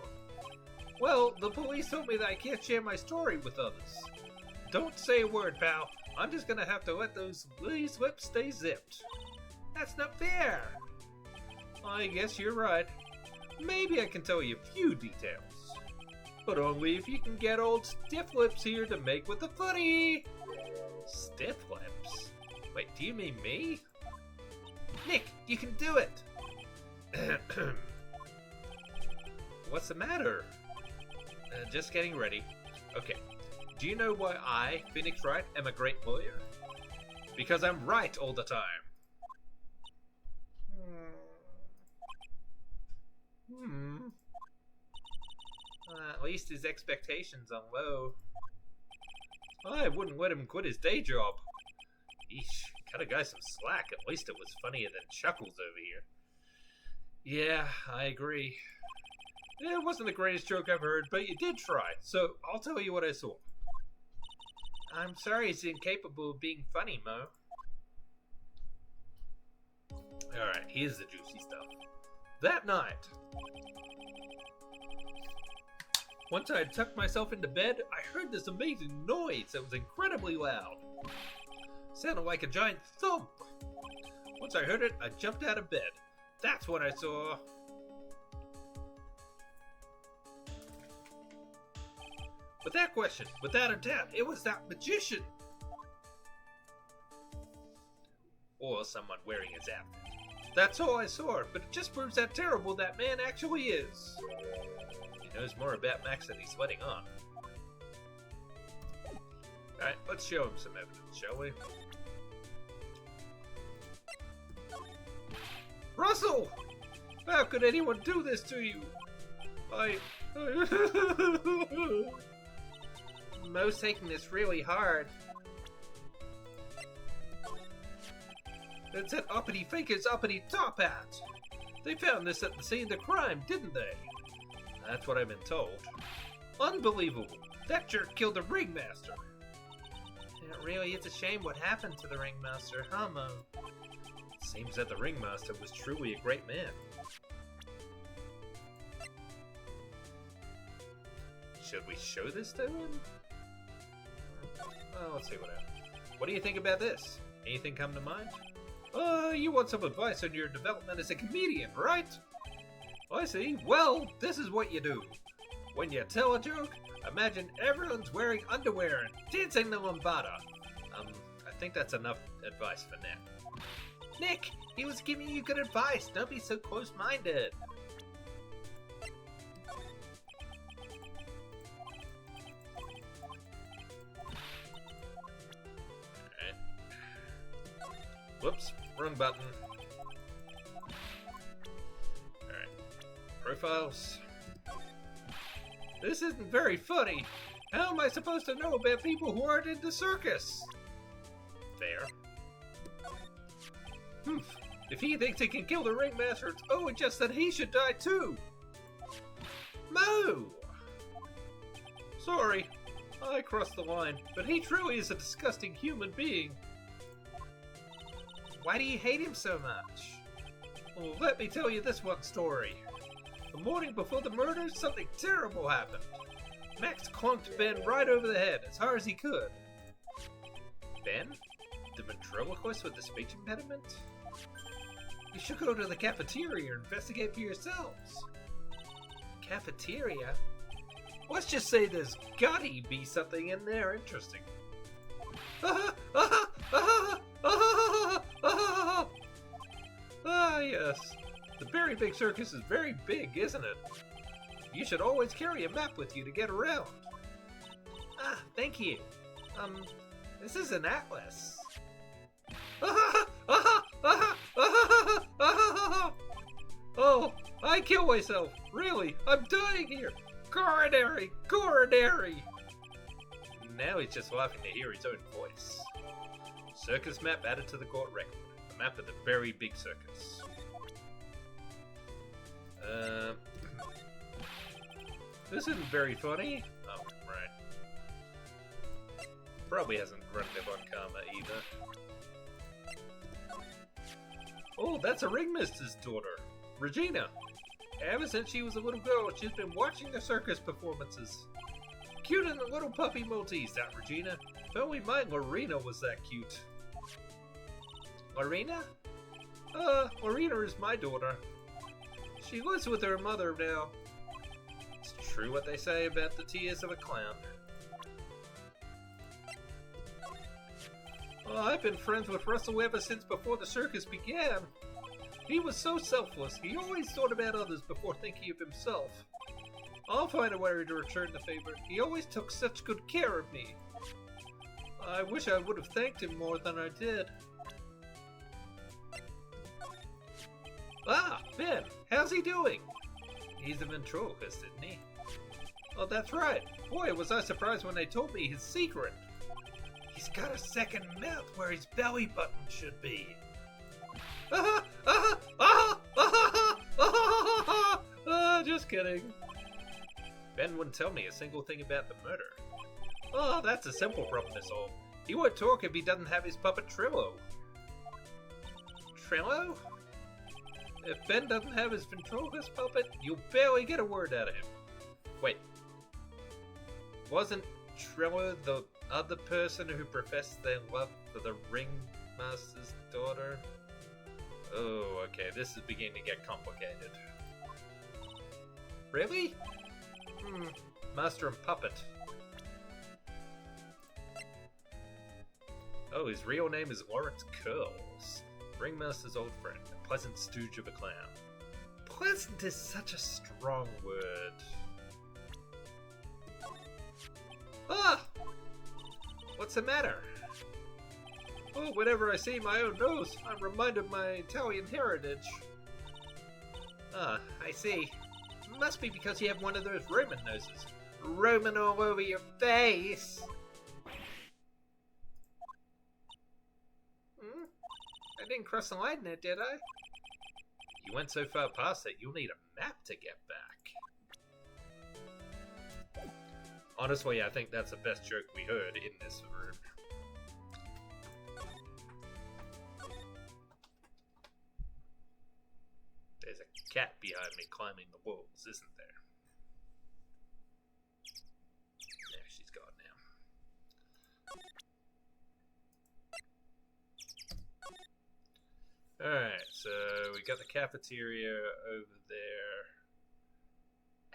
Speaker 2: Well, the police told me that I can't share my story with others. Don't say a word, pal. I'm just gonna have to let those loose lips stay zipped. That's not fair. I guess you're right. Maybe I can tell you a few details. But only if you can get old Stiff Lips here to make with the funny. Stiff Lips? Wait, do you mean me? Nick, you can do it! What's the matter? Just getting ready. Okay. Do you know why I, Phoenix Wright, am a great lawyer? Because I'm right all the time. At least his expectations are low. I wouldn't let him quit his day job. Eesh, cut a guy some slack. At least it was funnier than Chuckles over here. Yeah, I agree. It wasn't the greatest joke I've heard, but you did try, so I'll tell you what I saw. I'm sorry he's incapable of being funny, Mo. Alright, here's the juicy stuff. That night, once I had tucked myself into bed, I heard this amazing noise that was incredibly loud. Sounded like a giant thump. Once I heard it, I jumped out of bed. That's what I saw. Without question, without a doubt, it was that magician. Or someone wearing his outfit. That's all I saw, but it just proves how terrible that man actually is. He knows more about Max than he's letting on. Alright, let's show him some evidence, shall we? Russell! How could anyone do this to you? Mo's taking this really hard. It's that uppity faker's uppity top hat. They found this at the scene of the crime, didn't they? That's what I've been told. Unbelievable. That jerk killed the ringmaster. It really is a shame what happened to the ringmaster, huh, Mo? Seems that the ringmaster was truly a great man. Should we show this to him? Well, let's see what happens. What do you think about this? Anything come to mind? You want some advice on your development as a comedian, right? I see. Well, this is what you do. When you tell a joke, imagine everyone's wearing underwear and dancing the lambada. I think that's enough advice for now. Nick, he was giving you good advice. Don't be so close-minded. Alright. Whoops, wrong button. Alright. Profiles. This isn't very funny. How am I supposed to know about people who aren't in the circus? Fair. If he thinks he can kill the ringmaster, it's only just that he should die too. Mo! Sorry, I crossed the line, but he truly is a disgusting human being. Why do you hate him so much? Well, let me tell you this one story. The morning before the murder, something terrible happened. Max clunked Ben right over the head as hard as he could. Ben? The ventriloquist with the speech impediment? You should go to the cafeteria and investigate for yourselves. Cafeteria? Let's just say there's gotta be something in there interesting. Ah, yes. The very big circus is very big, isn't it? You should always carry a map with you to get around. Ah, thank you. This is an atlas. Oh, I kill myself. Really, I'm dying here. Coronary, coronary. Now he's just laughing to hear his own voice. Circus map added to the court record. A map of the very big circus. This isn't very funny. Oh, right. Probably hasn't run up on karma either. Oh, that's a ringmaster's daughter, Regina. Ever since she was a little girl, she's been watching the circus performances. Cute in the little puppy Maltese, that Regina. If only my Lorena was that cute. Lorena? Lorena is my daughter. She lives with her mother now. It's true what they say about the tears of a clown. Well, I've been friends with Russell ever since before the circus began. He was so selfless. He always thought about others before thinking of himself. I'll find a way to return the favor. He always took such good care of me. I wish I would have thanked him more than I did. Ah, Ben, how's he doing? He's a ventriloquist, isn't he? Oh, that's right. Boy, was I surprised when they told me his secret. He's got a second mouth where his belly button should be. Just kidding. Ben wouldn't tell me a single thing about the murder. Oh, that's a simple problem to solve. He won't talk if he doesn't have his puppet Trillo. Trillo? If Ben doesn't have his ventriloquist puppet, you'll barely get a word out of him. Wait. Wasn't Trillo the other person who professed their love for the ringmaster's daughter? Oh, okay, this is beginning to get complicated. Really? Master and puppet. Oh, his real name is Lawrence Curls. Ringmaster's old friend, a pleasant stooge of a clown. Pleasant is such a strong word. Ah! What's the matter? Oh, whenever I see my own nose, I'm reminded of my Italian heritage. Ah, I see. Must be because you have one of those Roman noses. Roman all over your face! I didn't cross the line there, did I? You went so far past it, you'll need a map to get back. Honestly, I think that's the best joke we heard in this room. There's a cat behind me climbing the walls, isn't there? Yeah, she's gone now. Alright, so we got the cafeteria over there.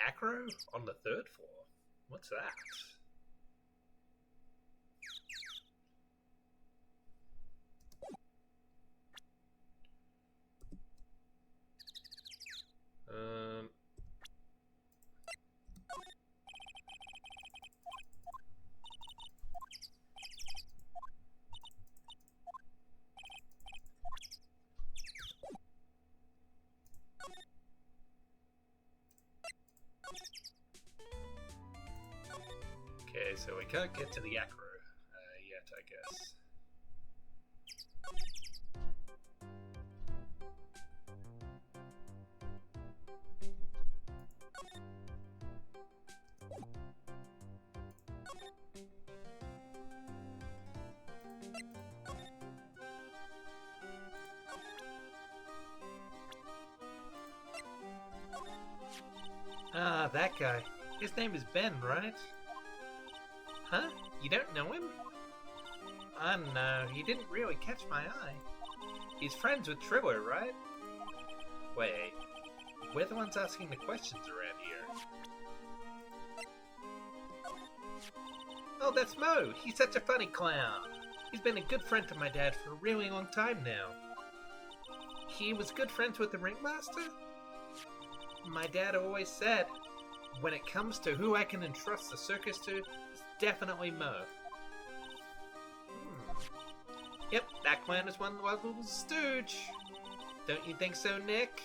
Speaker 2: Acro? On the 3rd floor? What's that? Okay, so we can't get to the acro yet, I guess. Ah, that guy. His name is Ben, right? Huh? You don't know him? No, he didn't really catch my eye. He's friends with Triller, right? Wait, we're the ones asking the questions around here. Oh, that's Mo! He's such a funny clown! He's been a good friend to my dad for a really long time now. He was good friends with the ringmaster? My dad always said, when it comes to who I can entrust the circus to, it's definitely Mo. Yep, that clown is one little stooge. Don't you think so, Nick?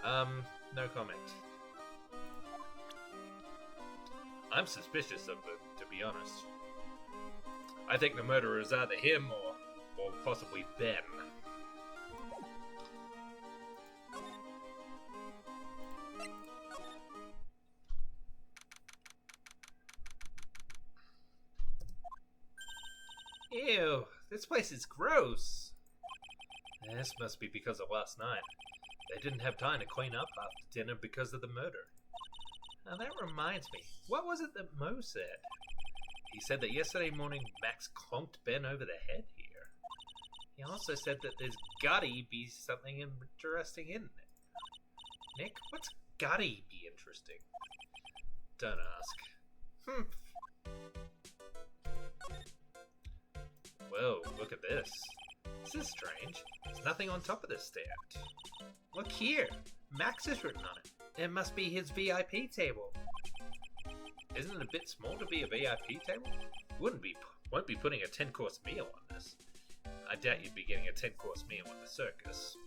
Speaker 2: No comment. I'm suspicious of it, to be honest. I think the murderer is either him or possibly Ben. Ew, this place is gross. This must be because of last night. They didn't have time to clean up after dinner because of the murder. Now that reminds me, what was it that Mo said? He said that yesterday morning Max clonked Ben over the head here. He also said that there's gotta be something interesting in it. Nick, what's gotta be interesting? Don't ask. Whoa, look at this. This is strange. There's nothing on top of this stand. Look here. Max is written on it. It must be his VIP table. Isn't it a bit small to be a VIP table? Won't be putting a 10-course meal on this. I doubt you'd be getting a 10-course meal in the circus.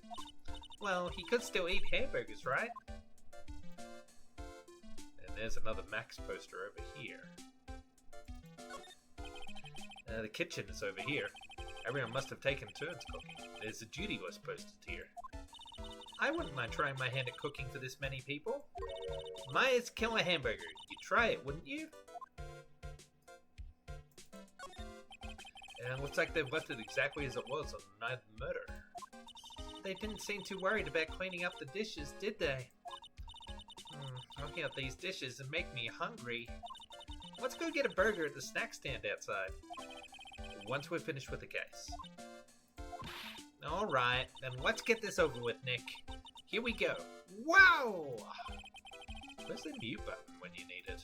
Speaker 2: Well, he could still eat hamburgers, right? there's another Max poster over here. The kitchen is over here. Everyone must have taken turns cooking. There's a duty list posted here. I wouldn't mind trying my hand at cooking for this many people. Maya's killer hamburger. You'd try it, wouldn't you? And looks like they've left it exactly as it was on the night of the murder. They didn't seem too worried about cleaning up the dishes, did they? Looking at these dishes and make me hungry. Let's go get a burger at the snack stand outside. Once we're finished with the case. Alright, then let's get this over with, Nick. Here we go. Wow! Where's the mute button when you need it?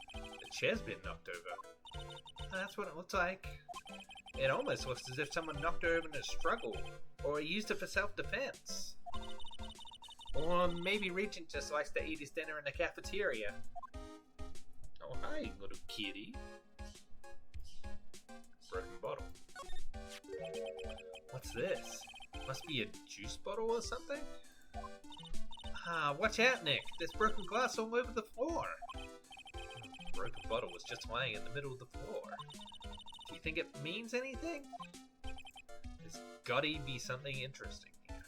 Speaker 2: The chair's been knocked over. That's what it looks like. It almost looks as if someone knocked her over in a struggle, or used it for self-defense. Or maybe Regent just likes to eat his dinner in the cafeteria. Oh, hi, little kitty. Broken bottle. What's this? Must be a juice bottle or something? Watch out, Nick. There's broken glass all over the floor. The broken bottle was just lying in the middle of the floor. Do you think it means anything? There's gotta be something interesting here.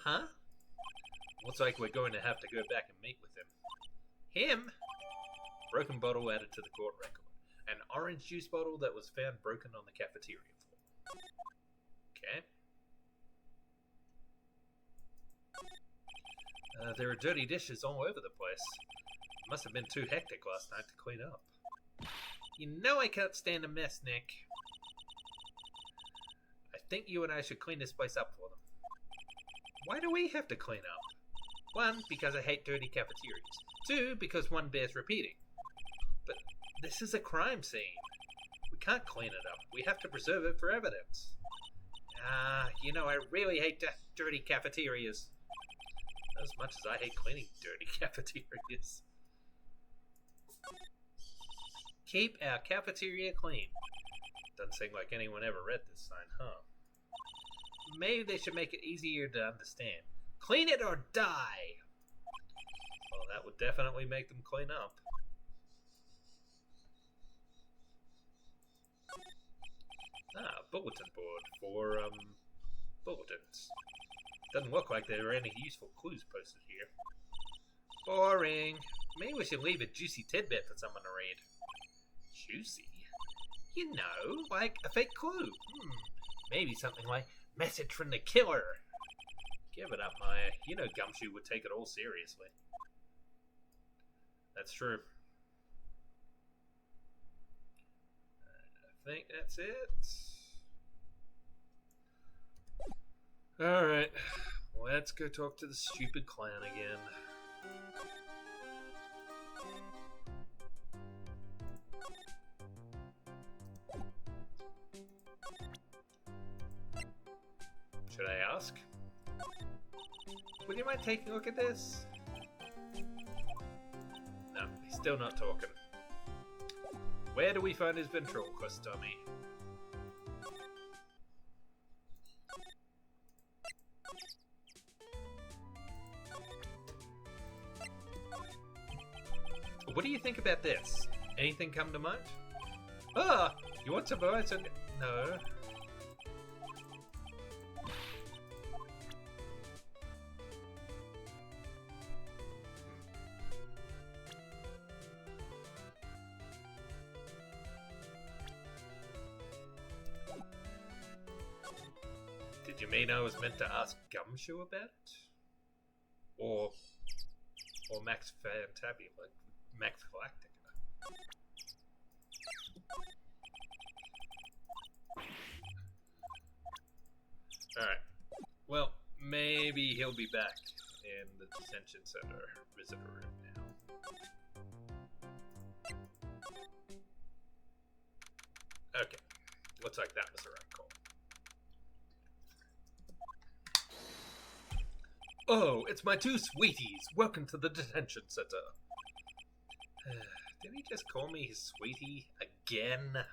Speaker 2: Huh? Looks like we're going to have to go back and meet with him. Him? Broken bottle added to the court record. An orange juice bottle that was found broken on the cafeteria floor. Okay. There are dirty dishes all over the place. It must have been too hectic last night to clean up. You know I can't stand a mess, Nick. I think you and I should clean this place up for them. Why do we have to clean up? 1, because I hate dirty cafeterias. 2, because one bears repeating. But this is a crime scene. We can't clean it up. We have to preserve it for evidence. You know, I really hate dirty cafeterias. As much as I hate cleaning dirty cafeterias. Keep our cafeteria clean. Doesn't seem like anyone ever read this sign, huh? Maybe they should make it easier to understand. Clean it or die! Well, that would definitely make them clean up. Bulletin board for, bulletins. Doesn't look like there are any useful clues posted here. Boring. Maybe we should leave a juicy tidbit for someone to read. Juicy? You know, like a fake clue. Maybe something like, message from the killer. Give it up, Maya. You know Gumshoe would take it all seriously. That's true. I think that's it. Alright, let's go talk to the stupid clown again. Should I ask? Would you mind taking a look at this? No, he's still not talking. Where do we find his ventriloquist dummy? What do you think about this? Anything come to mind? You want some advice? No. Did you mean I was meant to ask Gumshoe about it? Or Max Fantabulous? Max Galactica. Alright. Well, maybe he'll be back in the detention center visitor room now. Okay. Looks like that was the right call. Oh, it's my two sweeties. Welcome to the detention center. Did he just call me his sweetie again?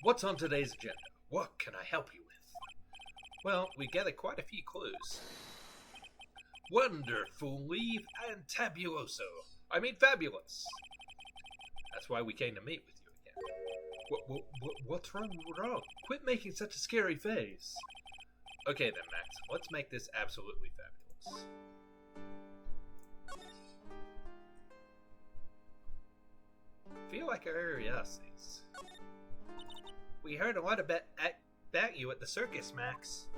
Speaker 2: What's on today's agenda? What can I help you with? Well, we gathered quite a few clues. Wonderful leave and tabuloso. I mean fabulous. That's why we came to meet with you again.
Speaker 1: What's wrong? Quit making such a scary face.
Speaker 2: Okay then, Max. Let's make this absolutely fabulous. Feel like our curiosities. We heard a lot about you at the circus, Max.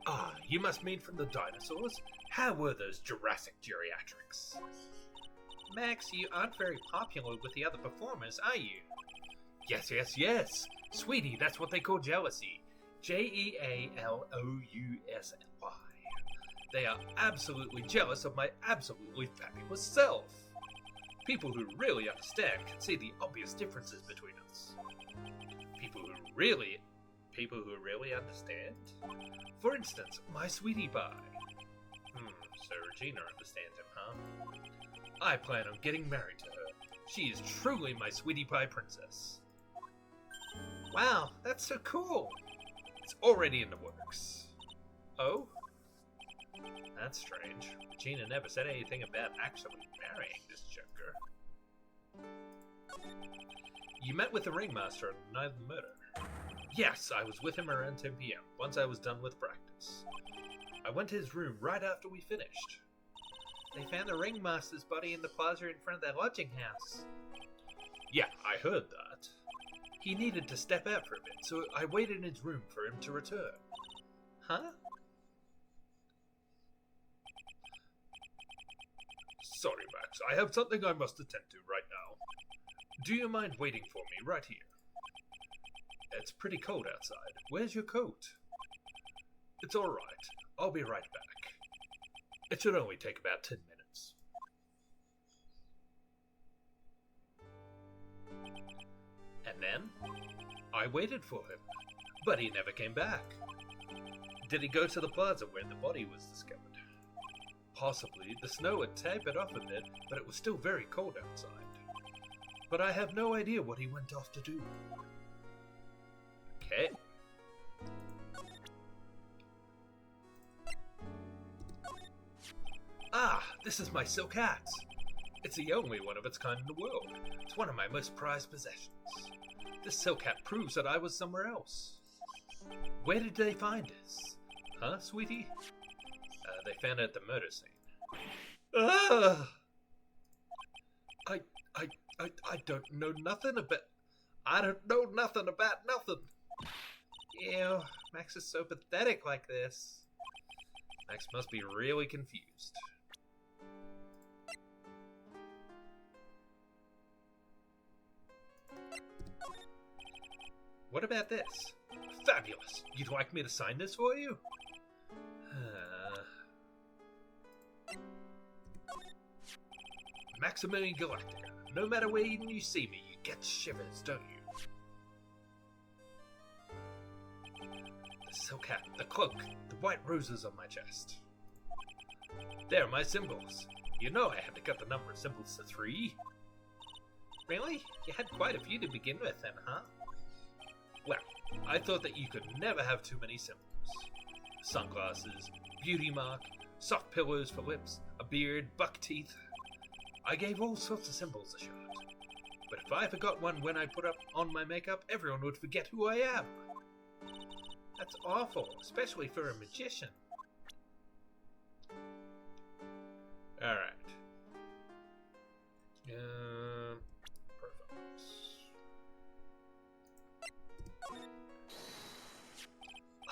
Speaker 2: Ah, you must mean from the dinosaurs? How were those Jurassic geriatrics? Max, you aren't very popular with the other performers, are you? Yes. Sweetie, that's what they call jealousy. Jealousy. They are absolutely jealous of my absolutely fabulous self. People who really understand can see the obvious differences between us. People who really understand? For instance, my sweetie pie. So Regina understands him, huh? I plan on getting married to her. She is truly my sweetie pie princess. Wow, that's so cool. It's already in the works. Oh? That's strange. Regina never said anything about actually marrying this joker. You met with the ringmaster on the night of the murder. Yes, I was with him around 10 p.m. once I was done with practice. I went to his room right after we finished. They found the ringmaster's body in the plaza in front of their lodging house. Yeah, I heard that. He needed to step out for a bit, so I waited in his room for him to return. Huh? Sorry, Max. I have something I must attend to right now. Do you mind waiting for me right here? It's pretty cold outside. Where's your coat? It's all right. I'll be right back. It should only take about 10 minutes. And then, I waited for him, but he never came back. Did he go to the plaza where the body was discovered? Possibly. The snow had tapered off a bit, but it was still very cold outside. But I have no idea what he went off to do. Okay. Ah, this is my silk hat. It's the only one of its kind in the world. It's one of my most prized possessions. This silk hat proves that I was somewhere else. Where did they find us? Huh, sweetie? They found it at the murder scene. I don't know nothing about... I don't know nothing about nothing. Ew, Max is so pathetic like this. Max must be really confused. What about this? Fabulous! You'd like me to sign this for you? Maximilian Galactica. No matter where you see me, you get shivers, don't you? The silk hat, the cloak, the white roses on my chest. They're my symbols. You know I had to cut the number of symbols to 3. Really? You had quite a few to begin with then, huh? Well, I thought that you could never have too many symbols. Sunglasses, beauty mark, soft pillows for lips, a beard, buck teeth. I gave all sorts of symbols a shot. But if I forgot one when I put on my makeup, everyone would forget who I am. That's awful, especially for a magician. Alright. Perfect.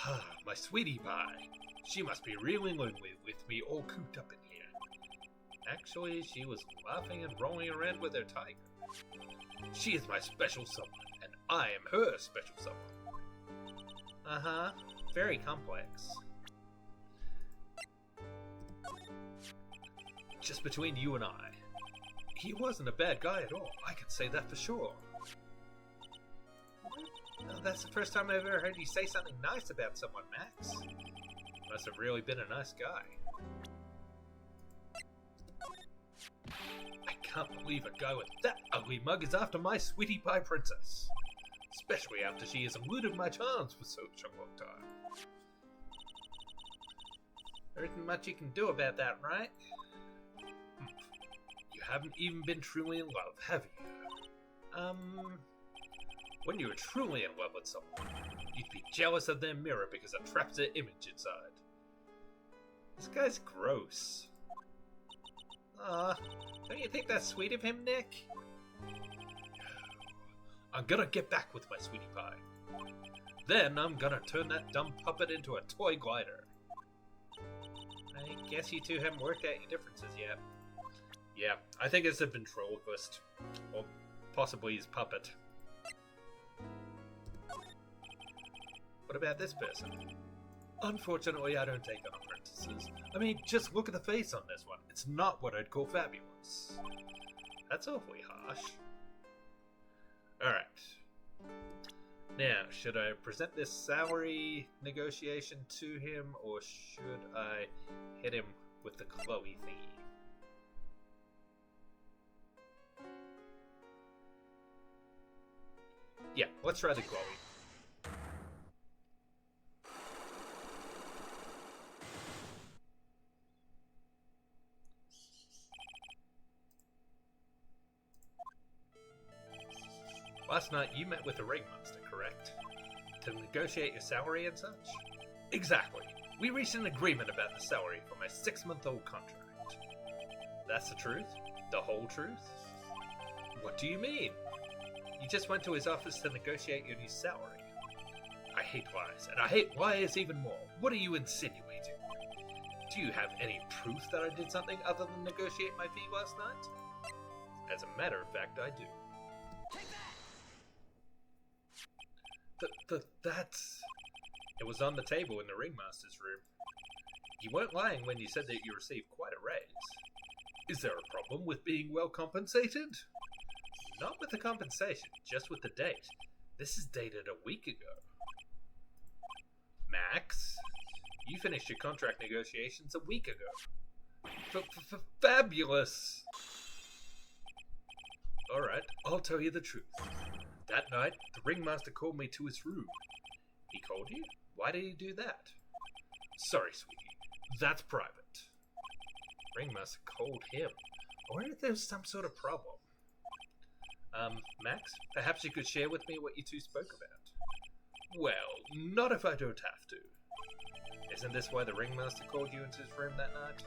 Speaker 2: Ah, my sweetie pie. She must be really lonely with me all cooped up in here. Actually, she was laughing and rolling around with her tiger. She is my special someone, and I am her special someone. Uh-huh. Very complex. Just between you and I. He wasn't a bad guy at all. I can say that for sure. Well, that's the first time I've ever heard you say something nice about someone, Max. Must have really been a nice guy. I can't believe a guy with that ugly mug is after my sweetie pie princess. Especially after she has eluded my charms for such a long time. There isn't much you can do about that, right? You haven't even been truly in love, have you? When you were truly in love with someone, you'd be jealous of their mirror because it traps their image inside. This guy's gross. Don't you think that's sweet of him, Nick? I'm gonna get back with my sweetie pie. Then I'm gonna turn that dumb puppet into a toy glider. I guess you two haven't worked out your differences yet. Yeah, I think it's a ventriloquist. Or possibly his puppet. What about this person? Unfortunately, I don't take on apprentices. I mean, just look at the face on this one. It's not what I'd call fabulous. That's awfully harsh. Alright. Now, should I present this salary negotiation to him, or should I hit him with the Chloe theme? Yeah, let's try the Chloe. Last night you met with the ringmaster, correct? To negotiate your salary and such? Exactly. We reached an agreement about the salary for my 6-month-old contract. That's the truth? The whole truth? What do you mean? You just went to his office to negotiate your new salary. I hate lies, and I hate liars even more. What are you insinuating? Do you have any proof that I did something other than negotiate my fee last night? As a matter of fact, I do. That's... It was on the table in the ringmaster's room. You weren't lying when you said that you received quite a raise. Is there a problem with being well compensated? Not with the compensation, just with the date. This is dated a week ago. Max, you finished your contract negotiations a week ago. Fabulous! Alright, I'll tell you the truth. That night, the ringmaster called me to his room. He called you? Why did he do that? Sorry, sweetie. That's private. Ringmaster called him. I wonder if there's some sort of problem. Max, perhaps you could share with me what you two spoke about? Well, not if I don't have to. Isn't this why the ringmaster called you into his room that night?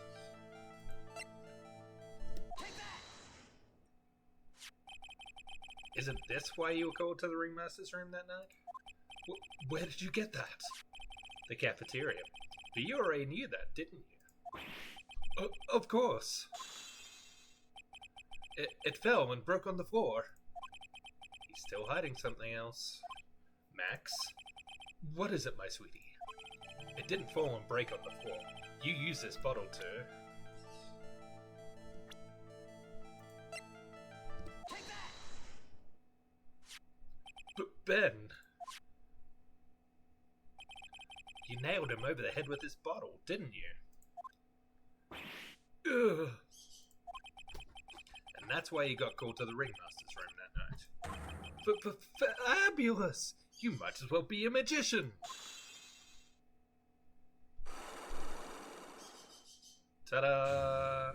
Speaker 2: Isn't this why you were called to the ringmaster's room that night? Where did you get that? The cafeteria. But you already knew that, didn't you? Of course. It fell and broke on the floor. He's still hiding something else. Max? What is it, my sweetie? It didn't fall and break on the floor. You used this bottle to... But Ben... You nailed him over the head with this bottle, didn't you? Ugh. And that's why you got called to the ringmaster's room that night. Fabulous! You might as well be a magician! Ta-da!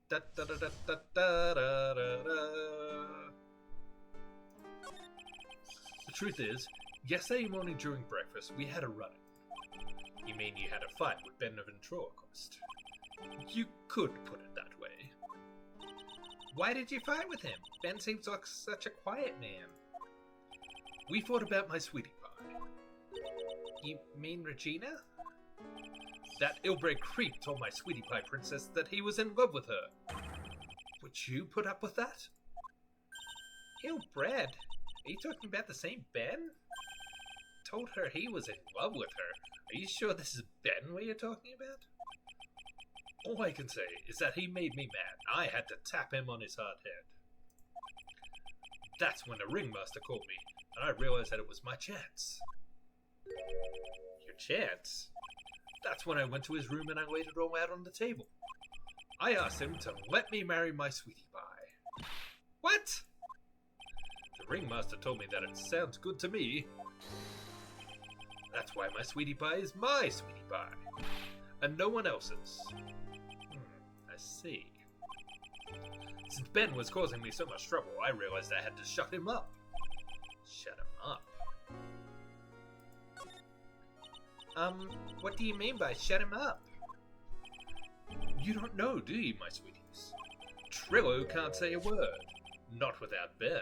Speaker 2: Da-da-da-da-da-da-da-da. The truth is, yesterday morning during breakfast, we had a run-in. You mean you had a fight with Ben the ventriloquist? You could put it that way. Why did you fight with him? Ben seems like such a quiet man. We fought about my sweetie pie. You mean Regina? That ill-bred creep told my sweetie pie princess that he was in love with her. Would you put up with that? Ill-bred? Are you talking about the same Ben? Told her he was in love with her. Are you sure this is Ben we are talking about? All I can say is that he made me mad. I had to tap him on his hard head. That's when the ringmaster called me, and I realized that it was my chance. Your chance? That's when I went to his room and I laid it all out on the table. I asked him to let me marry my sweetie pie. What? The ringmaster told me that it sounds good to me. That's why my sweetie pie is my sweetie pie. and no one else's. I see. Since Ben was causing me so much trouble, I realized I had to shut him up. Shut him up? What do you mean by shut him up? You don't know, do you, my sweeties? Trillo can't say a word. Not without Ben.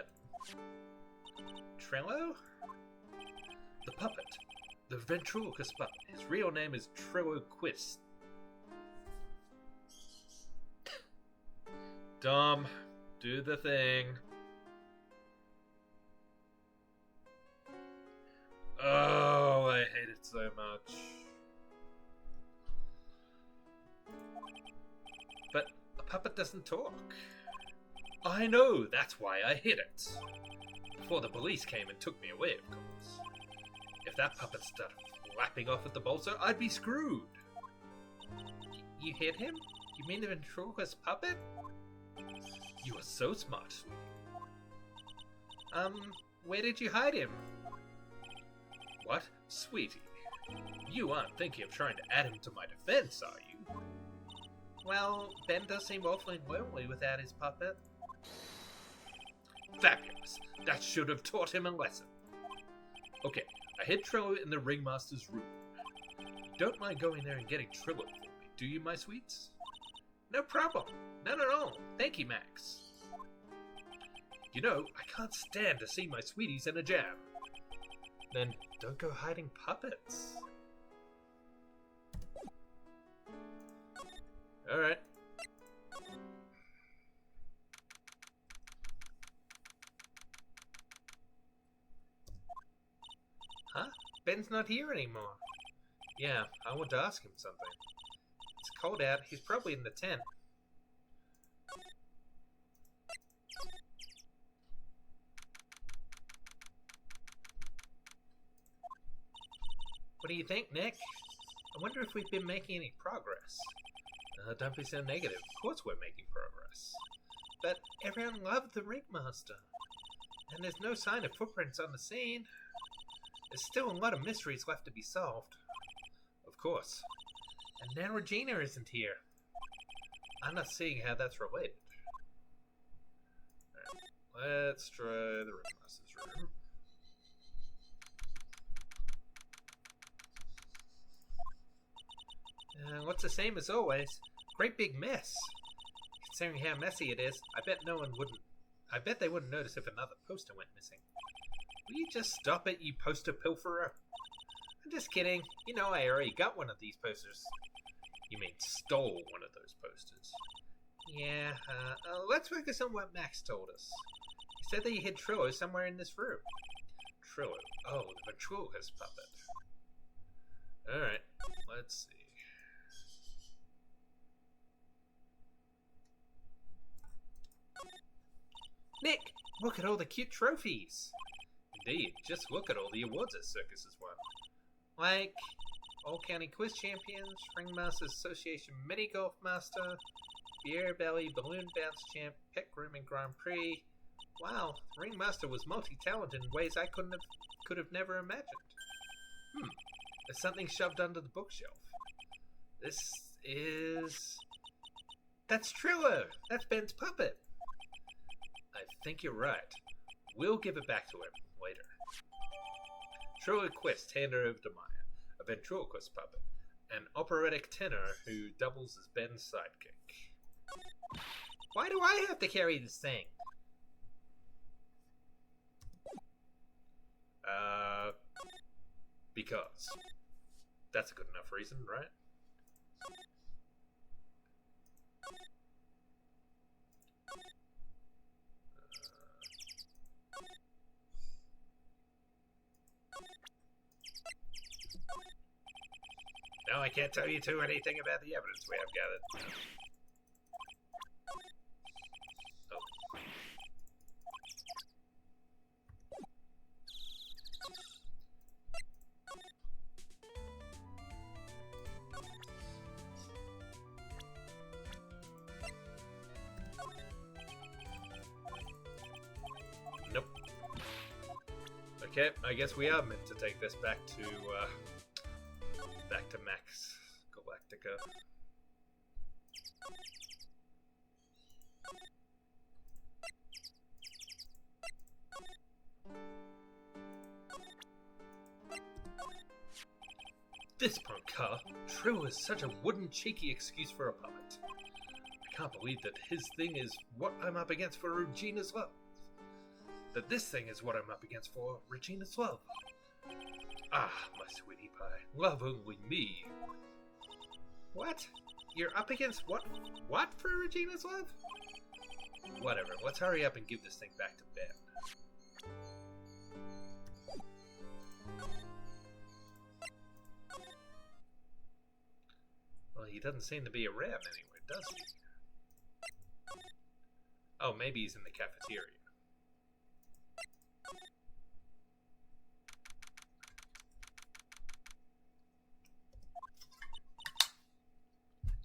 Speaker 2: Trillo? The puppet. The ventriloquist puppet. His real name is Trillo Quist. Dom, do the thing. Oh, I hate it so much. But a puppet doesn't talk. I know, that's why I hid it. Before the police came and took me away, of course. If that puppet started flapping off at the bolster, I'd be screwed. You hid him? You mean the ventriloquist puppet? You are so smart. Where did you hide him? What? Sweetie, you aren't thinking of trying to add him to my defense, are you? Well, Ben does seem awfully lonely without his puppet. Fabulous. That should have taught him a lesson. Okay, I hid Trillo in the ringmaster's room. You don't mind going there and getting Trillo for me, do you, my sweets? No problem. None at all. Thank you, Max. You know, I can't stand to see my sweeties in a jam. Then don't go hiding puppets. Alright. Huh? Ben's not here anymore. Yeah, I want to ask him something. It's cold out. He's probably in the tent. What do you think, Nick? I wonder if we've been making any progress. Don't be so negative. Of course we're making progress. But everyone loved the ringmaster. And there's no sign of footprints on the scene. There's still a lot of mysteries left to be solved. Of course. And now Regina isn't here. I'm not seeing how that's related. Alright, let's try the ringmaster's room. What's the same as always? Great big mess. Considering how messy it is, I bet they wouldn't notice if another poster went missing. Will you just stop it, you poster pilferer? I'm just kidding. You know I already got one of these posters. You mean stole one of those posters? Yeah, let's focus on what Max told us. He said that you hid Trillo somewhere in this room. Trillo? Oh, the ventriloquist puppet. Alright, let's see. Nick, look at all the cute trophies. Indeed, just look at all the awards that Circus has won. Like, All-County Quiz Champions, Ringmasters Association Mini Golf Master, Beer Belly Balloon Bounce Champ, Pet Grooming Grand Prix. Wow, Ringmaster was multi-talented in ways I could have never imagined. There's something shoved under the bookshelf. This is... That's Trillo! That's Ben's puppet! I think you're right. We'll give it back to him later. Trillo Quest, hand her over to Maya, a ventriloquist puppet, an operatic tenor who doubles as Ben's sidekick. Why do I have to carry this thing? Because. That's a good enough reason, right? No, I can't tell you two anything about the evidence we have gathered. Oh. Nope. Okay, I guess we are meant to take this back to Max Galactic
Speaker 1: kicker. This punk car, Trill is such a wooden, cheeky excuse for a puppet. I can't believe that his thing is what I'm up against for Regina's love. That this thing is what I'm up against for Regina's love. Ah, my sweetie pie, love only me. What? You're up against what? What for Regina's love? Whatever, let's hurry up and give this thing back to Ben. Well, he doesn't seem to be around anywhere, does he? Oh, maybe he's in the cafeteria.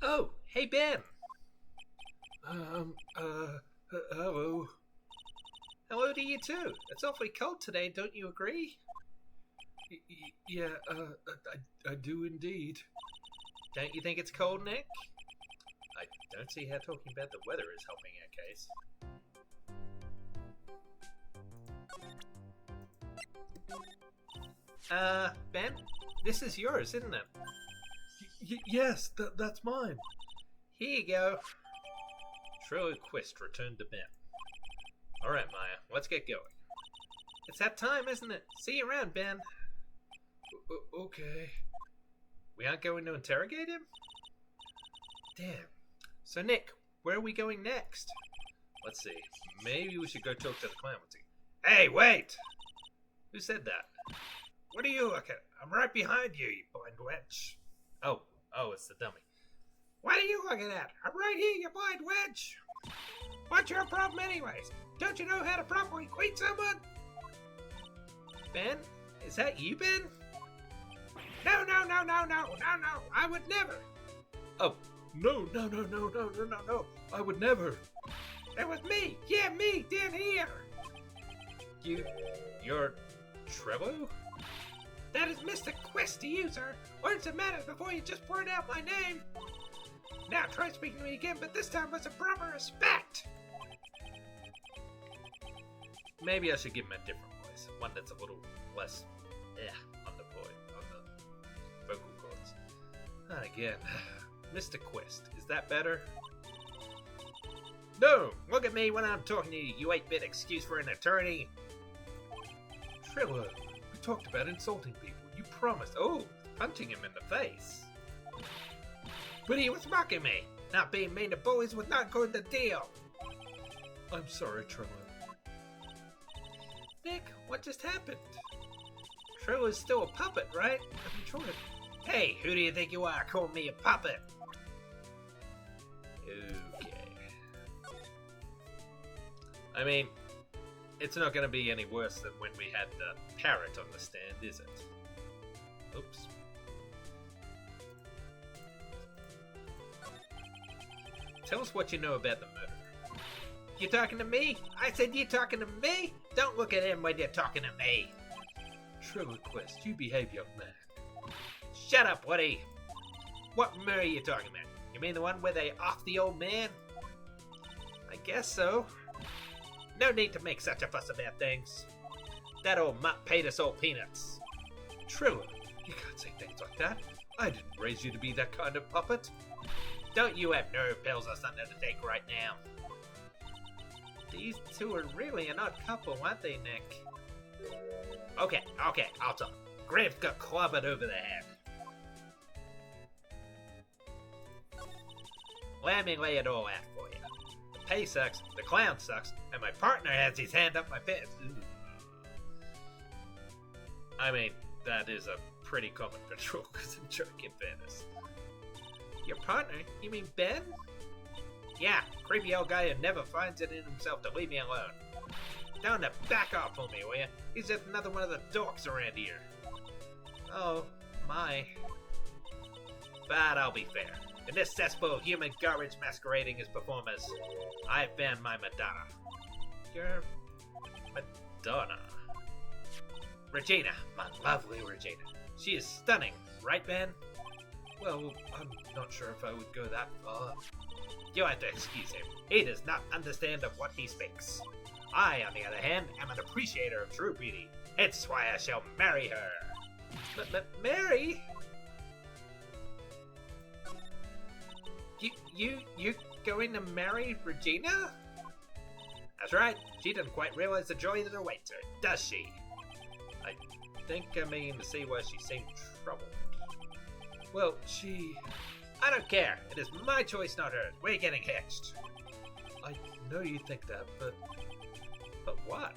Speaker 1: Oh, hey Ben! Hello. Hello to you too. It's awfully cold today, don't you agree? Yeah, I do indeed. Don't you think it's cold, Nick? I don't see how talking about the weather is helping our case. Ben? This is yours, isn't it? Yes, that's mine. Here you go. Quist returned to Ben. Alright, Maya, let's get going. It's that time, isn't it? See you around, Ben. Okay. We aren't going to interrogate him? Damn. So, Nick, where are we going next? Let's see. Maybe we should go talk to the clown. Hey, wait! Who said that? What are you looking at? I'm right behind you, you blind wench. Oh, it's the dummy. What are you looking at? I'm right here, you blind wench. What's your problem anyways? Don't you know how to properly greet someone? Ben? Is that you, Ben? No, I would never. Oh, no, I would never. That was me. Yeah, me, down here. You're Trello? That is Mr. Quist to you, sir. Learn some manners before you just blurt out my name. Now try speaking to me again, but this time with some proper respect. Maybe I should give him a different voice. One that's a little less, on the vocal cords. Again, Mr. Quist, is that better? No, look at me when I'm talking to you, you 8-bit excuse for an attorney. Triller, we talked about insulting people. You promised. Oh, punching him in the face. But he was mocking me. Not being mean to bullies was not going to deal. I'm sorry, Triller. Nick, what just happened? Triller's still a puppet, right? Hey, who do you think you are calling me a puppet? Okay. I mean, it's not going to be any worse than when we had the parrot on the stand, is it? Oops. Tell us what you know about the murder. You talking to me? I said you talking to me? Don't look at him when you're talking to me. Triller Quest, you behave, young man. Shut up, Woody. What murder are you talking about? You mean the one where they off the old man? I guess so. No need to make such a fuss about things. That old mutt paid us all peanuts. Triller, you can't say things like that. I didn't raise you to be that kind of puppet. Don't you have nerve pills or something to take right now? These two are really an odd couple, aren't they, Nick? Okay, I'll talk. Gramps got clobbered over the head. Let me lay it all out for you. The pay sucks, the clown sucks, and my partner has his hand up my pants. I mean, that is a pretty common ventriloquism joke in fairness. Your partner? You mean Ben? Yeah, creepy old guy who never finds it in himself to leave me alone. Down to back off on me, will ya? He's just another one of the dorks around here. Oh, my. But I'll be fair. In this cesspool of human garbage masquerading as performers, I've found my Madonna. Your Madonna? Regina, my lovely Regina. She is stunning, right, Ben?
Speaker 2: Well, I'm not sure if I would go that far. You have to excuse him. He does not understand of what he speaks. I, on the other hand, am an appreciator of true beauty. It's why I shall marry her. Marry? You're going to marry Regina? That's right. She doesn't quite realize the joy that awaits her, does she? I think I mean to see why she seemed troubled. Well, I don't care. It is my choice, not hers. We're getting hitched. I know you think that, but what?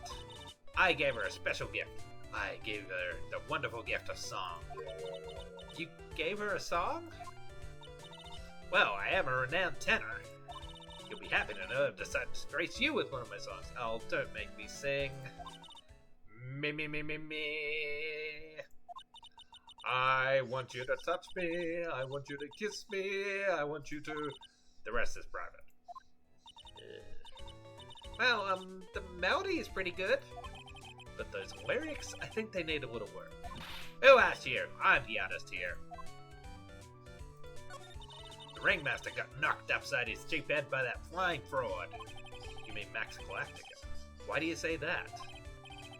Speaker 2: I gave her a special gift. I gave her the wonderful gift of song. You gave her a song? Well, I am a renowned tenor. You'll be happy to know I've decided to grace you with one of my songs. Oh, don't make me sing. Me. I want you to touch me. I want you to kiss me. I want you to... The rest is private. Well, the melody is pretty good. But those lyrics, I think they need a little work. Who asked you? I'm the artist here. The ringmaster got knocked upside his cheap head by that flying fraud. You mean Max Galactica? Why do you say that?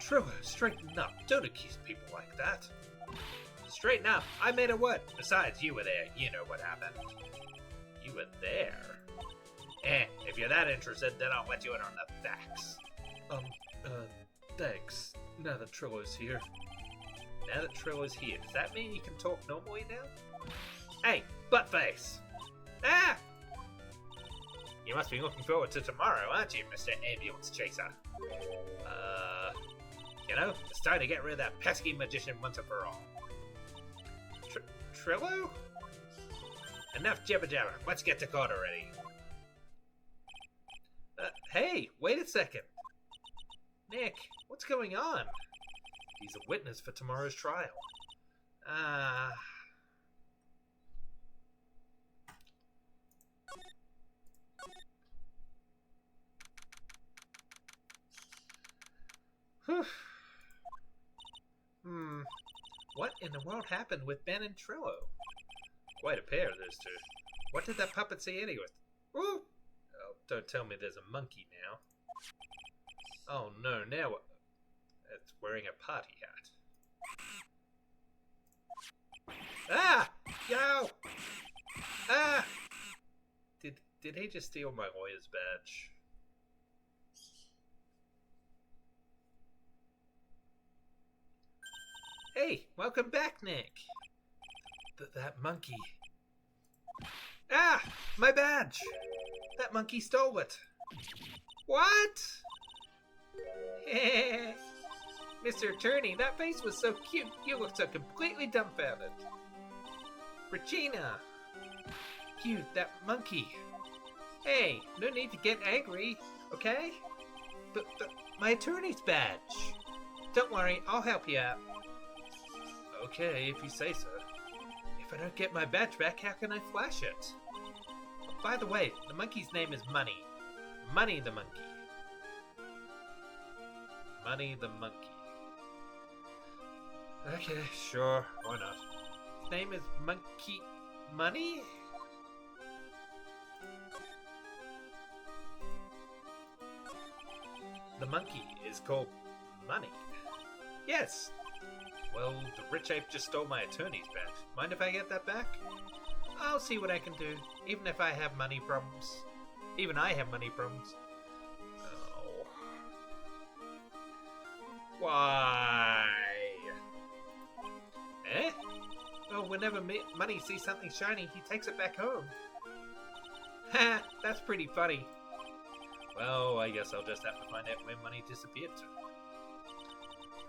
Speaker 2: True, straighten up. Don't accuse people like that. Straighten up. I made a word. Besides, you were there. You know what happened. You were there? If you're that interested, then I'll let you in on the facts.
Speaker 1: Thanks. Now that Trillo's here.
Speaker 2: Now that Trillo's here, does that mean you can talk normally now? Hey, buttface! Ah! You must be looking forward to tomorrow, aren't you, Mr. Ambulance Chaser? You know, it's time to get rid of that pesky magician once and for all. Trillo? Enough jibber-jabber. Let's get to court already. Hey, wait a second. Nick, what's going on?
Speaker 1: He's a witness for tomorrow's trial.
Speaker 2: Whew. What in the world happened with Ben and Trillo?
Speaker 1: Quite a pair, those two.
Speaker 2: What did that puppet say anyway? Ooh!
Speaker 1: Oh, don't tell me there's a monkey now. Oh no, now it's wearing a party hat.
Speaker 2: Ah! Yo! Ah!
Speaker 1: Did he just steal my lawyer's badge?
Speaker 2: Hey, welcome back, Nick.
Speaker 1: That monkey.
Speaker 2: Ah! My badge! That monkey stole it. What? Mr. Attorney, that face was so cute. You looked so completely dumbfounded. Regina! You, that monkey. Hey, no need to get angry, okay? But my attorney's badge. Don't worry, I'll help you out.
Speaker 1: Okay, if you say so.
Speaker 2: If I don't get my badge back, how can I flash it? By the way, the monkey's name is Money. Money the monkey.
Speaker 1: Money the monkey. Okay, sure, why not?
Speaker 2: His name is Monkey... Money?
Speaker 1: The monkey is called Money.
Speaker 2: Yes.
Speaker 1: Well, the rich ape just stole my attorney's badge.
Speaker 2: Mind if I get that back? I'll see what I can do, even if I have money problems. Even I have money problems.
Speaker 1: Oh.
Speaker 2: Why? Eh? Oh, whenever Money sees something shiny, he takes it back home. Ha! That's pretty funny.
Speaker 1: Well, I guess I'll just have to find out where Money disappeared to.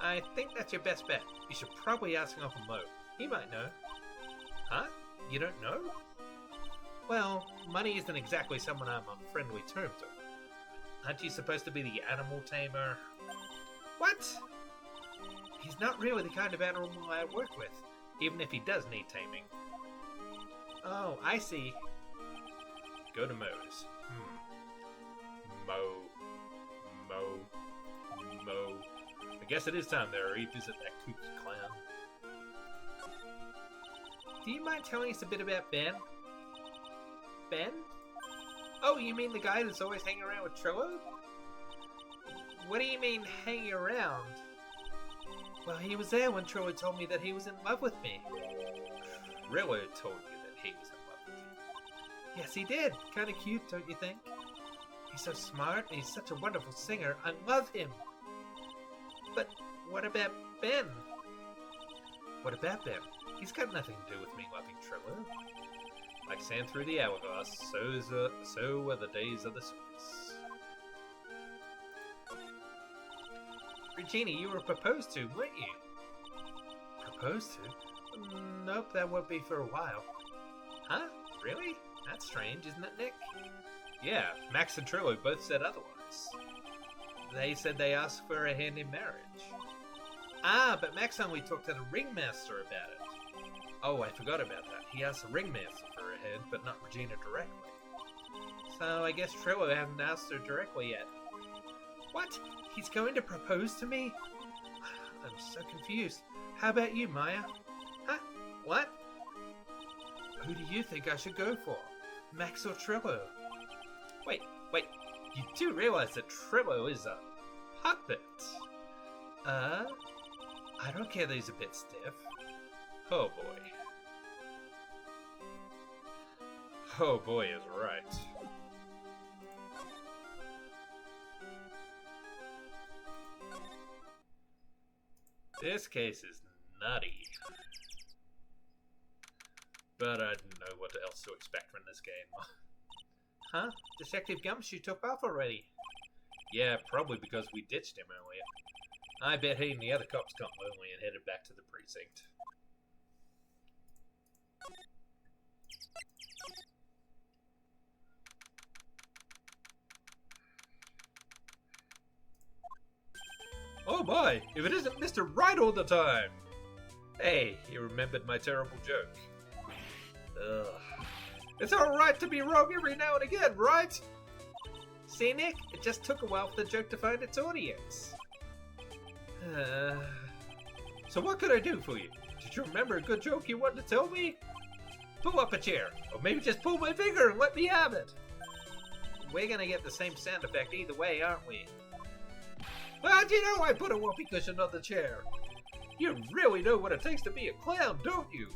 Speaker 2: I think that's your best bet. You should probably ask Uncle Mo. He might know.
Speaker 1: Huh? You don't know?
Speaker 2: Well, Money isn't exactly someone I'm on friendly terms with.
Speaker 1: Aren't you supposed to be the animal tamer?
Speaker 2: What? He's not really the kind of animal I work with, even if he does need taming. Oh, I see.
Speaker 1: Go to Moe's. Mo. I guess it is time to revisit that kooky clown.
Speaker 3: Do you mind telling us a bit about Ben? Ben? Oh, you mean the guy that's always hanging around with Trillo? What do you mean, hanging around? Well, he was there when Trillo told me that he was in love with me.
Speaker 2: Trillo told you that he was in love with you?
Speaker 3: Yes, he did. Kinda cute, don't you think? He's so smart, and he's such a wonderful singer. I love him. But what about Ben?
Speaker 2: What about Ben? He's got nothing to do with me loving Trillo. Like sand through the hourglass, so were the days of the circus.
Speaker 3: Regina, you were proposed to, weren't you?
Speaker 2: Proposed to?
Speaker 3: Nope, that won't be for a while.
Speaker 2: Huh? Really? That's strange, isn't it, Nick? Yeah, Max and Trillo both said otherwise.
Speaker 3: They said they asked for a hand in marriage. Ah, but Max only talked to the ringmaster about it.
Speaker 2: Oh, I forgot about that. He asked the ringmaster for a hand, but not Regina directly.
Speaker 3: So I guess Trillo hasn't asked her directly yet. What? He's going to propose to me? I'm so confused. How about you, Maya? Huh? What? Who do you think I should go for? Max or Trillo?
Speaker 2: Wait. You do realize that Trillo is a puppet?
Speaker 3: I don't care that he's a bit stiff.
Speaker 2: Oh boy. Oh boy is right. This case is nutty. But I didn't know what else to expect from this game.
Speaker 3: Huh? Detective Gumshoe took off already.
Speaker 2: Yeah, probably because we ditched him earlier. I bet he and the other cops got lonely and headed back to the precinct. Oh my! If it isn't Mr. Wright all the time! Hey, you remembered my terrible joke. Ugh. It's alright to be wrong every now and again, right?
Speaker 3: See, Nick? It just took a while for the joke to find its audience.
Speaker 2: So what could I do for you? Did you remember a good joke you wanted to tell me? Pull up a chair, or maybe just pull my finger and let me have it.
Speaker 3: We're gonna get the same sound effect either way, aren't we?
Speaker 2: How'd you know I put a whoopee cushion on the chair? You really know what it takes to be a clown, don't you?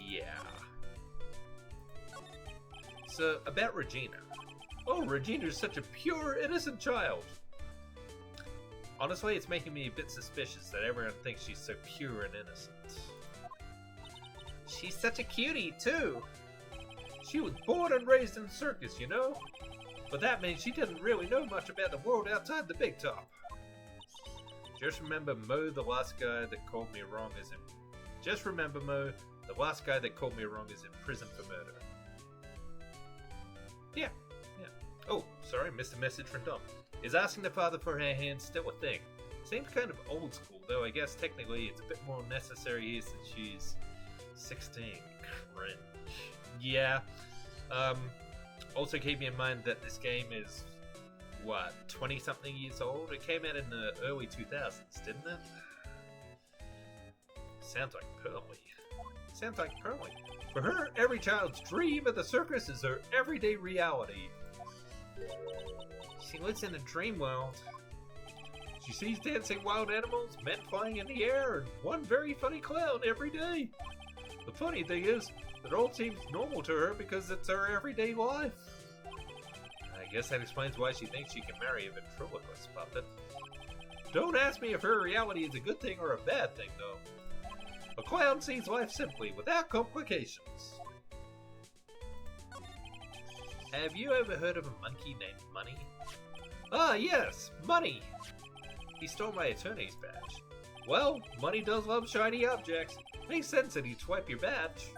Speaker 2: Yeah. So, about Regina. Oh, Regina's such a pure, innocent child. Honestly, it's making me a bit suspicious that everyone thinks she's so pure and innocent.
Speaker 3: She's such a cutie, too.
Speaker 2: She was born and raised in the circus, you know? But that means she doesn't really know much about the world outside the big top. Just remember Mo, the last guy that called me wrong is in... Just remember Mo, the last guy that called me wrong is in prison for murder. Yeah. Oh, sorry, missed a message from Dom. Is asking the father for her hand still a thing? Seems kind of old school, though I guess technically it's a bit more necessary here since she's 16. Cringe. Yeah. Also keep in mind that this game is, 20-something years old? It came out in the early 2000s, didn't it? Sounds like Pearly. For her, every child's dream of the circus is her everyday reality.
Speaker 3: She lives in a dream world.
Speaker 2: She sees dancing wild animals, men flying in the air, and one very funny clown every day. The funny thing is, it all seems normal to her because it's her everyday life. I guess that explains why she thinks she can marry a ventriloquist puppet. Don't ask me if her reality is a good thing or a bad thing, though. A clown sees life simply, without complications.
Speaker 3: Have you ever heard of a monkey named Money?
Speaker 2: Ah, yes, Money! He stole my attorney's badge. Well, Money does love shiny objects. Makes sense that he'd swipe your badge.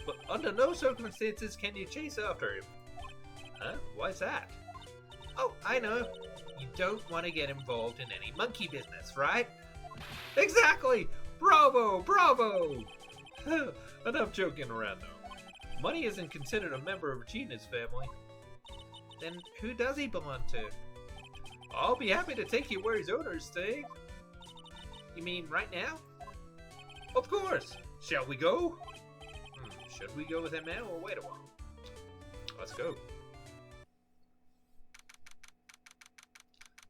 Speaker 2: But under no circumstances can you chase after him. Huh? Why's that?
Speaker 3: Oh, I know. You don't want to get involved in any monkey business, right?
Speaker 2: Exactly! Bravo! Enough joking around, though. Money isn't considered a member of Regina's family.
Speaker 3: Then who does he belong to?
Speaker 2: I'll be happy to take you where his owner's staying.
Speaker 3: You mean right now?
Speaker 2: Of course! Shall we go? Should we go with him now or wait a while? Let's go.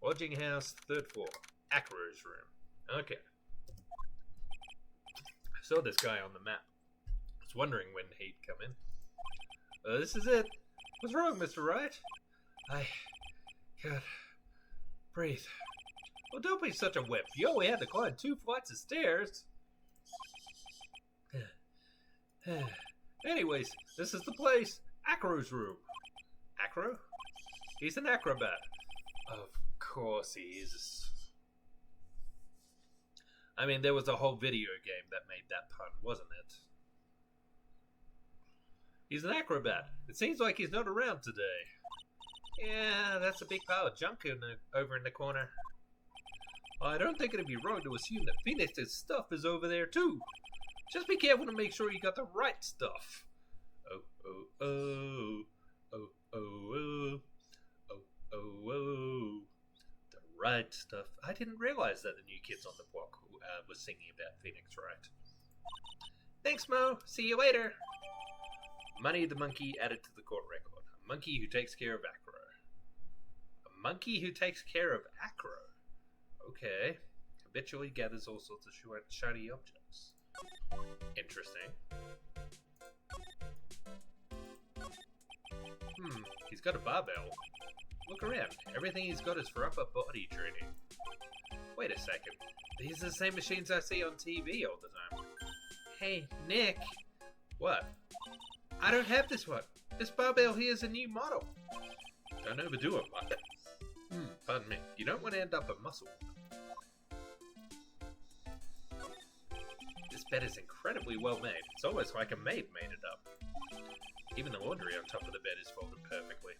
Speaker 2: Lodging house, 3rd floor. Acro's room. Okay. I saw this guy on the map. I was wondering when he'd come in. This is it. What's wrong, Mr. Wright? I can't breathe. Well, don't be such a whip. You only had to climb 2 flights of stairs. Anyways, this is the place. Acro's room. Acro? He's an acrobat. Of course he is. I mean, there was a whole video game that made that pun, wasn't it? He's an acrobat. It seems like he's not around today.
Speaker 3: Yeah, that's a big pile of junk over in the corner.
Speaker 2: I don't think it'd be wrong to assume that Phoenix's stuff is over there too. Just be careful to make sure you got the right stuff. Oh, oh, oh. Oh, oh, oh. Oh, oh, oh. The right stuff. I didn't realize that the New Kids on the Block was singing about Phoenix Wright.
Speaker 3: Thanks, Mo. See you later.
Speaker 2: Money the monkey added to the court record. A monkey who takes care of Acro. A monkey who takes care of Acro. Okay. Habitually gathers all sorts of shiny objects. Interesting. He's got a barbell. Look around. Everything he's got is for upper body training. Wait a second. These are the same machines I see on TV all the time.
Speaker 3: Hey, Nick.
Speaker 2: What?
Speaker 3: I don't have this one. This barbell here is a new model.
Speaker 2: Don't overdo it, Mike. Pardon me. You don't want to end up a muscle. This bed is incredibly well made. It's almost like a maid made it up. Even the laundry on top of the bed is folded perfectly.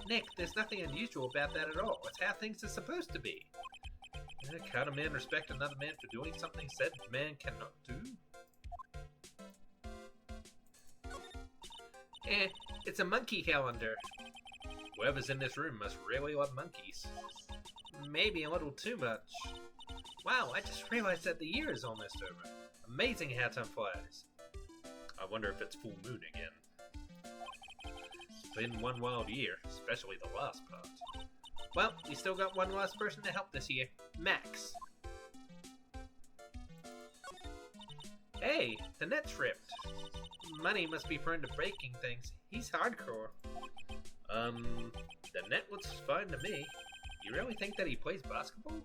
Speaker 3: Nick, there's nothing unusual about that at all. It's how things are supposed to be.
Speaker 2: Can't a man respect another man for doing something said man cannot do?
Speaker 3: It's a monkey calendar.
Speaker 2: Whoever's in this room must really love monkeys.
Speaker 3: Maybe a little too much. Wow, I just realized that the year is almost over. Amazing how time flies.
Speaker 2: I wonder if it's full moon again. It's been one wild year, especially the last part.
Speaker 3: Well, we still got one last person to help this year. Max. Hey, the net's ripped. Money must be prone to breaking things. He's hardcore.
Speaker 2: The net looks fine to me. You really think that he plays basketball?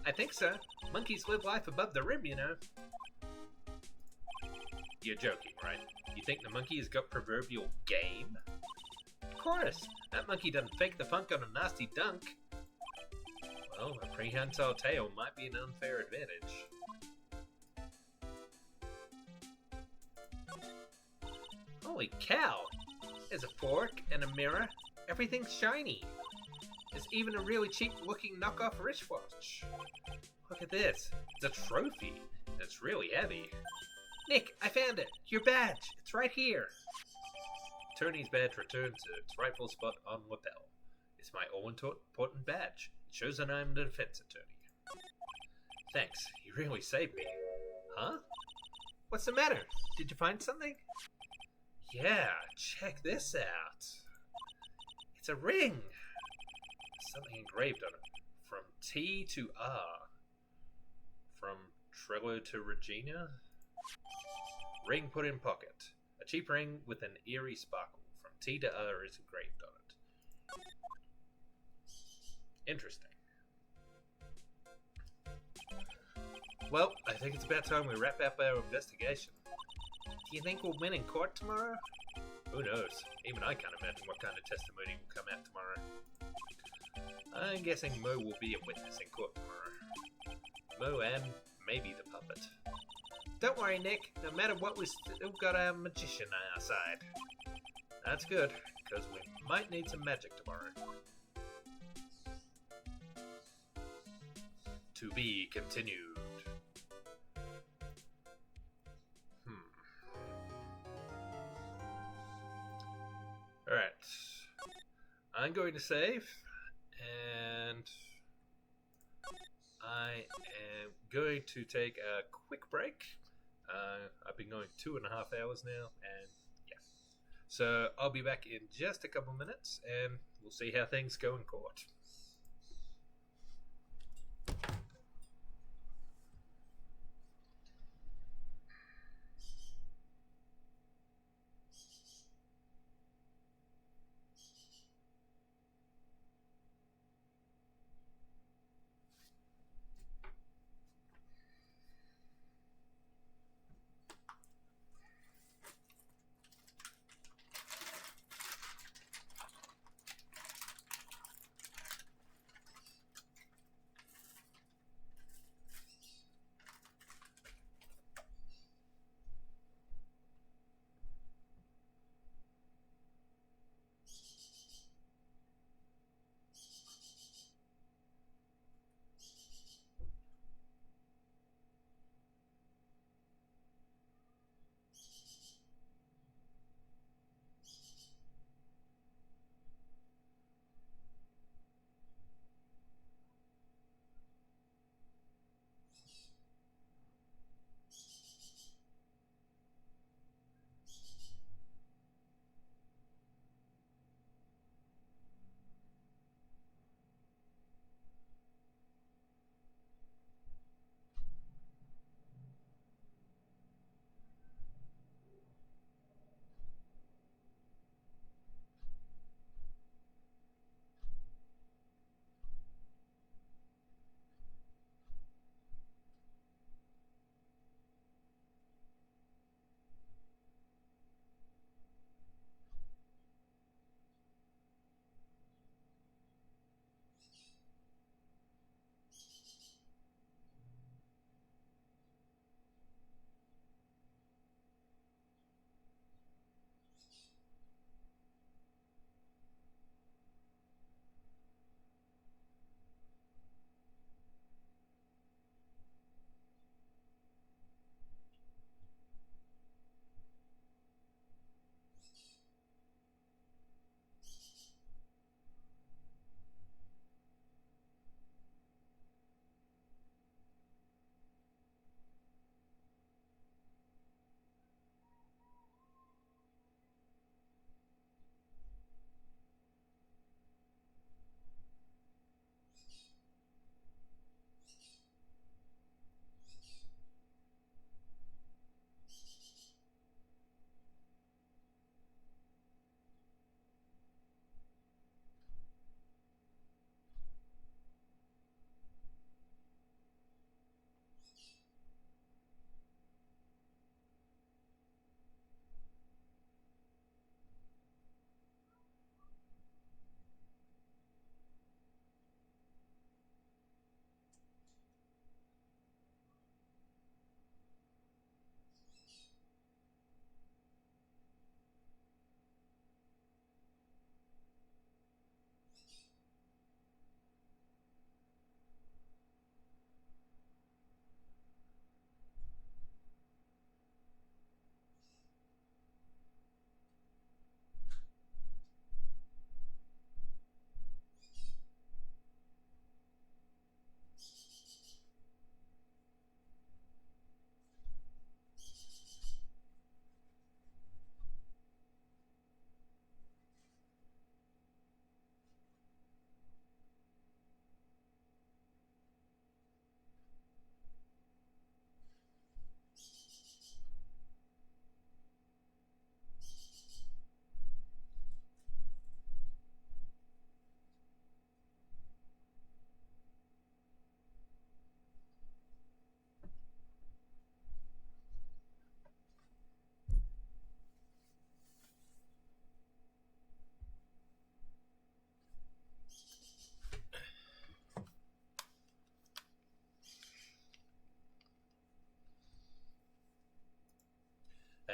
Speaker 3: I think so. Monkeys live life above the rim, you know.
Speaker 2: You're joking, right? You think the monkey has got proverbial game?
Speaker 3: Of course. That monkey doesn't fake the funk on a nasty dunk.
Speaker 2: Well, a prehensile tail might be an unfair advantage.
Speaker 3: Holy cow! There's a fork and a mirror. Everything's shiny. There's even a really cheap-looking knockoff wristwatch.
Speaker 2: Look at this. It's a trophy. It's really heavy.
Speaker 3: Nick, I found it. Your badge. It's right here.
Speaker 2: Tony's badge returned to its rightful spot on lapel. It's my all-important badge. It shows that I'm the defense attorney. Thanks. You really saved me.
Speaker 3: Huh? What's the matter? Did you find something?
Speaker 2: Yeah, check this out.
Speaker 3: It's a ring.
Speaker 2: There's something engraved on it. From T to R. From Trello to Regina. Ring put in pocket. A cheap ring with an eerie sparkle. From T to R is engraved on it. Interesting. Well, I think it's about time we wrap up our investigation.
Speaker 3: Do you think we'll win in court tomorrow?
Speaker 2: Who knows? Even I can't imagine what kind of testimony will come out tomorrow. I'm guessing Mo will be a witness in court tomorrow. Mo and maybe the puppet.
Speaker 3: Don't worry, Nick. No matter what, we still got our magician on our side.
Speaker 2: That's good, because we might need some magic tomorrow. To be continued. Alright. I'm going to save. And I am
Speaker 1: going to take a quick break. I've been going 2.5 hours now, and yeah. So I'll be back in just a couple minutes, and we'll see how things go in court.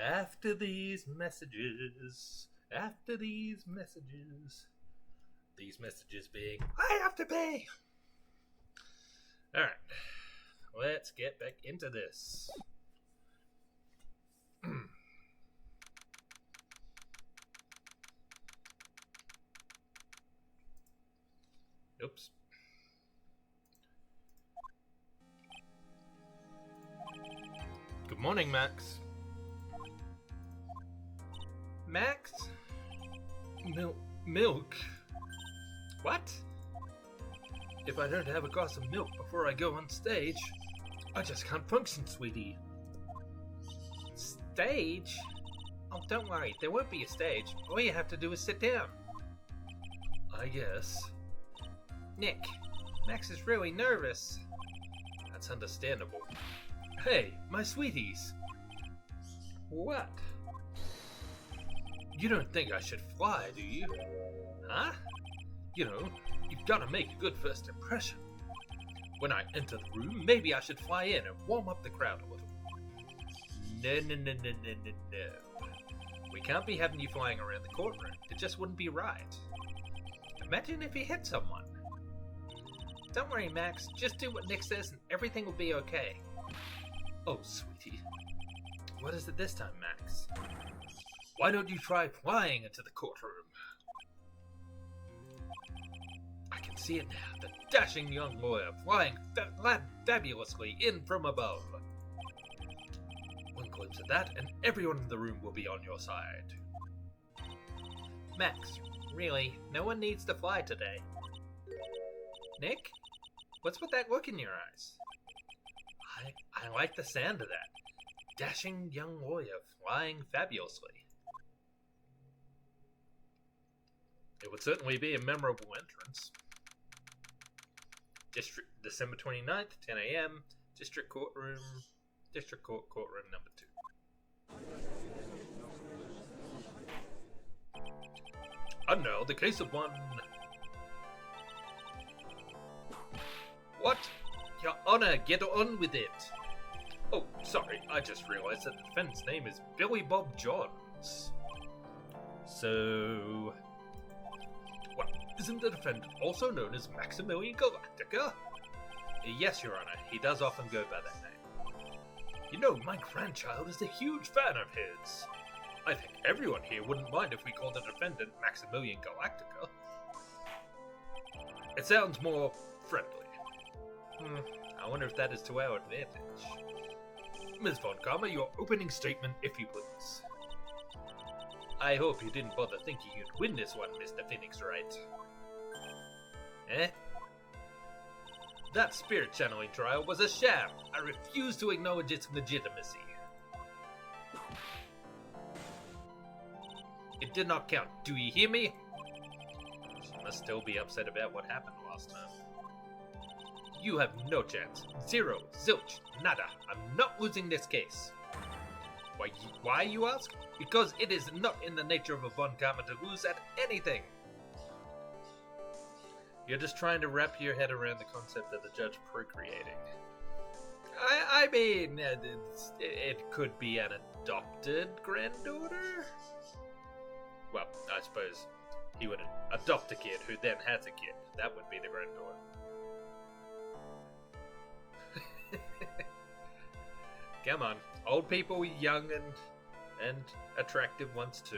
Speaker 1: After these messages, these messages being, I have to pay. Alright, let's get back into this. Oops.
Speaker 2: morning, Max.
Speaker 3: Max?
Speaker 1: Milk?
Speaker 3: What?
Speaker 1: If I don't have a glass of milk before I go on stage, I just can't function, sweetie.
Speaker 3: Stage? Oh, don't worry, there won't be a stage. All you have to do is sit down.
Speaker 1: I guess.
Speaker 3: Nick, Max is really nervous.
Speaker 1: That's understandable. Hey, my sweeties.
Speaker 3: What?
Speaker 1: You don't think I should fly, do you?
Speaker 3: Huh?
Speaker 1: You know, you've got to make a good first impression. When I enter the room, maybe I should fly in and warm up the crowd a little.
Speaker 3: No. We can't be having you flying around the courtroom. It just wouldn't be right. Imagine if you hit someone. Don't worry, Max. Just do what Nick says and everything will be okay.
Speaker 1: Oh, sweetie. What is it this time, Max? Why don't you try flying into the courtroom? I can see it now. The dashing young lawyer flying fabulously in from above. One glimpse of that, and everyone in the room will be on your side.
Speaker 3: Max, really, no one needs to fly today. Nick, what's with that look in your eyes?
Speaker 1: I like the sound of that. Dashing young lawyer flying fabulously. It would certainly be a memorable entrance. December 29th, 10 a.m., District Court courtroom number 2. And now, the case of one... What? Your Honor, get on with it. Oh, sorry, I just realized that the defendant's name is Billy Bob Johns. So... Well, isn't the defendant also known as Maximilian Galactica? Yes, Your Honor, he does often go by that name. You know, my grandchild is a huge fan of his. I think everyone here wouldn't mind if we called the defendant Maximilian Galactica. It sounds more friendly. I wonder if that is to our advantage. Ms. Von Karma, your opening statement, if you please. I hope you didn't bother thinking you'd win this one, Mr. Phoenix Wright. Eh? That spirit channeling trial was a sham. I refuse to acknowledge its legitimacy. It did not count. Do you hear me? She must still be upset about what happened last time. You have no chance. Zero. Zilch. Nada. I'm not losing this case. Why, you ask? Because it is not in the nature of a Von Karma to lose at anything. You're just trying to wrap your head around the concept of the judge procreating. I mean, it could be an adopted granddaughter? Well, I suppose he would adopt a kid who then has a kid. That would be the granddaughter. Come on. Old people, young and attractive ones too.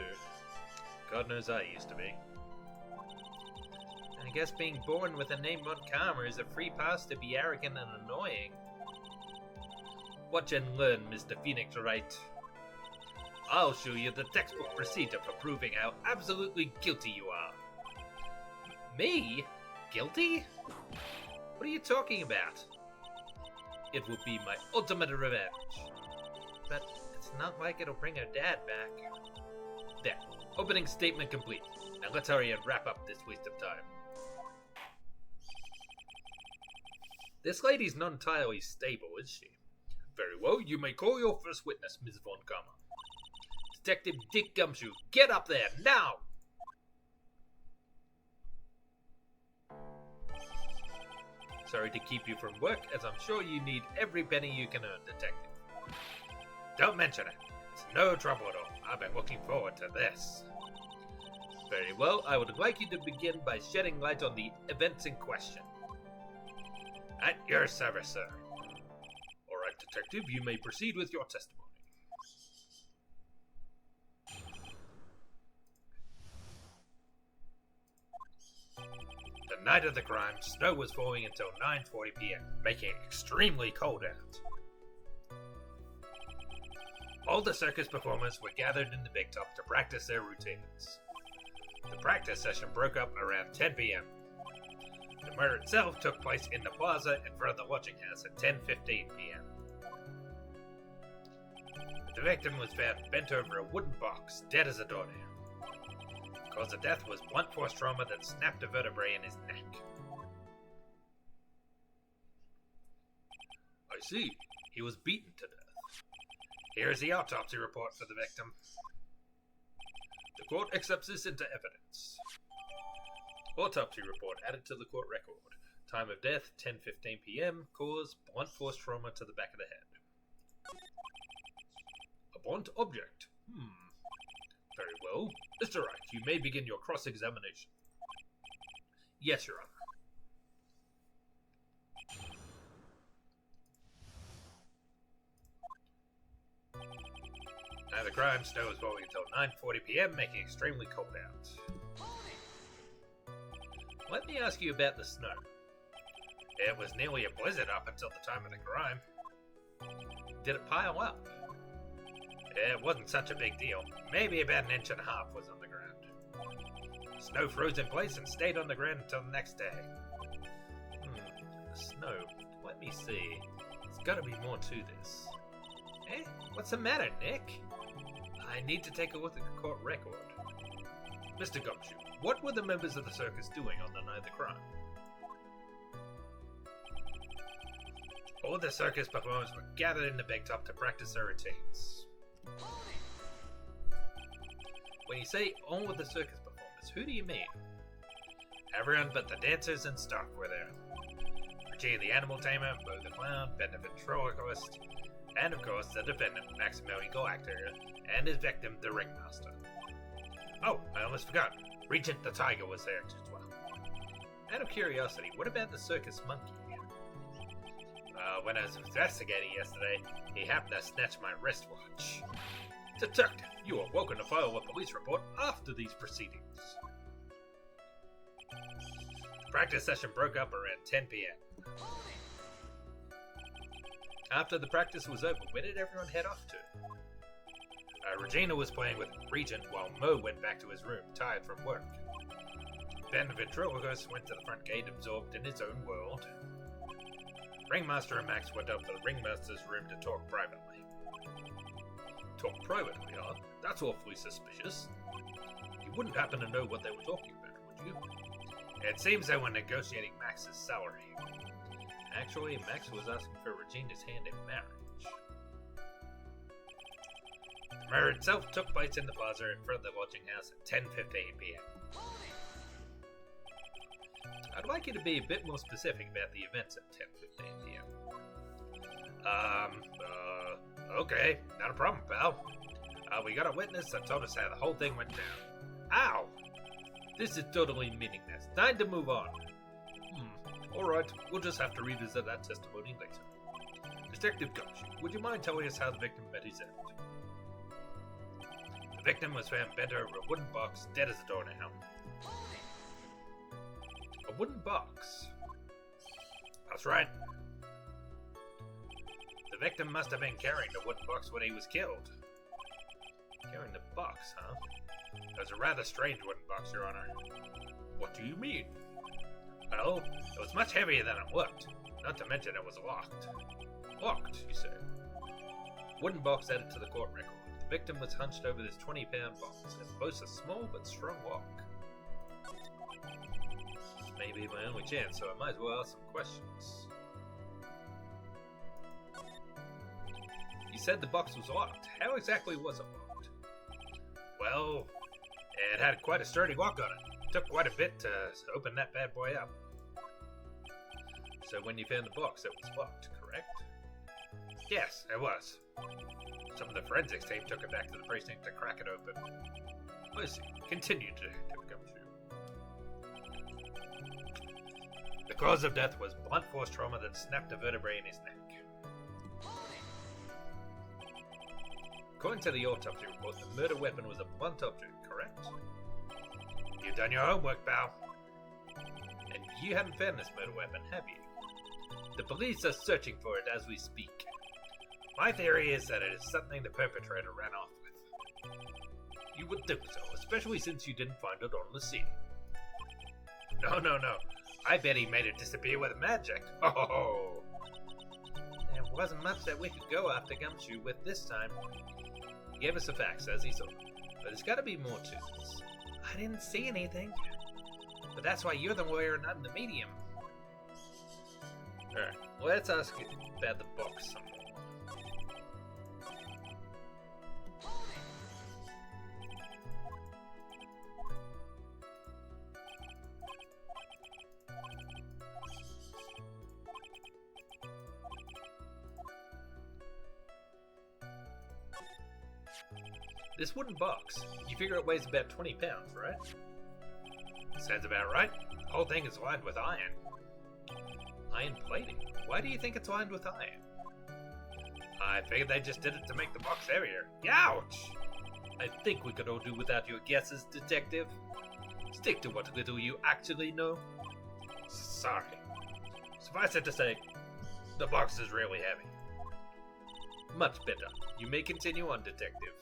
Speaker 1: God knows I used to be.
Speaker 3: I guess being born with a name Von Karma is a free pass to be arrogant and annoying.
Speaker 1: Watch and learn, Mr. Phoenix Wright. I'll show you the textbook procedure for proving how absolutely guilty you are.
Speaker 3: Me? Guilty? What are you talking about?
Speaker 1: It will be my ultimate revenge.
Speaker 3: But it's not like it'll bring her dad back.
Speaker 1: There. Opening statement complete. Now let's hurry and wrap up this waste of time. This lady's not entirely stable, is she? Very well, you may call your first witness, Ms. Von Karma. Detective Dick Gumshoe, get up there, now! Sorry to keep you from work, as I'm sure you need every penny you can earn, Detective. Don't mention it. It's no trouble at all. I've been looking forward to this. Very well, I would like you to begin by shedding light on the events in question. At your service, sir. All right, Detective, you may proceed with your testimony. The night of the crime, snow was falling until 9:40 p.m., making it extremely cold out.
Speaker 2: All the circus performers were gathered in the big top to practice their routines. The practice session broke up around 10 p.m. The murder itself took place in the plaza in front of the lodging house at 10:15 p.m. The victim was found bent over a wooden box, dead as a doornail. The cause of death was blunt force trauma that snapped a vertebrae in his neck. I see. He was beaten to death. Here is the autopsy report for the victim. The court accepts this into evidence. Autopsy report added to the court record. Time of death, 10:15 p.m. Cause, blunt force trauma to the back of the head. A blunt object. Very well. Mr. Wright, you may begin your cross-examination. Yes, Your Honor. Now the crime snow is falling until 9:40 p.m., making it extremely cold out. Let me ask you about the snow. It was nearly a blizzard up until the time of the crime. Did it pile up? It wasn't such a big deal. Maybe about 1.5 inches was on the ground. Snow froze in place and stayed on the ground until the next day. The snow. Let me see. There's gotta be more to this. What's the matter, Nick? I need to take a look at the court record. Mr. Gumshoe, what were the members of the circus doing on the night of the crime? All the circus performers were gathered in the big top to practice their routines. When you say all of the circus performers, who do you mean? Everyone but the dancers and stock were there. Regina the animal tamer, Bo the clown, Ben the ventriloquist, and of course the defendant, Maximilian Galactor, and his victim, the ringmaster. Oh, I almost forgot. Regent the tiger was there as well. Out of curiosity, what about the circus monkey? When I was investigating yesterday, he happened to snatch my wristwatch. Detective, you are welcome to file a police report after these proceedings. The practice session broke up around 10 p.m. After the practice was over, where did everyone head off to? Regina was playing with Regent while Mo went back to his room, tired from work. Ben the ventriloquist went to the front gate, absorbed in his own world. Ringmaster and Max went up to the ringmaster's room to talk privately. Talk privately, huh? That's awfully suspicious. You wouldn't happen to know what they were talking about, would you? It seems they were negotiating Max's salary. Actually, Max was asking for Regina's hand in marriage. The murder itself took place in the plaza in front of the lodging house at 10:15 p.m. I'd like you to be a bit more specific about the events at 10:15 p.m. Okay, not a problem, pal. We got a witness that told us how the whole thing went down. Ow! This is totally meaningless. Time to move on. Alright, we'll just have to revisit that testimony later. Detective Gumshoe, would you mind telling us how the victim met his end? The victim was found bent over a wooden box, dead as a doornail. A wooden box? That's right. The victim must have been carrying the wooden box when he was killed. Carrying the box, huh? It was a rather strange wooden box, Your Honor. What do you mean? Well, it was much heavier than it looked. Not to mention it was locked. Locked, you say? Wooden box added to the court record. The victim was hunched over this 20-pound box. It boasts a small but strong lock. This may be my only chance, so I might as well ask some questions. You said the box was locked. How exactly was it locked? Well, it had quite a sturdy lock on it. Took quite a bit to open that bad boy up. So when you found the box, it was locked, correct? Yes, it was. Some of the forensics team took it back to the precinct to crack it open. I see. Continue, Detective Gumshoe. The cause of death was blunt force trauma that snapped a vertebrae in his neck. According to the autopsy report, the murder weapon was a blunt object, correct? You've done your homework, pal. And you haven't found this murder weapon, have you? The police are searching for it as we speak. My theory is that it is something the perpetrator ran off with.
Speaker 3: You would think so, especially since you didn't find it on the scene.
Speaker 2: No. I bet he made it disappear with magic. Oh!
Speaker 3: There wasn't much that we could go after Gumshoe with this time. He gave us the facts as he saw them, but there's gotta be more to this. I didn't see anything. But that's why you're the lawyer, not the medium. Alright, let's ask about the box some more. This wooden box, you figure it weighs about 20 pounds, right?
Speaker 2: Sounds about right. The whole thing is lined with iron.
Speaker 3: Iron plating? Why do you think it's lined with iron?
Speaker 2: I figured they just did it to make the box heavier. Ouch!
Speaker 3: I think we could all do without your guesses, detective. Stick to what little you actually know.
Speaker 2: Sorry. Suffice it to say, the box is really heavy.
Speaker 3: Much better. You may continue on, detective.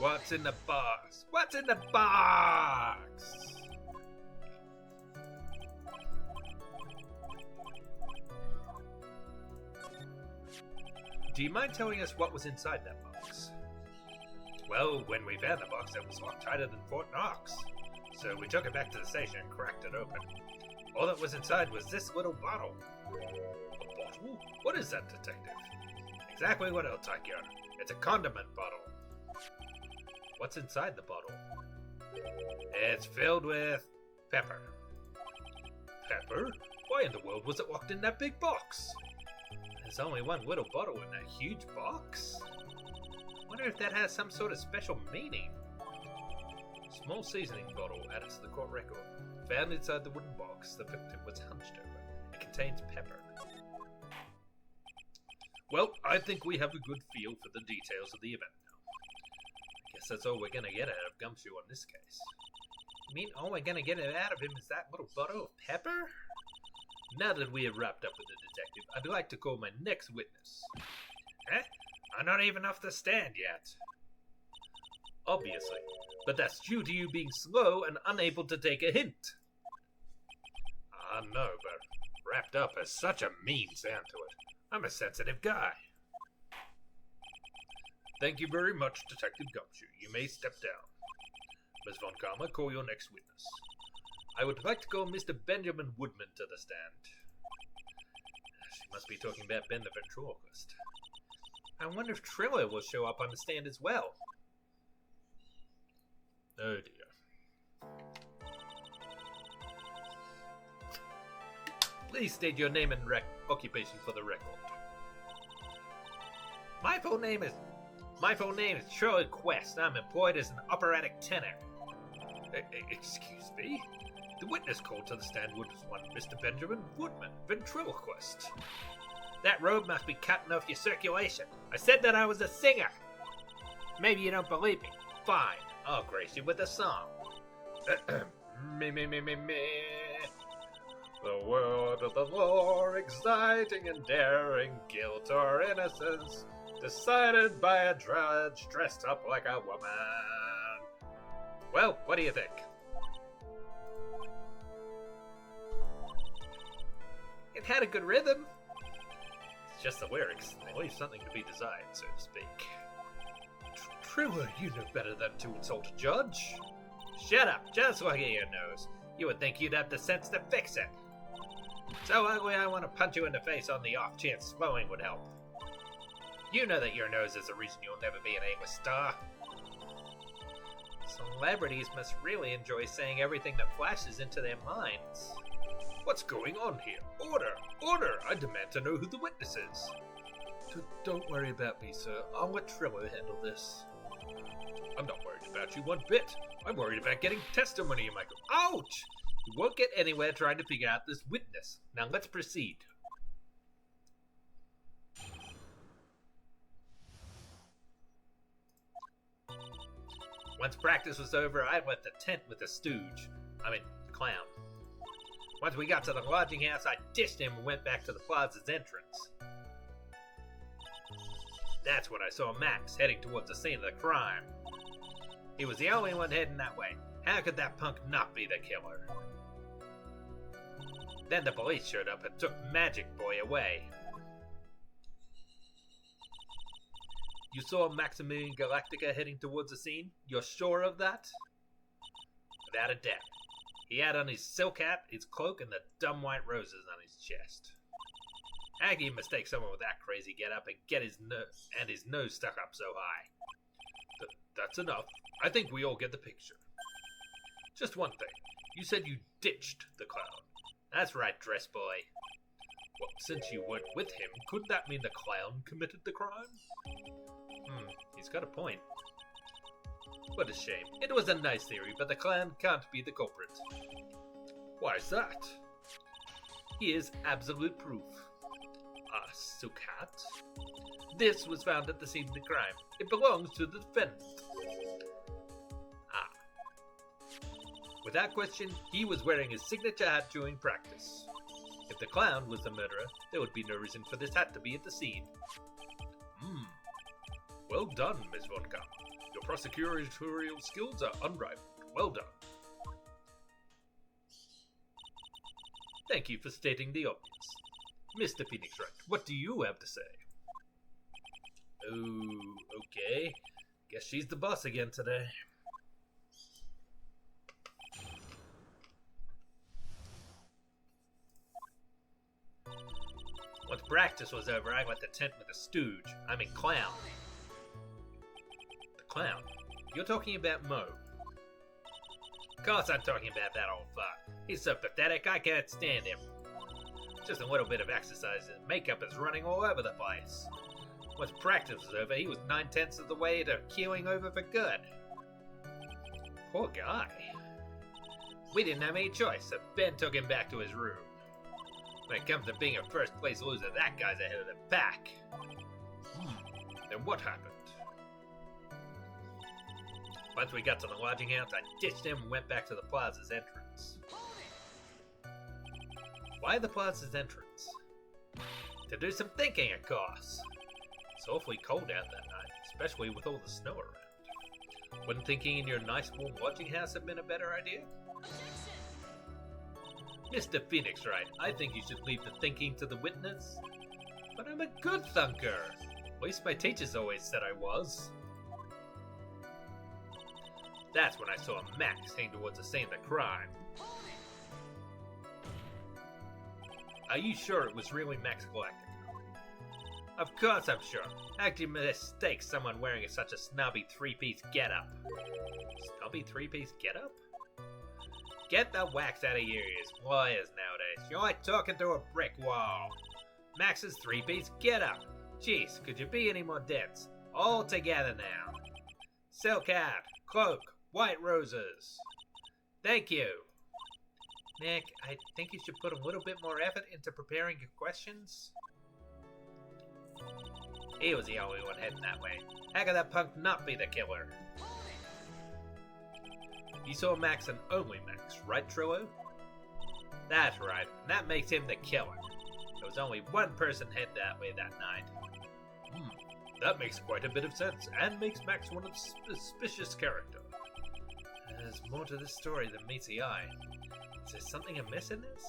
Speaker 2: What's in the box? What's in the box?
Speaker 3: Do you mind telling us what was inside that box?
Speaker 2: Well, when we found the box, it was a lot tighter than Fort Knox. So we took it back to the station and cracked it open. All that was inside was this little bottle.
Speaker 3: A bottle?
Speaker 2: What is that, detective? Exactly what it'll take you. It's a condiment bottle.
Speaker 3: What's inside the bottle?
Speaker 2: It's filled with pepper.
Speaker 3: Pepper? Why in the world was it locked in that big box? There's only one little bottle in that huge box. Wonder if that has some sort of special meaning. Small seasoning bottle added to the court record. Found inside the wooden box the victim was hunched over. It contains pepper. Well, I think we have a good feel for the details of the event now. Guess that's all we're gonna get out of Gumshoe on this case.
Speaker 2: You mean all we're gonna get out of him is that little bottle of pepper?
Speaker 3: Now that we have wrapped up with the detective, I'd like to call my next witness.
Speaker 2: Eh? I'm not even off the stand yet.
Speaker 3: Obviously, but that's due to you being slow and unable to take a hint.
Speaker 2: I know, but wrapped up has such a mean sound to it. I'm a sensitive guy.
Speaker 3: Thank you very much, Detective Gumshoe. You may step down. Ms. Von Karma, call your next witness. I would like to call Mr. Benjamin Woodman to the stand. She must be talking about Ben the ventriloquist. I wonder if Triller will show up on the stand as well. Oh dear. Please state your name and occupation for the record.
Speaker 2: My full name is Shirley Quest. I'm employed as an operatic tenor.
Speaker 3: Excuse me? The witness called to the stand was one Mr. Benjamin Woodman, ventriloquist.
Speaker 2: That robe must be cutting off your circulation. I said that I was a singer. Maybe you don't believe me. Fine, I'll grace you with a song.
Speaker 3: Me. The word of the law, exciting and daring, guilt or innocence, decided by a judge dressed up like a woman.
Speaker 2: Well, what do you think?
Speaker 3: It had a good rhythm. It's just the lyrics. They leave something to be desired, so to speak. Triller, you know better than to insult a judge.
Speaker 2: Shut up, just look at your nose. You would think you'd have the sense to fix it. So ugly I want to punch you in the face on the off chance slowing would help. You know that your nose is the reason you'll never be an A-list star.
Speaker 3: Celebrities must really enjoy saying everything that flashes into their minds. What's going on here? Order! Order! I demand to know who the witness is. Don't worry about me, sir. I'll let Triller handle this. I'm not worried about you one bit. I'm worried about getting testimony in my... Ouch! You won't get anywhere trying to figure out this witness. Now let's proceed.
Speaker 2: Once practice was over, I left the tent with the stooge.
Speaker 3: Clown. Once we got to the lodging house, I ditched him and went back to the plaza's entrance. That's when I saw Max heading towards the scene of the crime. He was the only one heading that way. How could that punk not be the killer? Then the police showed up and took Magic Boy away. You saw Maximilian Galactica heading towards the scene? You're sure of that? Without a doubt. He had on his silk hat, his cloak, and the dumb white roses on his chest. How can you mistake someone with that crazy get-up and get his nose stuck up so high? That's enough. I think we all get the picture. Just one thing. You said you ditched the clown. That's right, dress boy. Well, since you weren't with him, couldn't that mean the clown committed the crime? He's got a point. What a shame. It was a nice theory, but the clown can't be the culprit. Why is that? Here's absolute proof. A silk hat? This was found at the scene of the crime. It belongs to the defendant. Without question, he was wearing his signature hat during practice. If the clown was the murderer, there would be no reason for this hat to be at the scene. Well done, Miss Von Kapp. Your prosecutorial skills are unrivaled. Well done. Thank you for stating the obvious. Mr. Phoenix Wright, what do you have to say? Oh, okay. Guess she's the boss again today. Once practice was over, I went to tent with the stooge. Clown. The clown? You're talking about Mo. Of course I'm talking about that old fuck. He's so pathetic, I can't stand him. Just a little bit of exercise and makeup is running all over the place. Once practice was over, he was 9/10 of the way to keeling over for good. Poor guy. We didn't have any choice, so Ben took him back to his room. When it comes to being a first place loser, that guy's ahead of the pack. Then what happened? Once we got to the lodging house, I ditched him and went back to the plaza's entrance. Why the plaza's entrance? To do some thinking, of course. It's awfully cold out that night, especially with all the snow around. Wouldn't thinking in your nice warm lodging house have been a better idea? Mr. Phoenix Wright, I think you should leave the thinking to the witness. But I'm a good thunker. At least my teachers always said I was. That's when I saw Max heading towards the scene of the crime. Are you sure it was really Max Galactica? Of course I'm sure. How could you mistake someone wearing such a snobby three-piece getup? Snobby three-piece getup? Get the wax out of your ears, lawyers nowadays. You're like talking to a brick wall. Max's three-piece getup. Jeez, could you be any more dense? All together now. Silk hat, cloak, white roses. Thank you. Nick, I think you should put a little bit more effort into preparing your questions. He was the only one heading that way. How could that punk not be the killer? You saw Max and only Max, right, Trillo? That's right, and that makes him the killer. There was only one person headed that way that night. That makes quite a bit of sense, and makes Max one of a suspicious character. There's more to this story than meets the eye. Is there something amiss in this?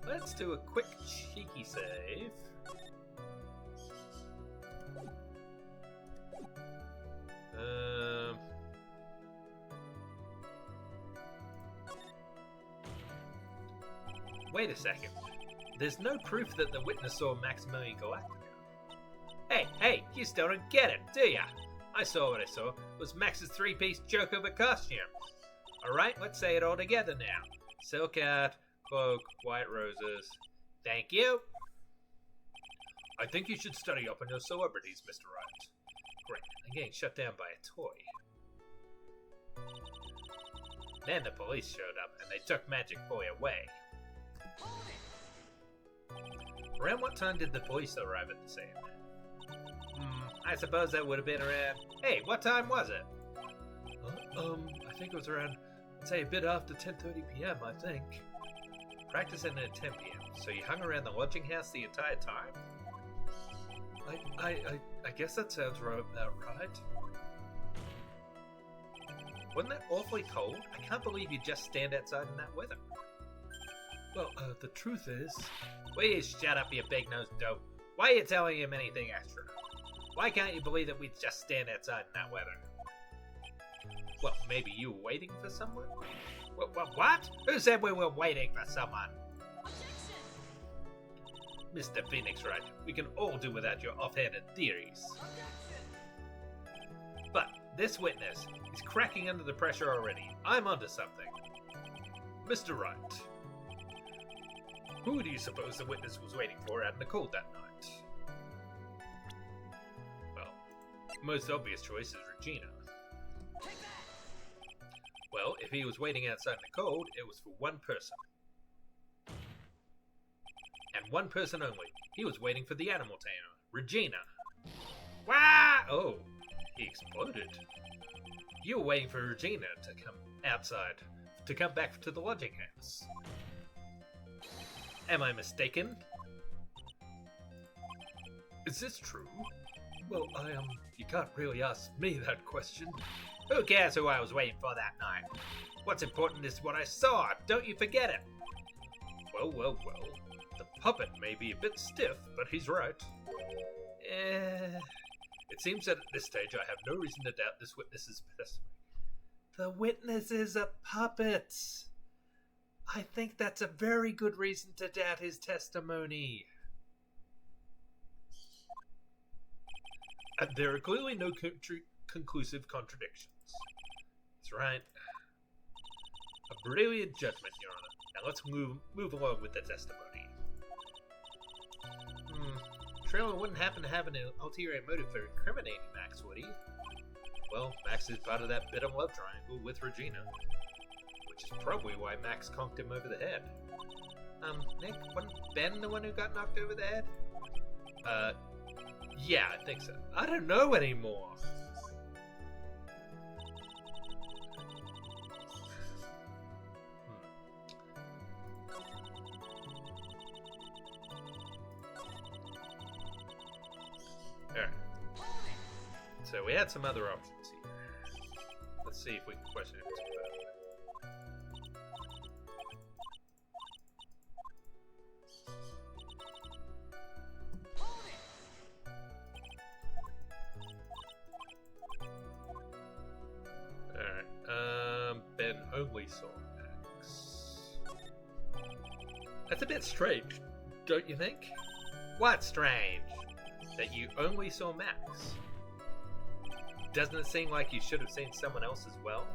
Speaker 3: Let's do a quick cheeky save. Wait a second. There's no proof that the witness saw Maximilian Galactica. Hey, you still don't get it, do ya? I saw what I saw. It was Max's three-piece joke of a costume. Alright, let's say it all together now. Silk hat, cloak, white roses. Thank you. I think you should study up on your celebrities, Mr. Wright. Great, I'm getting shut down by a toy. Then the police showed up and they took Magic Boy away.
Speaker 2: Around what time did the police arrive at the scene? I suppose that would have been around... Hey, what time was it?
Speaker 3: I think it was around, I'd say a bit after 10:30 p.m., I think.
Speaker 2: Practice ended at 10 p.m., so you hung around the lodging house the entire time?
Speaker 3: I guess that sounds about right.
Speaker 2: Wasn't that awfully cold? I can't believe you just stand outside in that weather.
Speaker 3: Well, the truth is...
Speaker 2: Will you shut up, you big-nosed dope? Why are you telling him anything extra? Why can't you believe that we'd just stand outside in that weather? Well, maybe you were waiting for someone? What? Who said we were waiting for someone? Mr. Phoenix Wright, we can all do without your offhanded theories. But this witness is cracking under the pressure already. I'm onto something. Mr. Wright, who do you suppose the witness was waiting for out in the cold that night? Well, most obvious choice is Regina. Well, if he was waiting outside in the cold, it was for one person. And one person only. He was waiting for the animal tamer, Regina. Wah! Oh, he exploded. You were waiting for Regina to come outside, to come back to the lodging house. Am I mistaken?
Speaker 3: Is this true? Well, you can't really ask me that question.
Speaker 2: Who cares who I was waiting for that night? What's important is what I saw. Don't you forget it. Well. The puppet may be a bit stiff, but he's right. It seems that at this stage I have no reason to doubt this witness's testimony.
Speaker 3: The witness is a puppet. I think that's a very good reason to doubt his testimony.
Speaker 2: And there are clearly no conclusive contradictions. That's right. A brilliant judgment, Your Honor. Now let's move along with the testimony. Trailer wouldn't happen to have an ulterior motive for incriminating Max, would he? Well, Max is part of that bitter love triangle with Regina, which is probably why Max conked him over the head. Nick, wasn't Ben the one who got knocked over the head? Yeah, I think so. I don't know anymore. Alright. So we had some other options here. Let's see if we can question it further. Alright, Ben only saw Max. That's a bit strange, don't you think? What's strange? That you only saw Max? Doesn't it seem like you should have seen someone else as well?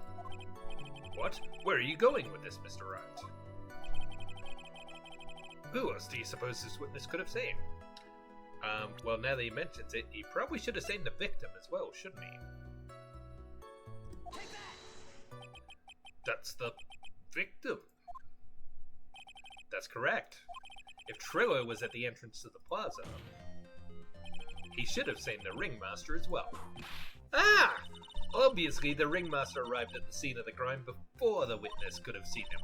Speaker 2: What? Where are you going with this, Mr. Wright? Who else do you suppose this witness could have seen? Well, now that he mentions it, he probably should have seen the victim as well, shouldn't he? That's the victim. That's correct. If Trillo was at the entrance to the plaza, he should have seen the ringmaster as well. Ah! Obviously, the ringmaster arrived at the scene of the crime before the witness could have seen him.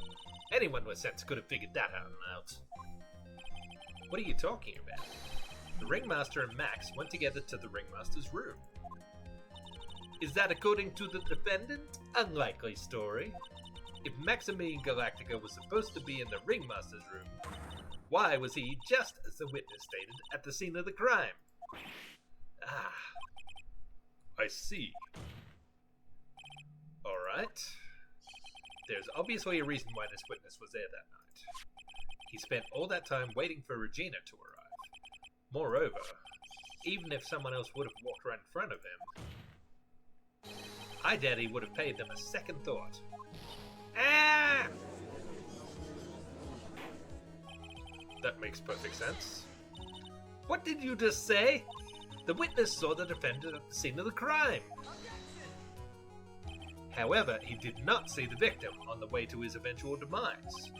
Speaker 2: Anyone with sense could have figured that out. What are you talking about? The ringmaster and Max went together to the ringmaster's room. Is that according to the defendant? Unlikely story. If Maximilian Galactica was supposed to be in the ringmaster's room, why was he, just as the witness stated, at the scene of the crime? Ah, I see. Alright. There's obviously a reason why this witness was there that night. He spent all that time waiting for Regina to arrive. Moreover, even if someone else would have walked right in front of him, I doubt he would have paid them a second thought. Ah! That makes perfect sense. What did you just say? The witness saw the defendant at the scene of the crime. However, he did not see the victim on the way to his eventual demise.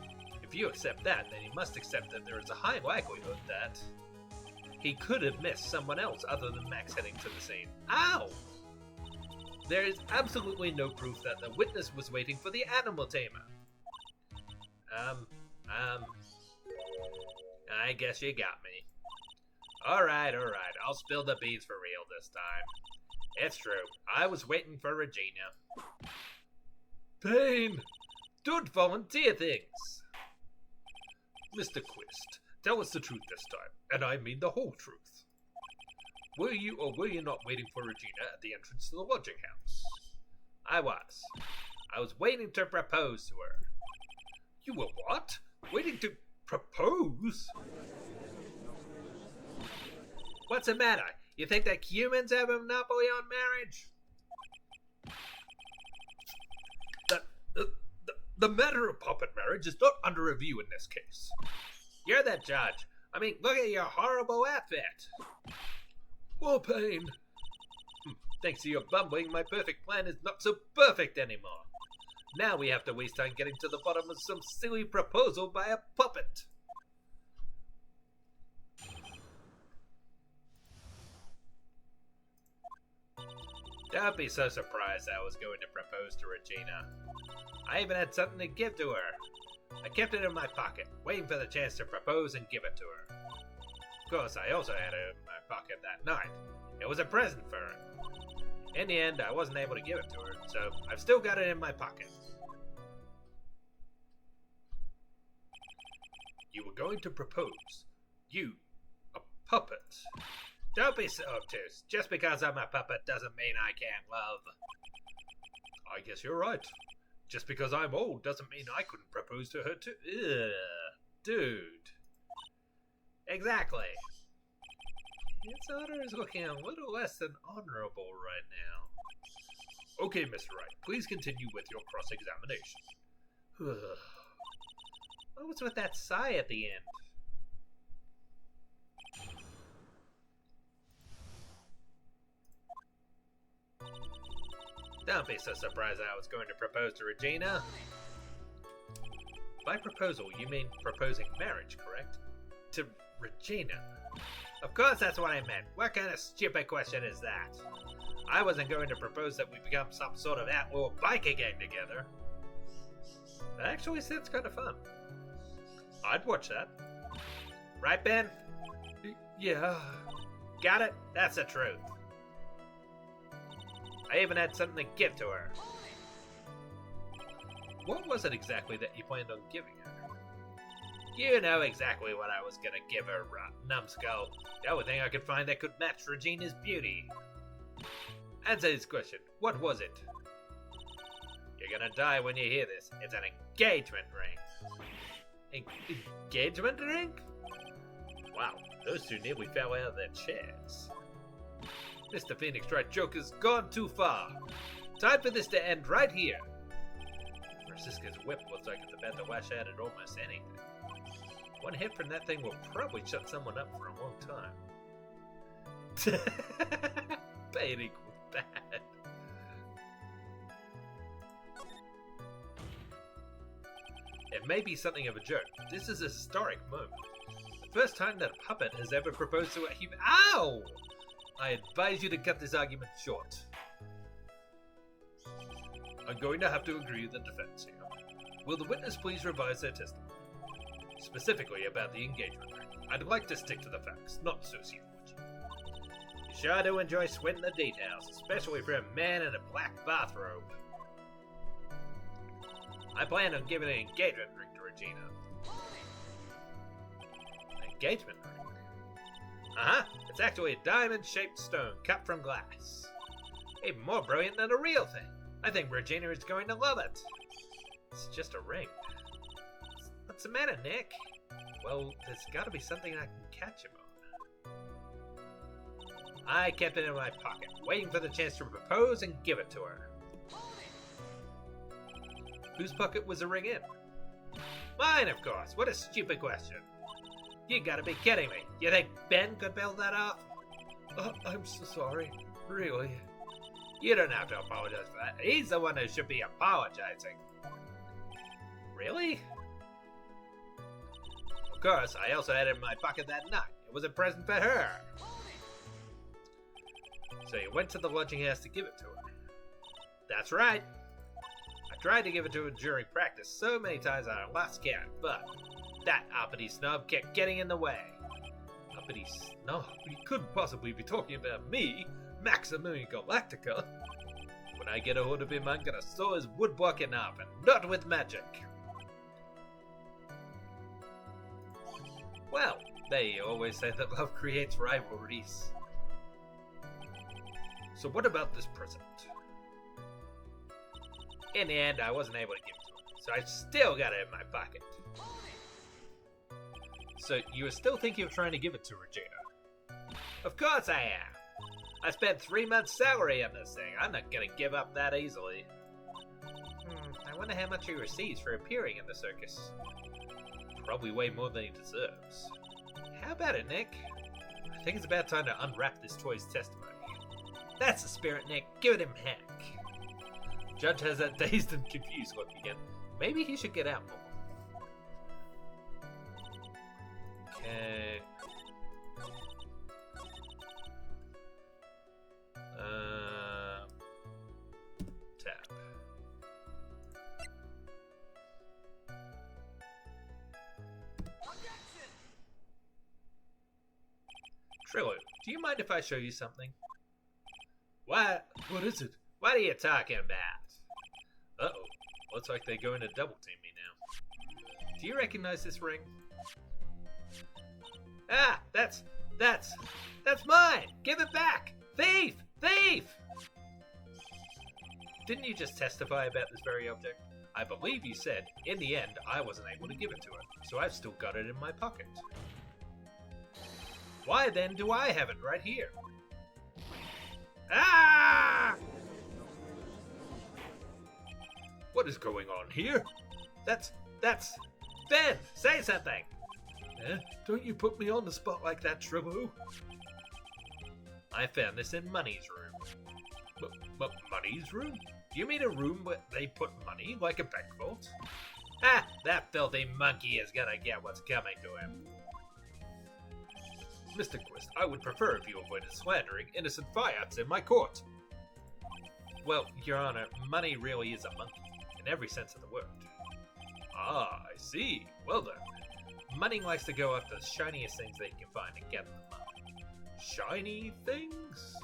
Speaker 2: If If you accept that, then you must accept that there is a high likelihood that he could have missed someone else other than Max heading to the scene. Ow! There is absolutely no proof that the witness was waiting for the animal tamer. I guess you got me. Alright, I'll spill the beans for real this time. It's true, I was waiting for Regina. Pain! Don't volunteer things! Mr. Quist, tell us the truth this time, and I mean the whole truth. Were you or were you not waiting for Regina at the entrance to the lodging house? I was. I was waiting to propose to her. You were what? Waiting to propose? What's the matter? You think that humans have a monopoly on marriage? The matter of puppet marriage is not under review in this case. You're the judge. I mean, look at your horrible outfit. More pain. Thanks to your bumbling, my perfect plan is not so perfect anymore. Now we have to waste time getting to the bottom of some silly proposal by a puppet. Don't be so surprised I was going to propose to Regina. I even had something to give to her. I kept it in my pocket, waiting for the chance to propose and give it to her. Of course, I also had it in my pocket that night. It was a present for her. In the end, I wasn't able to give it to her, so I've still got it in my pocket. You were going to propose. You, a puppet. Don't be so obtuse. Just because I'm a puppet doesn't mean I can't love. I guess you're right. Just because I'm old doesn't mean I couldn't propose to her too. Ugh, dude. Exactly. His honor is looking a little less than honorable right now. Okay, Mr. Wright, please continue with your cross-examination. What was with that sigh at the end? Don't be so surprised I was going to propose to Regina. By proposal, you mean proposing marriage, correct? To Regina. Of course that's what I meant. What kind of stupid question is that? I wasn't going to propose that we become some sort of outlaw biker gang together. That actually sounds kind of fun. I'd watch that. Right, Ben? Yeah. Got it? That's the truth. I even had something to give to her. What was it exactly that you planned on giving her? You know exactly what I was gonna give her, numbskull. The only thing I could find that could match Regina's beauty. Answer this question. What was it? You're gonna die when you hear this. It's an engagement ring. Engagement ring? Wow, those two nearly fell out of their chairs. Mr. Phoenix Wright joke has gone too far. Time for this to end right here. Francisca's whip looks like it's about to lash out at almost anything. One hit from that thing will probably shut someone up for a long time. Bad equals bad. It may be something of a joke, but this is a historic moment. The first time that a puppet has ever proposed to a human— Ow! I advise you to cut this argument short. I'm going to have to agree with the defense here. Will the witness please revise their testimony? Specifically about the engagement ring. I'd like to stick to the facts, not sociology. You sure do enjoy sweating the details, especially for a man in a black bathrobe. I plan on giving an engagement ring to Regina. An engagement ring? Uh-huh. It's actually a diamond-shaped stone cut from glass. Even more brilliant than a real thing. I think Regina is going to love it. It's just a ring. What's the matter, Nick? Well, there's got to be something I can catch him on. I kept it in my pocket, waiting for the chance to propose and give it to her. Whose pocket was the ring in? Mine, of course. What a stupid question. You gotta be kidding me. You think Ben could build that off? I'm so sorry. Really? You don't have to apologize for that. He's the one who should be apologizing. Really?
Speaker 3: course, I also had it in my pocket that night. It was a present for her. So you went to the lodging house to give it to her? That's right. I tried to give it to her during practice so many times I lost count, but that uppity snob kept getting in the way. Uppity snob? You couldn't possibly be talking about me, Maximum Galactica. When I get a hold of him, I'm gonna saw his woodblocking up, and not with magic. Well, they always say that love creates rivalries. So what about this present? In the end, I wasn't able to give it to her, so I still got it in my pocket. So you were still thinking of trying to give it to Regina? Of course I am! I spent 3 months' salary on this thing. I'm not gonna give up that easily. I wonder how much he receives for appearing in the circus. Probably way more than he deserves. How about it, Nick? I think it's about time to unwrap this toy's testimony. That's the spirit, Nick. Give it him heck. Judge has that dazed and confused look again. Maybe he should get out more. Okay. Tap. Trillo, do you mind if I show you something? What? What is it? What are you talking about? Uh-oh. Looks like they're going to double team me now. Do you recognize this ring? Ah, that's mine! Give it back! Thief! Thief! Didn't you just testify about this very object? I believe you said, in the end, I wasn't able to give it to her, so I've still got it in my pocket. Why then do I have it right here? Ah! What is going on here? That's... Ben, say something! Don't you put me on the spot like that, Trillo. I found this in Money's room. Money's room? You mean a room where they put money, like a bank vault? Ah, that filthy monkey is gonna get what's coming to him. Mr. Quist, I would prefer if you avoided slandering innocent Fiats in my court. Well, Your Honor, Money really is a monkey, in every sense of the word. Ah, I see. Well then. Money likes to go after the shiniest things they can find and get them up. Shiny things?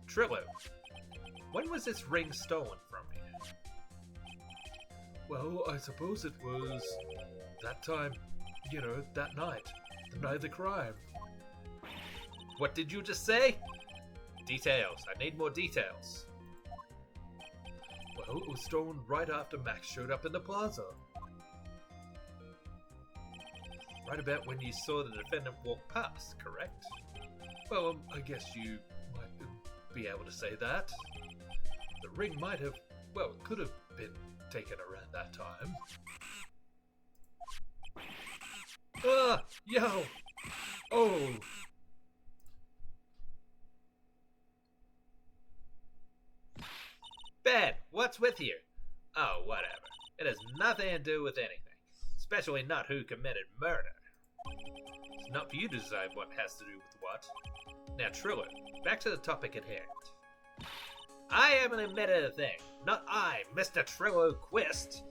Speaker 3: Trillo, when was this ring stolen from you? Well, I suppose it was that time, that night. The night of the crime. What did you just say? Details. I need more details. Well, it was stolen right after Max showed up in the plaza. Right about when you saw the defendant walk past, correct? Well, I guess you might be able to say that. The ring might have, well, it could have been taken around that time. Ah! Yo! Oh! Ben, what's with you? Oh, whatever. It has nothing to do with anything. Especially not who committed murder. It's not for you to decide what has to do with what. Now, Trillo, back to the topic at hand. I haven't admitted a thing. Not I, Mr. Trillo Quist.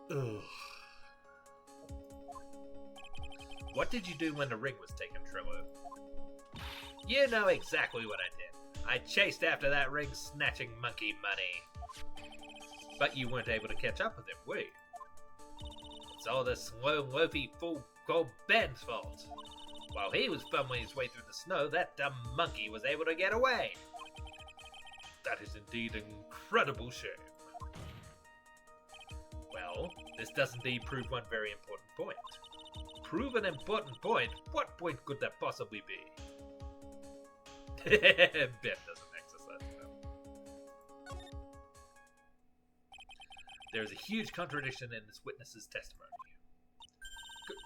Speaker 3: Ugh. What did you do when the ring was taken, Trillo? You know exactly what I did. I chased after that ring, snatching monkey money. But you weren't able to catch up with him, were you? It's all the slow, loafy fool called Ben's fault. While he was fumbling his way through the snow, that dumb monkey was able to get away. That is indeed an incredible shame. Well, this does indeed prove one very important point. Prove an important point? What point could that possibly be? Ben doesn't exercise them. There is a huge contradiction in this witness's testimony.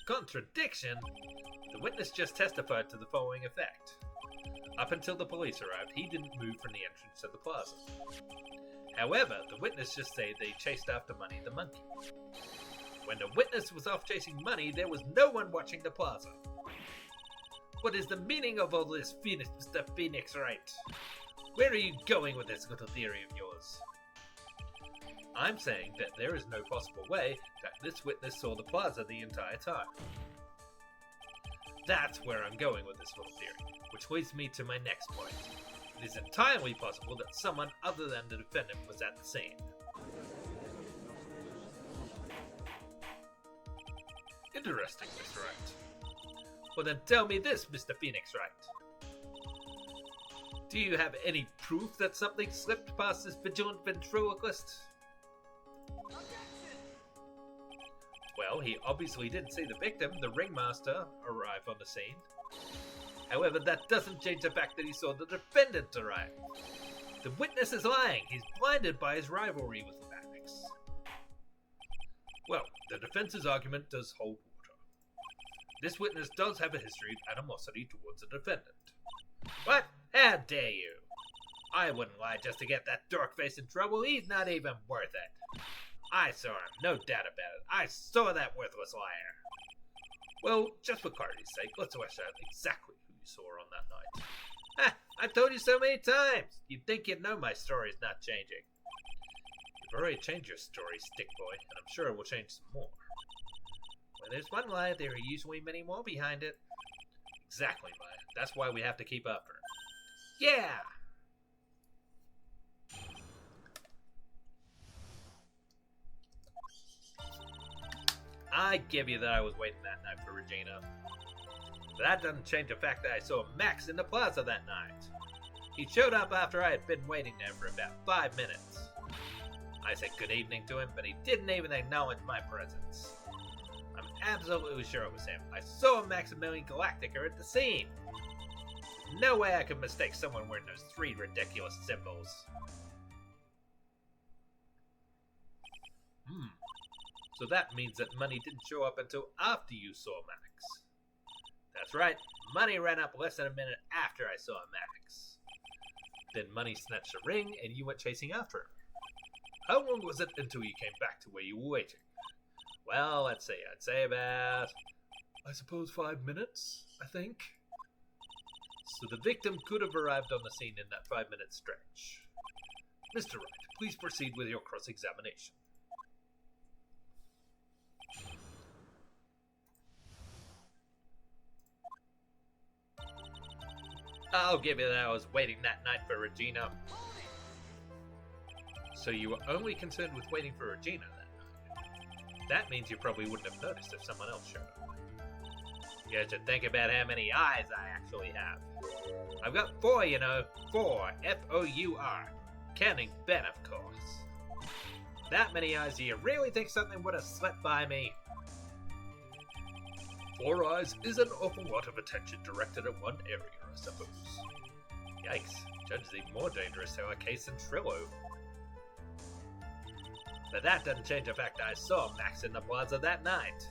Speaker 3: Contradiction? The witness just testified to the following effect. Up until the police arrived, he didn't move from the entrance to the plaza. However, the witness just said they chased after Money the monkey.
Speaker 2: When the witness was off chasing money, there was no one watching the plaza. What is the meaning of all this, Mr. Phoenix Wright? Where are you going with this little theory of yours? I'm saying that there is no possible way that this witness saw the plaza the entire time. That's where I'm going with this little theory, which leads me to my next point. It is entirely possible that someone other than the defendant was at the scene. Interesting, Mr. Wright. Well then tell me this, Mr. Phoenix Wright. Do you have any proof that something slipped past this vigilant ventriloquist? Well, he obviously didn't see the victim, the ringmaster, arrive on the scene. However, that doesn't change the fact that he saw the defendant arrive. The witness is lying. He's blinded by his rivalry with the Phoenix. Well, the defense's argument does hold water. This witness does have a history of animosity towards the defendant. What? How dare you? I wouldn't lie just to get that dork face in trouble. He's not even worth it. I saw him, no doubt about it. I saw that worthless liar. Well, just for clarity's sake, let's flesh out exactly who you saw on that night. Ha! I've told you so many times! You'd think you'd know my story's not changing. You've already changed your story, Stick Boy, and I'm sure it will change some more. When there's one lie, there are usually many more behind it. Exactly, Maya. That's why we have to keep after him. Yeah! I give you that I was waiting that night for Regina. But that doesn't change the fact that I saw Max in the plaza that night. He showed up after I had been waiting there for about 5 minutes. I said good evening to him, but he didn't even acknowledge my presence. I'm absolutely sure it was him. I saw Maximilian Galactica at the scene. No way I could mistake someone wearing those 3 ridiculous symbols. So that means that Money didn't show up until after you saw Max. That's right, Money ran up less than a minute after I saw Max. Then Money snatched the ring and you went chasing after him. How long was it until you came back to where you were waiting? Well, let's see, I'd say about, I suppose 5 minutes, I think. So the victim could have arrived on the scene in that 5-minute stretch. Mr. Wright, please proceed with your cross-examination. I'll give you that I was waiting that night for Regina. So you were only concerned with waiting for Regina that night. That means you probably wouldn't have noticed if someone else showed up. You should think about how many eyes I actually have. I've got 4, you know. 4. F-O-U-R. Counting Ben, of course. That many eyes, do you really think something would have slipped by me? 4 eyes is an awful lot of attention directed at one area, I suppose. Yikes, Judge is even more dangerous to our case than Trillo. But that doesn't change the fact that I saw Max in the plaza that night.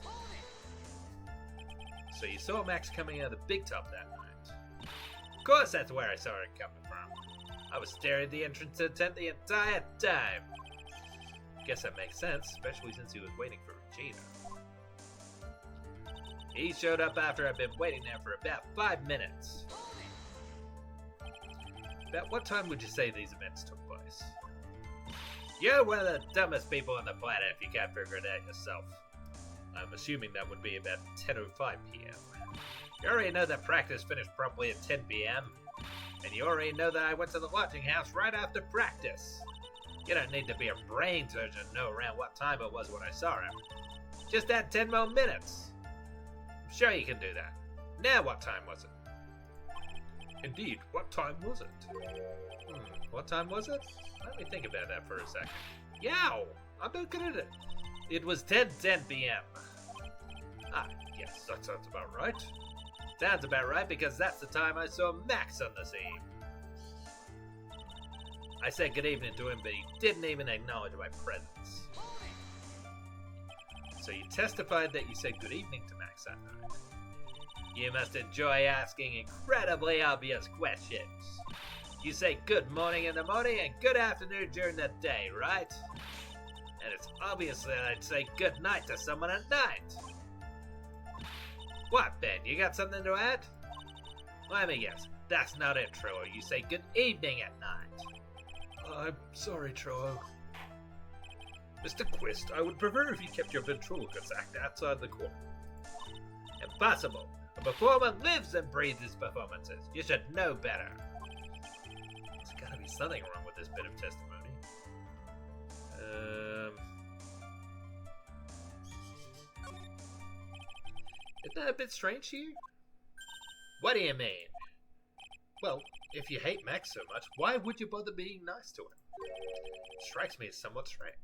Speaker 2: So you saw Max coming out of the big top that night. Of course that's where I saw it coming from. I was staring at the entrance to the tent the entire time. Guess that makes sense, especially since he was waiting for Regina. He showed up after I'd been waiting there for about 5 minutes. About what time would you say these events took place? You're one of the dumbest people on the planet if you can't figure it out yourself. I'm assuming that would be about 10:05 p.m. You already know that practice finished promptly at 10 p.m. And you already know that I went to the lodging house right after practice. You don't need to be a brain surgeon to know around what time it was when I saw him. Just add 10 more minutes. I'm sure you can do that. Now what time was it? Indeed, what time was it? What time was it? Let me think about that for a second. Yow! I'm not good at it. It was 10:10 p.m. Ah, yes, that sounds about right. Sounds about right because that's the time I saw Max on the scene. I said good evening to him, but he didn't even acknowledge my presence. So you testified that you said good evening to Max that night. You must enjoy asking incredibly obvious questions. You say good morning in the morning and good afternoon during the day, right?
Speaker 3: And it's obvious that I'd say good night to someone at night. What, Ben? You got something to add? Let me guess. That's not it, Trillo. You say good evening at night.
Speaker 1: I'm sorry, Trillo. Mr. Quist, I would prefer if you kept your ventriloquist act outside the court.
Speaker 3: Impossible. A performer lives and breathes his performances. You should know better.
Speaker 1: There's gotta be something wrong with this bit of testimony. Isn't that a bit strange to you?
Speaker 3: What do you mean?
Speaker 1: Well, if you hate Max so much, why would you bother being nice to him? Strikes me as somewhat strange.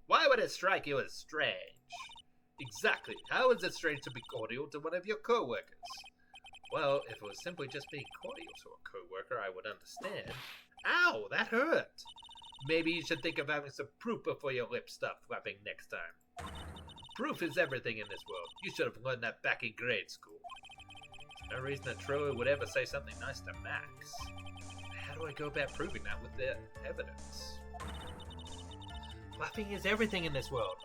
Speaker 3: Why would it strike you as strange?
Speaker 1: Exactly. How is it strange to be cordial to one of your co-workers?
Speaker 3: Well, if it was simply just being cordial to a co-worker, I would understand. Ow, that hurt! Maybe you should think of having some proof before your lips stop flapping next time. Proof is everything in this world. You should have learned that back in grade school. There's no reason that Trillo would ever say something nice to Max. How do I go about proving that with the evidence? Bluffing is everything in this world.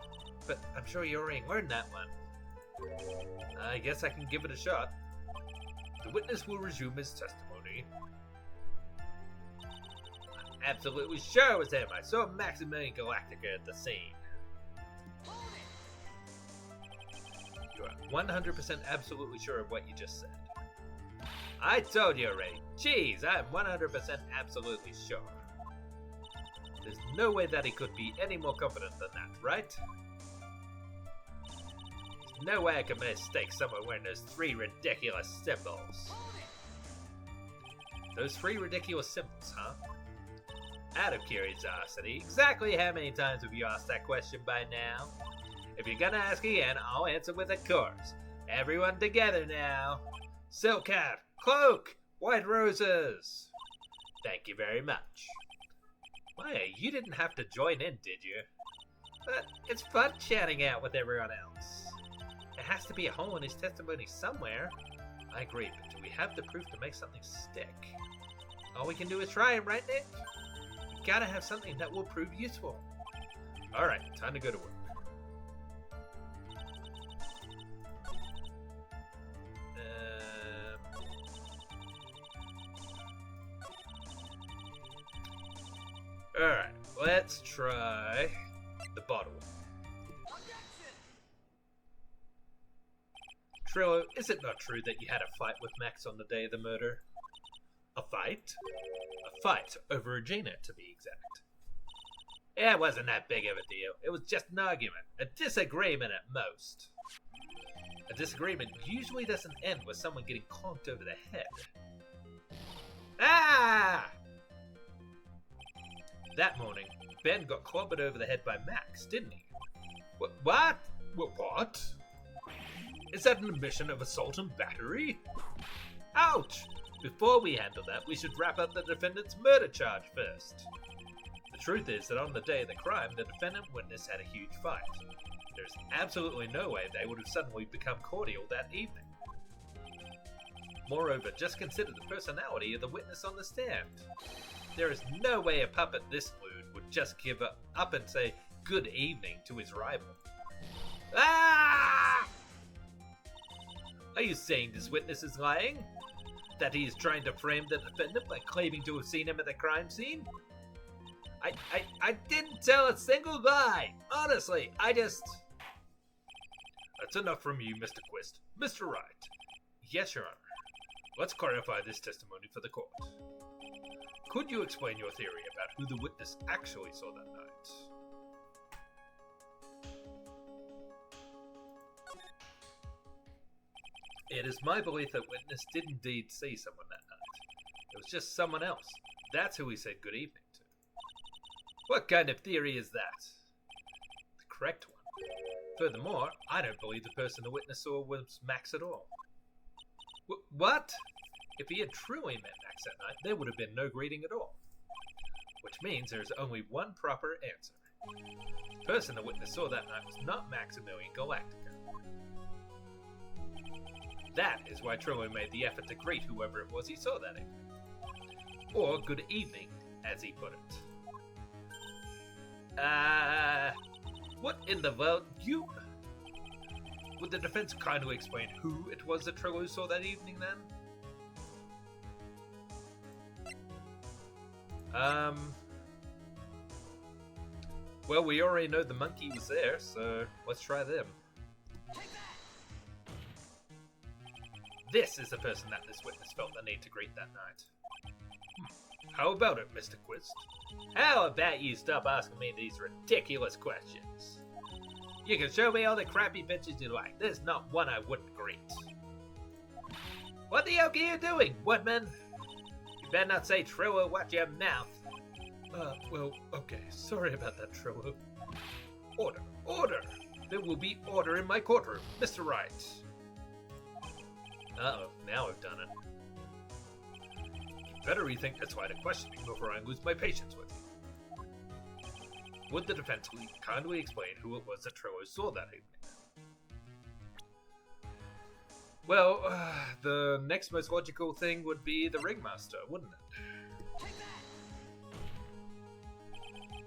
Speaker 3: But I'm sure you already learned that one. I guess I can give it a shot.
Speaker 1: The witness will resume his testimony.
Speaker 3: I'm absolutely sure it was him. I saw Maximilian Galactica at the scene.
Speaker 1: You are 100% absolutely sure of what you just said.
Speaker 3: I told you already. Jeez, I'm 100% absolutely sure. There's no way that he could be any more confident than that, right? There's no way I could mistake someone wearing those 3 ridiculous symbols.
Speaker 1: Those 3 ridiculous symbols, huh?
Speaker 3: Out of curiosity, exactly how many times have you asked that question by now? If you're gonna ask again, I'll answer with a chorus. Everyone together now. Silk hat, cloak, white roses. Thank you very much.
Speaker 1: Maya, you didn't have to join in, did you?
Speaker 3: But it's fun chatting out with everyone else. There has to be a hole in his testimony somewhere.
Speaker 1: I agree, but do we have the proof to make something stick?
Speaker 3: All we can do is try it, right, Nick? You gotta have something that will prove useful.
Speaker 1: Alright, time to go to work. Alright, let's try the bottle. Trillo, is it not true that you had a fight with Max on the day of the murder?
Speaker 3: A fight?
Speaker 1: A fight over Regina, to be exact.
Speaker 3: It wasn't that big of a deal. It was just an argument. A disagreement at most.
Speaker 1: A disagreement usually doesn't end with someone getting conked over the head.
Speaker 3: Ah!
Speaker 1: That morning, Ben got clobbered over the head by Max, didn't he?
Speaker 3: What?
Speaker 1: What? Is that an admission of assault and battery?
Speaker 3: Ouch! Before we handle that, we should wrap up the defendant's murder charge first.
Speaker 1: The truth is that on the day of the crime, the defendant and witness had a huge fight. There's absolutely no way they would have suddenly become cordial that evening. Moreover, just consider the personality of the witness on the stand. There is no way a puppet this lewd would just give up and say good evening to his rival.
Speaker 3: Ah! Are you saying this witness is lying? That he is trying to frame the defendant by claiming to have seen him at the crime scene? I didn't tell a single lie! Honestly,
Speaker 1: That's enough from you, Mr. Quist. Mr. Wright.
Speaker 2: Yes, Your Honor.
Speaker 1: Let's clarify this testimony for the court. Could you explain your theory about who the witness actually saw that night? It is my belief that witness did indeed see someone that night. It was just someone else. That's who he said good evening to.
Speaker 3: what kind of theory is that?
Speaker 1: The correct one. Furthermore, I don't believe the person the witness saw was Max at all.
Speaker 3: What?
Speaker 1: If he had truly met Max that night, there would have been no greeting at all. Which means there is only one proper answer. The person the witness saw that night was not Maximilian Galactica. That is why Trillo made the effort to greet whoever it was he saw that evening. Or good evening, as he put it.
Speaker 2: What in the world? You... Would the defense kindly explain who it was that Trillo saw that evening, then? Well, we already know the monkey was there, so let's try them. This is the person that this witness felt the need to greet that night. How about it, Mr. Quist? How about you stop asking me these ridiculous questions? You can show me all the crappy pictures you like. There's not one I wouldn't greet. What the hell are you doing, Woodman? You better not say Trillo, watch your mouth.
Speaker 1: Well, okay. Sorry about that, Trillo.
Speaker 2: Order, order! There will be order in my courtroom, Mr. Wright. Uh-oh, now I've done it. Better rethink this line of questioning before I lose my patience with you. Would the defense kindly explain who it was that Trillo saw that evening? Well, the next most logical thing would be the ringmaster, wouldn't it?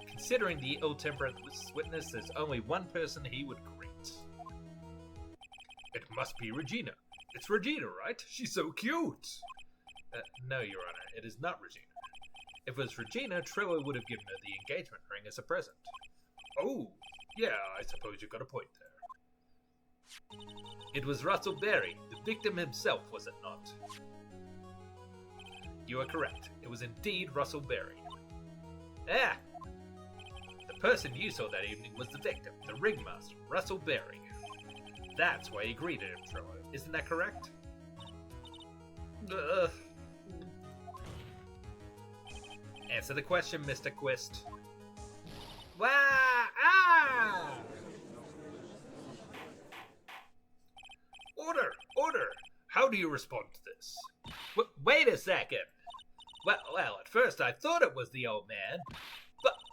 Speaker 2: Considering the ill-tempered witness, there's only one person he would greet. It must be Regina. It's Regina, right? She's so cute! No, Your Honor, it is not Regina. If it was Regina, Trillo would have given her the engagement ring as a present. Oh, yeah, I suppose you've got a point there. It was Russell Berry, the victim himself, was it not? You are correct. It was indeed Russell Berry. Ah! The person you saw that evening was the victim, the ringmaster, Russell Berry. That's why he greeted him, Trillo. Isn't that correct? Answer the question, Mr. Quist. Wah! Ah! Order! Order! How do you respond to this? Wait a second! Well, at first I thought it was the old man,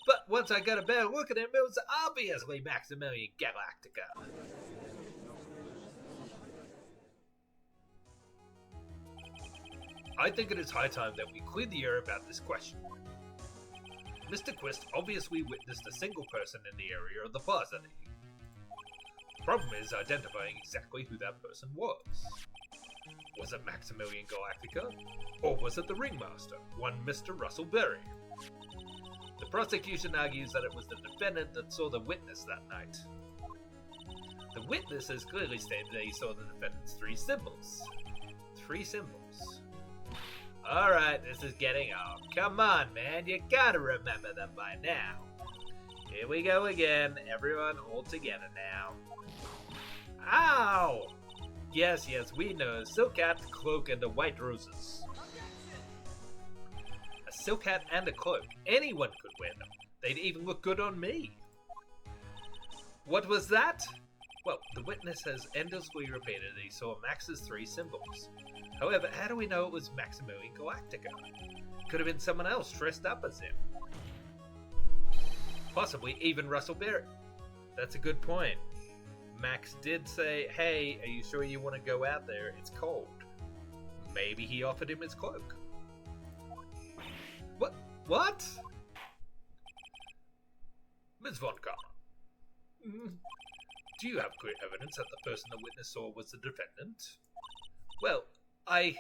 Speaker 2: but once I got a better look at him, it was obviously Maximilian Galactica. I think it is high time that we clear the air about this question. Mr. Quist obviously witnessed a single person in the area of the plaza. The problem is identifying exactly who that person was. Was it Maximilian Galactica? Or was it the ringmaster, one Mr. Russell Berry? The prosecution argues that it was the defendant that saw the witness that night. The witness has clearly stated that he saw the defendant's three symbols. Three symbols. Alright, this is getting old. Come on, man, you gotta remember them by now. Here we go again, everyone all together now. Ow! Yes, we know, silk hat, cloak, and the white roses. A silk hat and a cloak, anyone could wear them. They'd even look good on me. What was that? Well, the witness has endlessly repeated that he saw Max's three symbols. However, how do we know it was Maximilian Galactica? Could have been someone else dressed up as him. Possibly even Russell Berry. That's a good point. Max did say, hey, are you sure you want to go out there? It's cold. Maybe he offered him his cloak. What? Ms. Von Karma, do you have clear evidence that the person the witness saw was the defendant? Well, if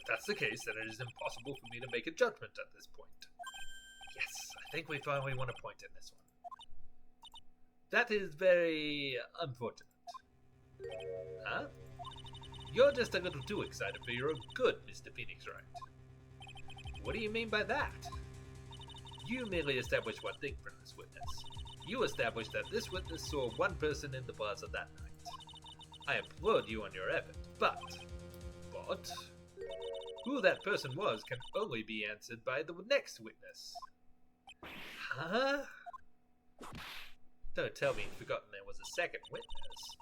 Speaker 2: that's the case, then it is impossible for me to make a judgment at this point. Yes, I think we finally want a point in this one. That is very unfortunate. Huh? You're just a little too excited for your own good, Mr. Phoenix Wright. What do you mean by that? You merely established one thing from this witness. You established that this witness saw one person in the plaza that night. I applaud you on your effort, but who that person was can only be answered by the next witness. Huh? Don't tell me you've forgotten there was a second witness.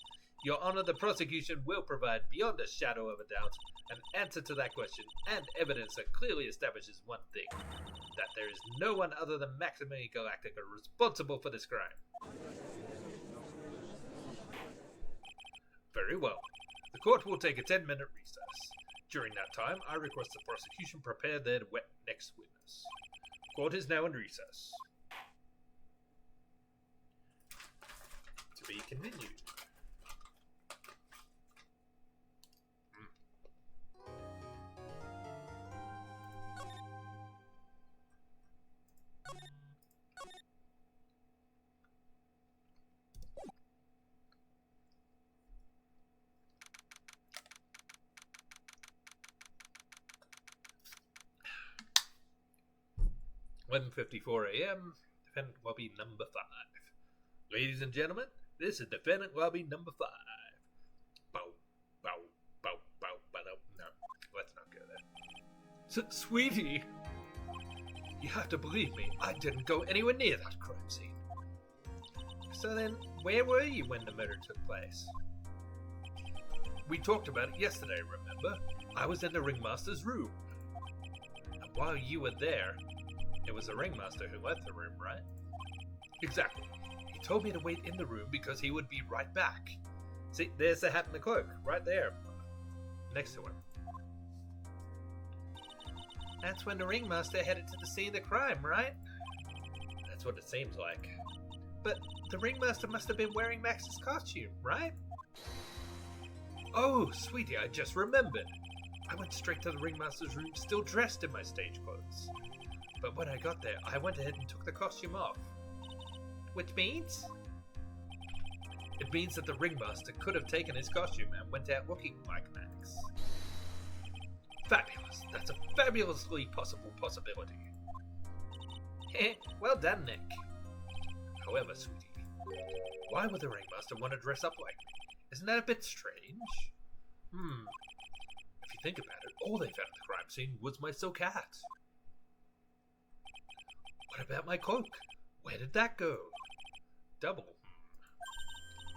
Speaker 2: Your Honor, the prosecution will provide, beyond a shadow of a doubt, an answer to that question and evidence that clearly establishes one thing. That there is no one other than Maximilian Galactica responsible for this crime. Very well. The court will take a 10-minute recess. During that time, I request the prosecution prepare their next witness. Court is now in recess. be continued. "1:54 a.m. Defendant Lobby number 5. Ladies and gentlemen, this is Defendant Lobby number 5. Bow, bow, bow, bow, bow. No, let's not go there.
Speaker 1: Sweetie, you have to believe me. I didn't go anywhere near that crime scene.
Speaker 3: So then, where were you when the murder took place?
Speaker 1: We talked about it yesterday, remember? I was in the ringmaster's room.
Speaker 3: And while you were there, it was the ringmaster who left the room, right?
Speaker 1: Exactly. He told me to wait in the room because he would be right back.
Speaker 3: See, there's the hat and the cloak, right there, next to him. That's when the ringmaster headed to the scene of the crime, right?
Speaker 2: That's what it seems like.
Speaker 3: But the ringmaster must have been wearing Max's costume, right?
Speaker 1: Oh, sweetie, I just remembered. I went straight to the ringmaster's room still dressed in my stage clothes. But when I got there, I went ahead and took the costume off.
Speaker 3: Which means?
Speaker 1: It means that the ringmaster could have taken his costume and went out looking like Max. Fabulous. That's a fabulously possible possibility.
Speaker 3: Well done, Nick.
Speaker 1: However, sweetie, why would the ringmaster want to dress up like me? Isn't that a bit strange? If you think about it, all they found at the crime scene was my silk hat. What about my cloak? Where did that go?
Speaker 3: Double.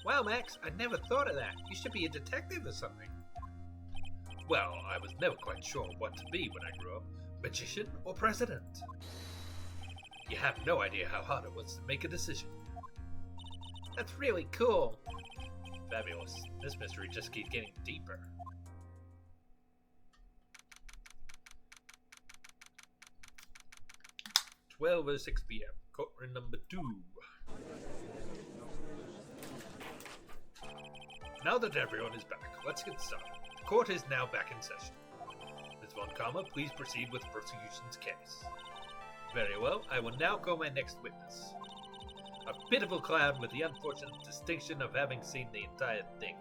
Speaker 3: Wow, Max, I never thought of that. You should be a detective or something.
Speaker 1: Well, I was never quite sure what to be when I grew up. Magician or president? You have no idea how hard it was to make a decision.
Speaker 3: That's really cool.
Speaker 2: Fabulous. This mystery just keeps getting deeper.
Speaker 1: "12:06 p.m. Courtroom number 2. Now that everyone is back, let's get started. The court is now back in session. Ms. Von Karma, please proceed with the prosecution's case."
Speaker 2: Very well, I will now call my next witness. A pitiful clown with the unfortunate distinction of having seen the entire thing.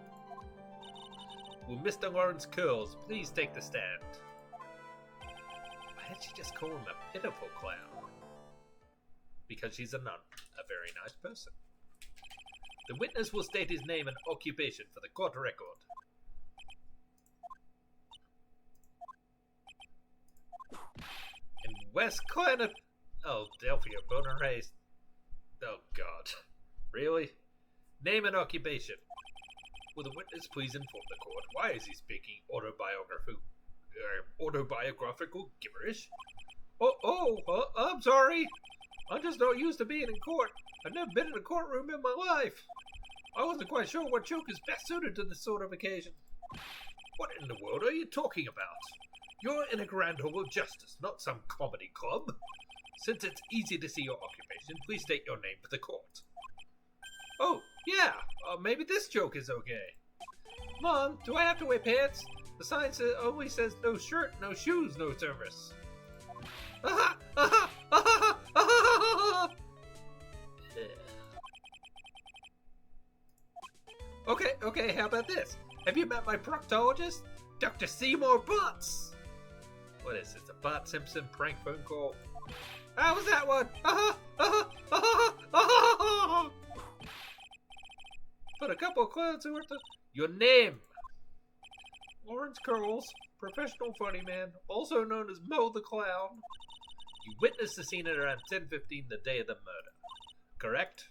Speaker 2: Will Mr. Lawrence Curls please take the stand?
Speaker 3: Why did she just call him a pitiful clown?
Speaker 2: Because she's a nun, a very nice person. The witness will state his name and occupation for the court record. In West Planet... Oh, Delphia Bonaray. Oh, God. Really? Name and occupation. Will the witness please inform the court why is he speaking autobiographical gibberish? I'm sorry. I'm just not used to being in court. I've never been in a courtroom in my life. I wasn't quite sure what joke is best suited to this sort of occasion. What in the world are you talking about? You're in a grand hall of justice, not some comedy club. Since it's easy to see your occupation, please state your name for the court. Oh, yeah, maybe this joke is okay. Mom, do I have to wear pants? The sign only says no shirt, no shoes, no service. Okay, how about this? Have you met my proctologist? Dr. Seymour Butts! What is this, a Bart Simpson prank phone call? How was that one? But a couple of clowns who are your name! Lawrence Curls, professional funny man, also known as Mo the Clown. You witnessed the scene at around 10:15 the day of the murder, correct?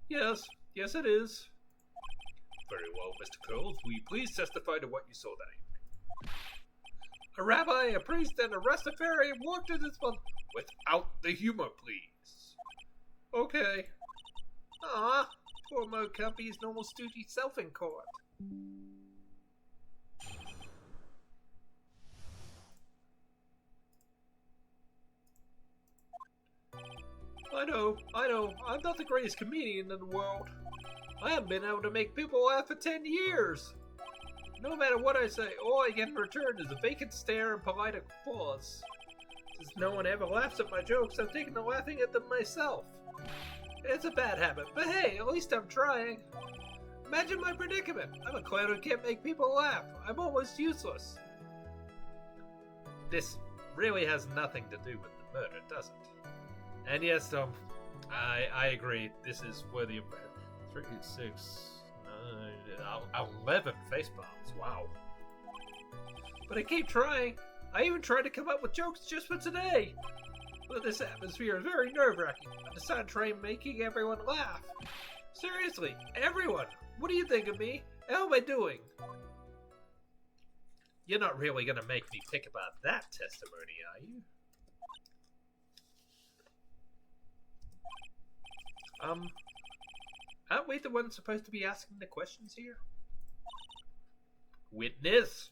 Speaker 2: Yes it is. Very well, Mr. Curls, will you please testify to what you saw that evening? A rabbi, a priest, and a Rastafarian walked in this month without the humor, please. Okay.
Speaker 3: Ah, poor Mo can't be his normal stoogy self in court.
Speaker 2: I know. I'm not the greatest comedian in the world.
Speaker 3: I haven't been able to make people laugh for 10 years. No matter what I say, all I get in return is a vacant stare and polite applause. Since no one ever laughs at my jokes, I've taken to laughing at them myself. It's a bad habit, but hey, at least I'm trying. Imagine my predicament. I'm a clown who can't make people laugh. I'm almost useless. This really has nothing to do with the murder, does it? And yes, Tom, I agree. This is worthy of 3, 6, 9, 11 face palms. Wow. But I keep trying. I even tried to come up with jokes just for today. But this atmosphere is very nerve-wracking. I decided to try making everyone laugh. Seriously, everyone. What do you think of me? How am I doing? You're not really going to make me think about that testimony, are you? Aren't we the ones supposed to be asking the questions here? Witness!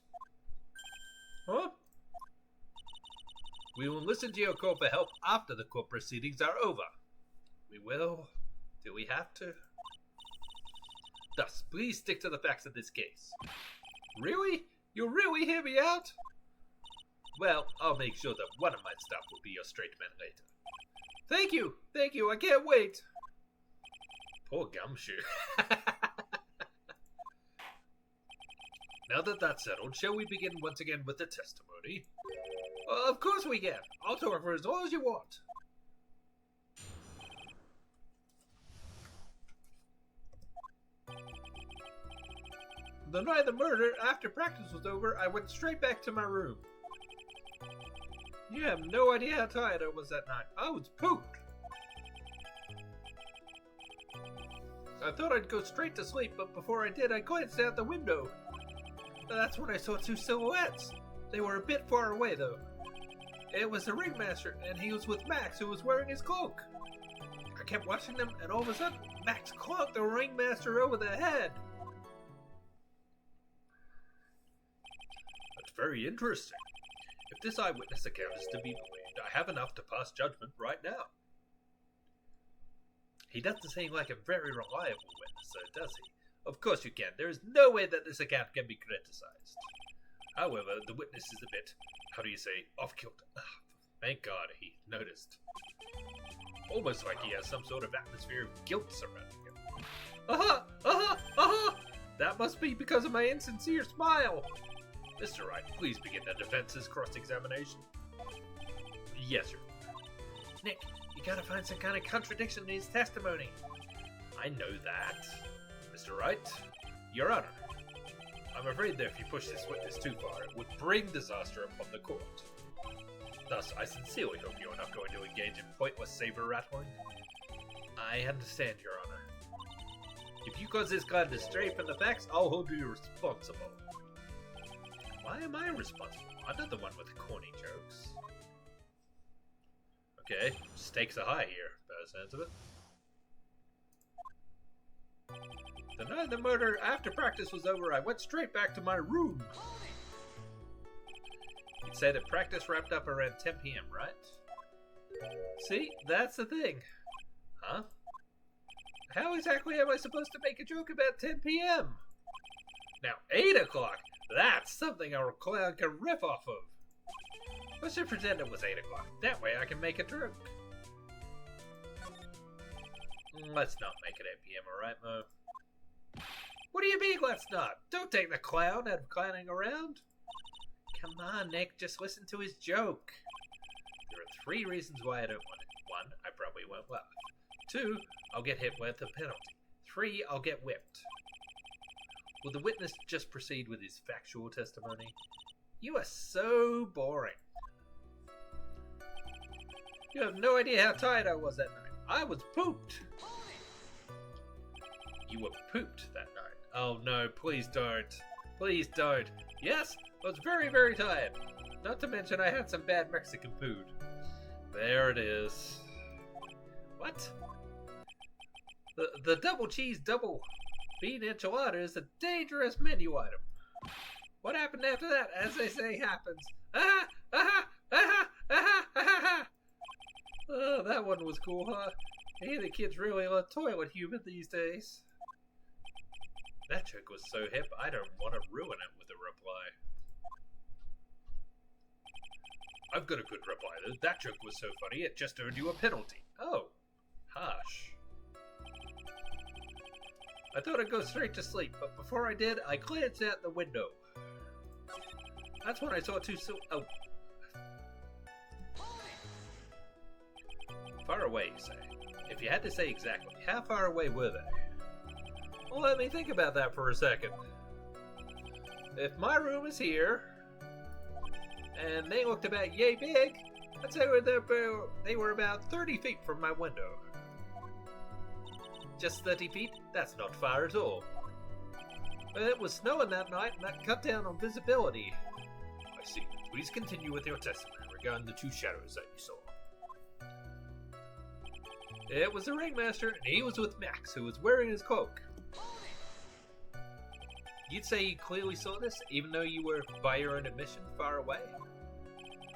Speaker 3: Huh? We will listen to your call for help after the court proceedings are over. We will. Do we have to? Thus, please stick to the facts of this case. Really? You'll really hear me out? Well, I'll make sure that one of my staff will be your straight man later. Thank you! Thank you! I can't wait! Poor Gumshoe. Now that that's settled, shall we begin once again with the testimony? Of course we can. I'll talk for as long as you want. The night of the murder, after practice was over, I went straight back to my room. You have no idea how tired I was that night. I was pooped. I thought I'd go straight to sleep, but before I did, I glanced out the window. That's when I saw 2 silhouettes. They were a bit far away, though. It was the ringmaster, and he was with Max, who was wearing his cloak. I kept watching them, and all of a sudden, Max clonked the ringmaster over the head. That's very interesting. If this eyewitness account is to be believed, I have enough to pass judgment right now. He doesn't seem like a very reliable witness, though, does he? Of course you can. There is no way that this account can be criticized. However, the witness is a bit, how do you say, off-kilter. Thank God he noticed. Almost like he has some sort of atmosphere of guilt surrounding him. Aha! Aha! Aha! That must be because of my insincere smile. Mr. Wright, please begin the defense's cross-examination. Yes, sir. Nick, you gotta find some kind of contradiction in his testimony. I know that. Mr. Wright, Your Honor, I'm afraid that if you push this witness too far, it would bring disaster upon the court. Thus, I sincerely hope you are not going to engage in pointless saber-rattling. I understand, Your Honor. If you cause this guy to stray from the facts, I'll hold you responsible. Why am I responsible? I'm not the one with the corny jokes. Okay, stakes are high here, by the sense of it. The night of the murder, after practice was over, I went straight back to my room. You'd say that practice wrapped up around 10 p.m., right? See, that's the thing. Huh? How exactly am I supposed to make a joke about 10 p.m.? Now, 8 o'clock, that's something a clown can riff off of. Let's just pretend it was 8 o'clock. That way I can make a joke. Let's not make it 8 p.m., alright, Mo? What do you mean, let's not? Don't take the clown out of clowning around. Come on, Nick, just listen to his joke. There are 3 reasons why I don't want it. 1, I probably won't laugh. 2, I'll get hit with a penalty. 3, I'll get whipped. Will the witness just proceed with his factual testimony? You are so boring. You have no idea how tired I was that night. I was pooped. You were pooped that night. Oh no, please don't. Please don't. Yes, I was very, very tired. Not to mention I had some bad Mexican food. There it is. What? The double cheese double bean enchilada is a dangerous menu item. What happened after that? As they say, happens. Ah! Ah! Ah! Ah! Ah! Oh, that one was cool, huh? Hey, the kids really love toilet humor these days.
Speaker 2: That joke was so hip, I don't want to ruin it with a reply. I've got a good reply, though. That joke was so funny, it just earned you a penalty. Oh, harsh. I thought I'd go straight to sleep, but before I did, I glanced out the window. That's when I saw two oh. Far away, you say? If you had to say exactly, how far away were they? Well, let me think about that for a second. If my room is here, and they looked about yay big, I'd say they were about 30 feet from my window. Just 30 feet? That's not far at all. But it was snowing that night, and that cut down on visibility. I see. Please continue with your testimony regarding the two shadows that you saw. It was the ringmaster, and he was with Max, who was wearing his cloak. You'd say you clearly saw this, even though you were, by your own admission, far away?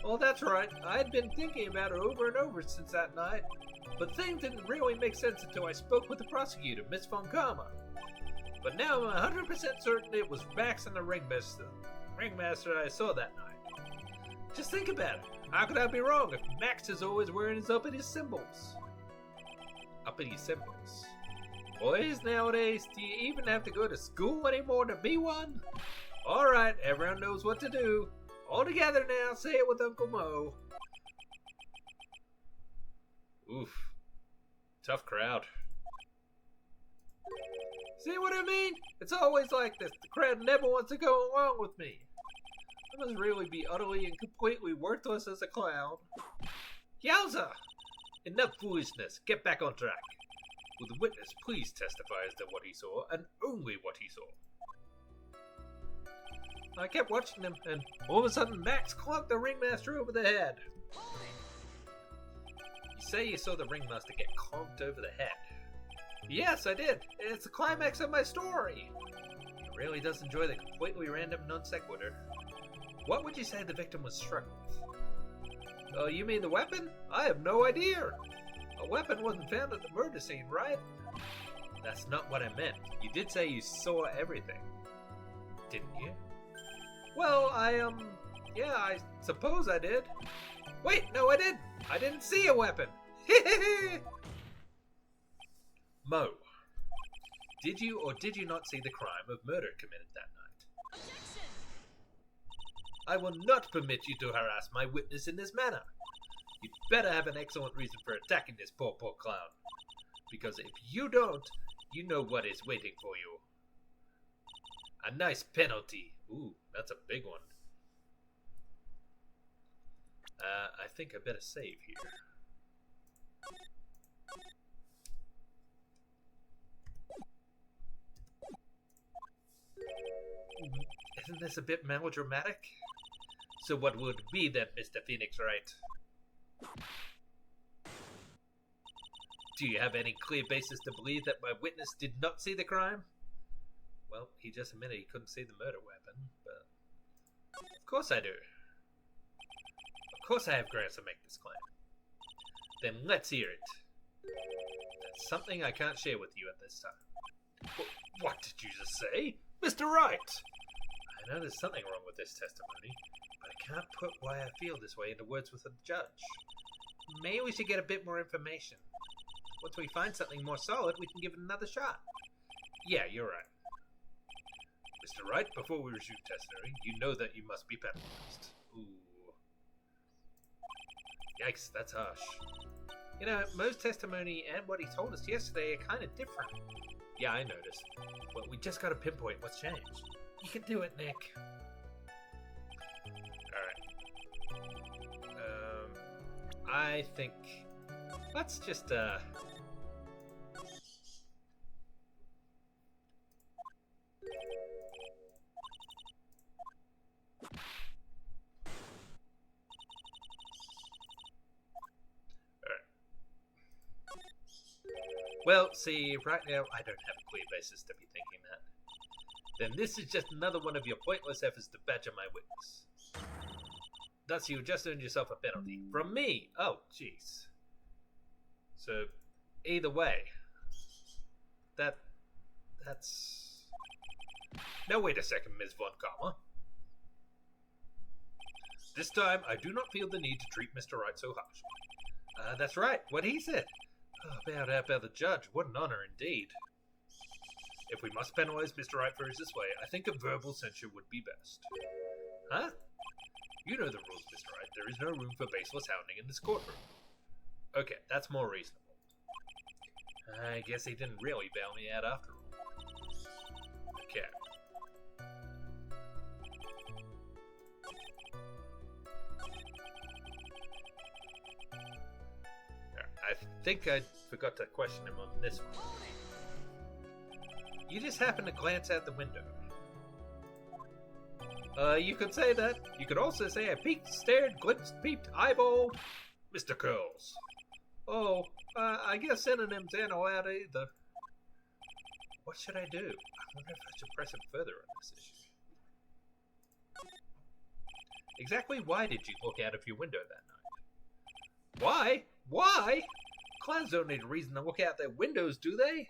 Speaker 2: Well, that's right. I'd been thinking about it over and over since that night, but things didn't really make sense until I spoke with the prosecutor, Miss Von Karma. But now I'm 100% certain it was Max and the ringmaster I saw that night. Just think about it. How could I be wrong if Max is always wearing his uppity symbols? Uppity symbols? Boys nowadays, do you even have to go to school anymore to be one? Alright, everyone knows what to do. All together now, say it with Uncle Mo. Oof. Tough crowd. See what I mean? It's always like this. The crowd never wants to go along with me. I must really be utterly and completely worthless as a clown. Yowza! Enough foolishness. Get back on track. Will the witness please testify as to what he saw, and only what he saw? I kept watching him, and all of a sudden Max clonked the ringmaster over the head. You say you saw the ringmaster get clonked over the head? Yes, I did. It's the climax of my story. He really does enjoy the completely random non sequitur. What would you say the victim was struck with? Oh, you mean the weapon? I have no idea. A weapon wasn't found at the murder scene, right? That's not what I meant. You did say you saw everything. Didn't you? Well, yeah, I suppose I did. Wait, no, I didn't. I didn't see a weapon. Mo, did you or did you not see the crime of murder committed that night? Objection! I will not permit you to harass my witness in this manner. You'd better have an excellent reason for attacking this poor clown. Because if you don't, you know what is waiting for you. A nice penalty. Ooh, that's a big one. I think I better save here. Isn't this a bit melodramatic? So what would be then, Mr. Phoenix Wright? Do you have any clear basis to believe that my witness did not see the crime? Well, he just admitted he couldn't see the murder weapon, but... Of course I do. Of course I have grounds to make this claim. Then let's hear it. There's something I can't share with you at this time. What did you just say? Mr. Wright! I know there's something wrong with this testimony, but I can't put why I feel this way into words with a judge. Maybe we should get a bit more information. Once we find something more solid, we can give it another shot. Yeah, you're right. Mr. Wright, before we resume testimony, you know that you must be penalized. Ooh. Yikes, that's harsh. You know, Mo's testimony and what he told us yesterday are kind of different. Yeah, I noticed. But we just gotta pinpoint what's changed. You can do it, Nick. Alright. I think... Let's just, Well, see, right now I don't have a clear basis to be thinking that. Then this is just another one of your pointless efforts to badger my witness. Thus, you just earned yourself a penalty. From me! Oh, jeez. So, either way, that's... Now wait a second, Ms. Von Karma. This time, I do not feel the need to treat Mr. Wright so harshly.
Speaker 3: That's right, what he said. About the judge, what an honor indeed.
Speaker 2: If we must penalize Mr. Wright for his this way, I think a verbal censure would be best.
Speaker 3: Huh?
Speaker 2: You know the rules, Mr. Wright. There is no room for baseless hounding in this courtroom.
Speaker 3: Okay, that's more reasonable. I guess he didn't really bail me out after all.
Speaker 2: Okay.
Speaker 3: I think I forgot to question him on this one. You just happened to glance out the window. You could say that. You could also say I peeked, stared, glimpsed, peeped, eyeballed.
Speaker 2: Mr. Curls.
Speaker 3: Oh, I guess synonyms ain't allowed either. What should I do? I wonder if I should press him further on this issue. Exactly why did you look out of your window that night? Why? Why? Clowns don't need a reason to look out their windows, do they?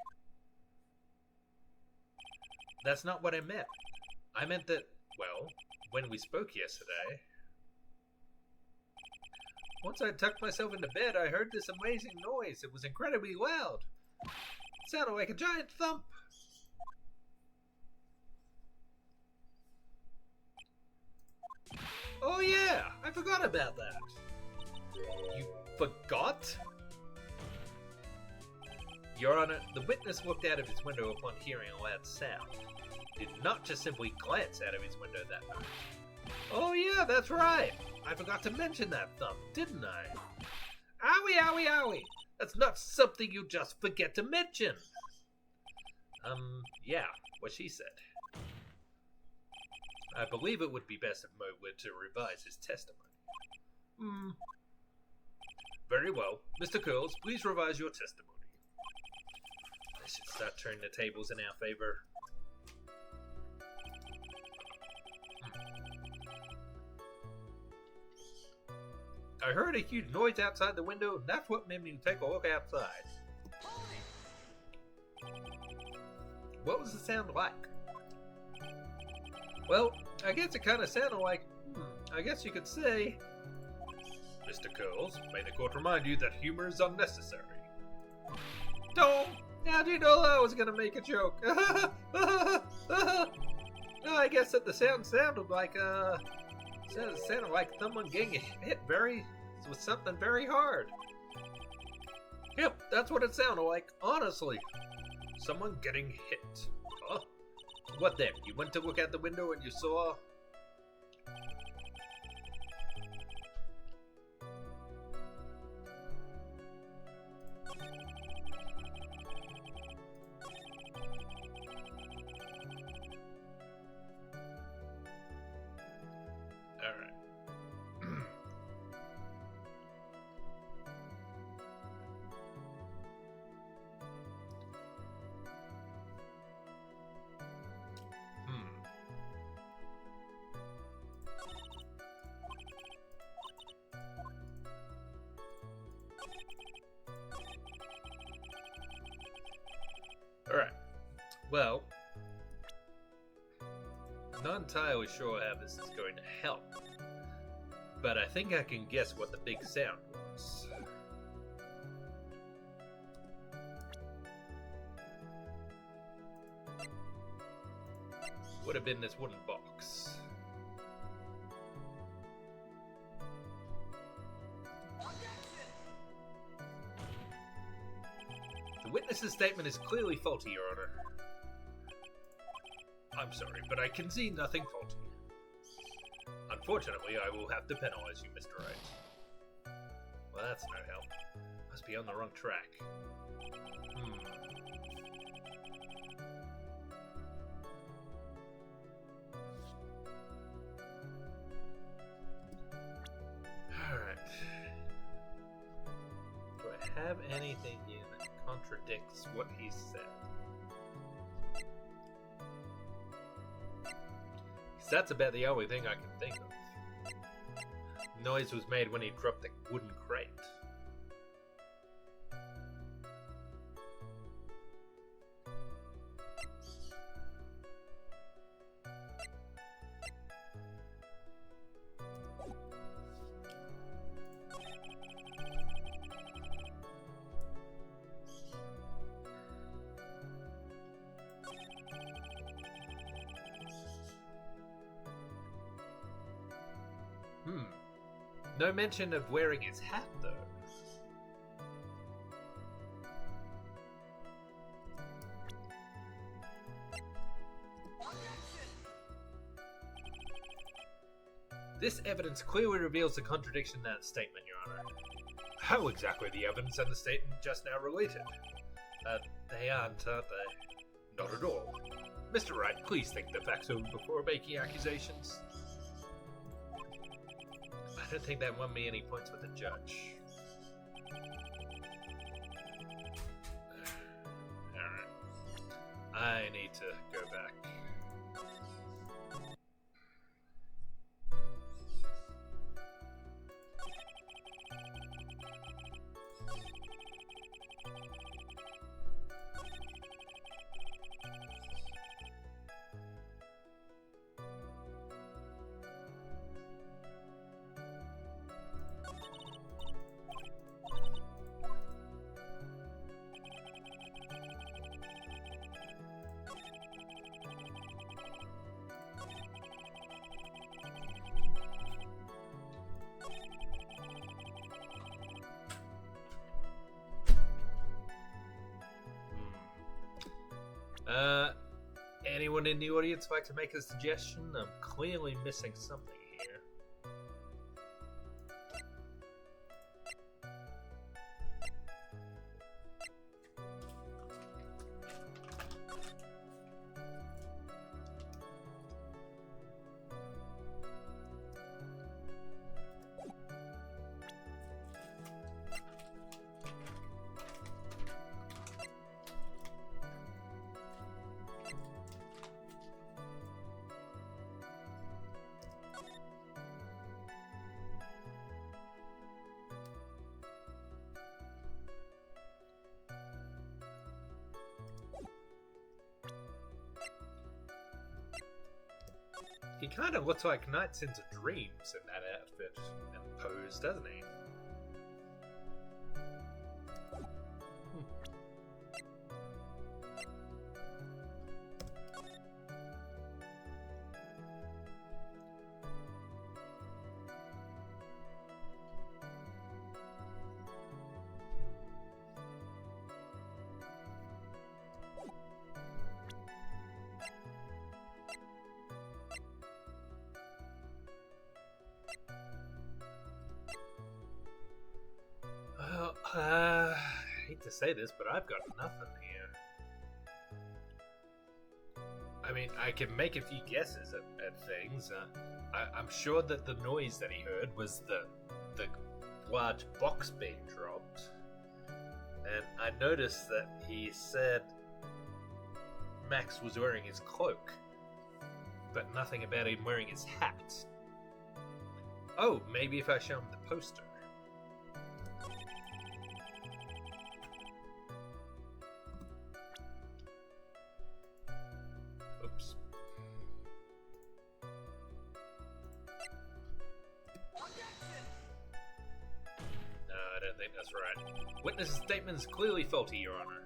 Speaker 3: That's not what I meant. I meant that, well, when we spoke yesterday, once I tucked myself into bed, I heard this amazing noise. It was incredibly loud. It sounded like a giant thump. Oh yeah, I forgot about that. You forgot? Your Honor, the witness looked out of his window upon hearing a loud sound. Did not just simply glance out of his window that night. Oh yeah, that's right. I forgot to mention that thump, didn't I? Owie, owie, owie. That's not something you just forget to mention. Yeah, what she said. I believe it would be best if Mo were to revise his testimony.
Speaker 2: Very well. Mr. Curls, please revise your testimony.
Speaker 3: I should start turning the tables in our favor. I heard a huge noise outside the window, and that's what made me take a look outside. What was the sound like? Well, I guess it kind of sounded like, I guess you could say...
Speaker 2: Mr. Curls, may the court remind you that humor is unnecessary.
Speaker 3: Don't! How do you know I was going to make a joke? No, I guess that the sound sounded like, sounded like someone getting hit with something very hard. Yep, that's what it sounded like, honestly.
Speaker 2: Someone getting hit.
Speaker 3: Huh? What then? You went to look out the window and you saw... Alright. Well, not entirely sure how this is going to help, but I think I can guess what the big sound was. Would have been this wooden box. The witness's statement is clearly faulty, Your Honor.
Speaker 2: I'm sorry, but I can see nothing faulty. Unfortunately, I will have to penalize you, Mr. Wright.
Speaker 3: Well, that's no help. Must be on the wrong track. Alright. Do I have anything here that contradicts what he said? Because that's about the only thing I can think of. Noise was made when he dropped the wooden crate.
Speaker 2: No mention of wearing his hat, though. This evidence clearly reveals the contradiction in that statement, Your Honor.
Speaker 1: How exactly the evidence and the statement just now related?
Speaker 2: They aren't they?
Speaker 1: Not at all. Mr. Wright, please think the facts over before making accusations.
Speaker 2: I don't think that won me any points with the judge. Alright. I need to go back. Anyone in the audience like to make a suggestion? I'm clearly missing something here. He kind of looks like Night Sins of Dreams in that outfit and pose, doesn't he? I hate to say this, but I've got nothing here. I mean, I can make a few guesses at things. I'm sure that the noise that he heard was the large box being dropped. And I noticed that he said Max was wearing his cloak, but nothing about him wearing his hat. Oh, maybe if I show him the poster. Oops. No, I don't think that's right. Witness's statement is clearly faulty, Your Honor.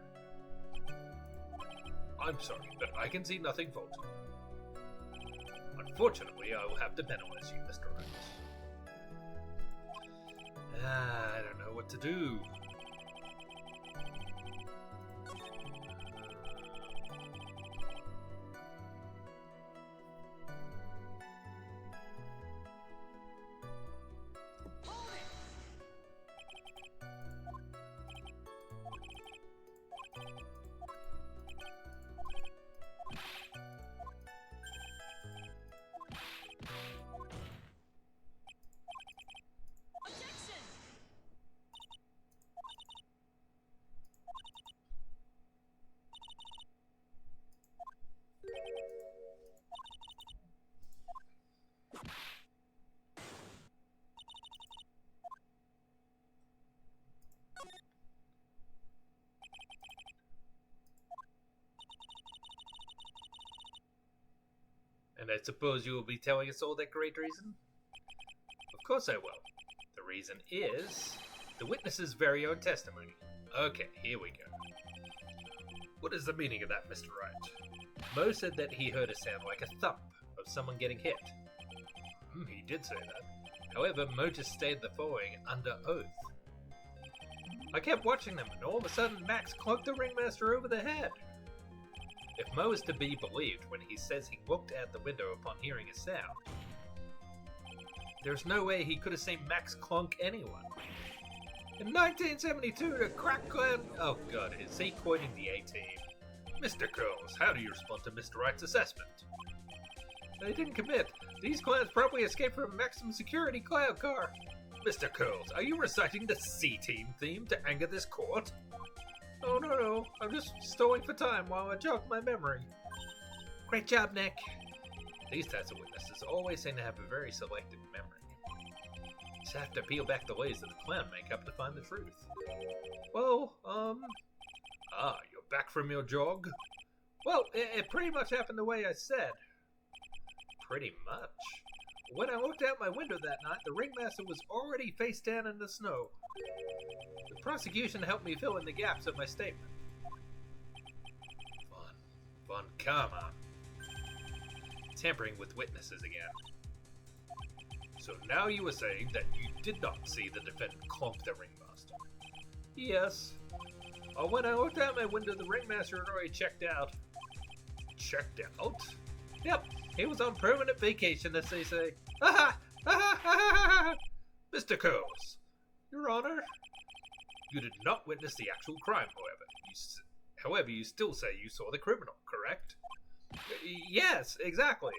Speaker 2: I'm sorry, but I can see nothing faulty. Unfortunately, I will have to penalize you, Mr. Wright. I don't know what to do. And I suppose you will be telling us all that great reason? Of course I will. The reason is the witness's very own testimony. Okay, here we go. What is the meaning of that, Mr. Wright? Mo said that he heard a sound like a thump of someone getting hit. He did say that.
Speaker 3: However, Mo just stayed the following under oath. I kept watching them, and all of a sudden Max clunked the ringmaster over the head. If Mo is to be believed when he says he looked out the window upon hearing a sound, there's no way he could have seen Max clunk anyone. In 1972, the crack clan... Oh god, is he pointing the A-team?
Speaker 2: Mr. Curls, how do you respond to Mr. Wright's assessment?
Speaker 3: They didn't commit. These clans probably escaped from a maximum security cloud car.
Speaker 2: Mr. Curls, are you reciting the C-Team theme to anger this court?
Speaker 3: Oh, no. I'm just stalling for time while I jog my memory. Great job, Nick. These types of witnesses always seem to have a very selective memory. Just have to peel back the layers of the clan makeup to find the truth. Well,
Speaker 2: you're back from your jog?
Speaker 3: Well, it pretty much happened the way I said. Pretty much. When I looked out my window that night, the ringmaster was already face down in the snow. The prosecution helped me fill in the gaps of my statement.
Speaker 2: Fun, come on.
Speaker 3: Tampering with witnesses again.
Speaker 2: So now you were saying that you did not see the defendant clonk the ringmaster?
Speaker 3: Yes. When I looked out my window, the ringmaster had already checked out.
Speaker 2: Checked out?
Speaker 3: Yep, he was on permanent vacation, as they say.
Speaker 2: Mr. Curls,
Speaker 3: Your Honor?
Speaker 2: you did not witness the actual crime, however. You still say you saw the criminal, correct?
Speaker 3: Yes, exactly.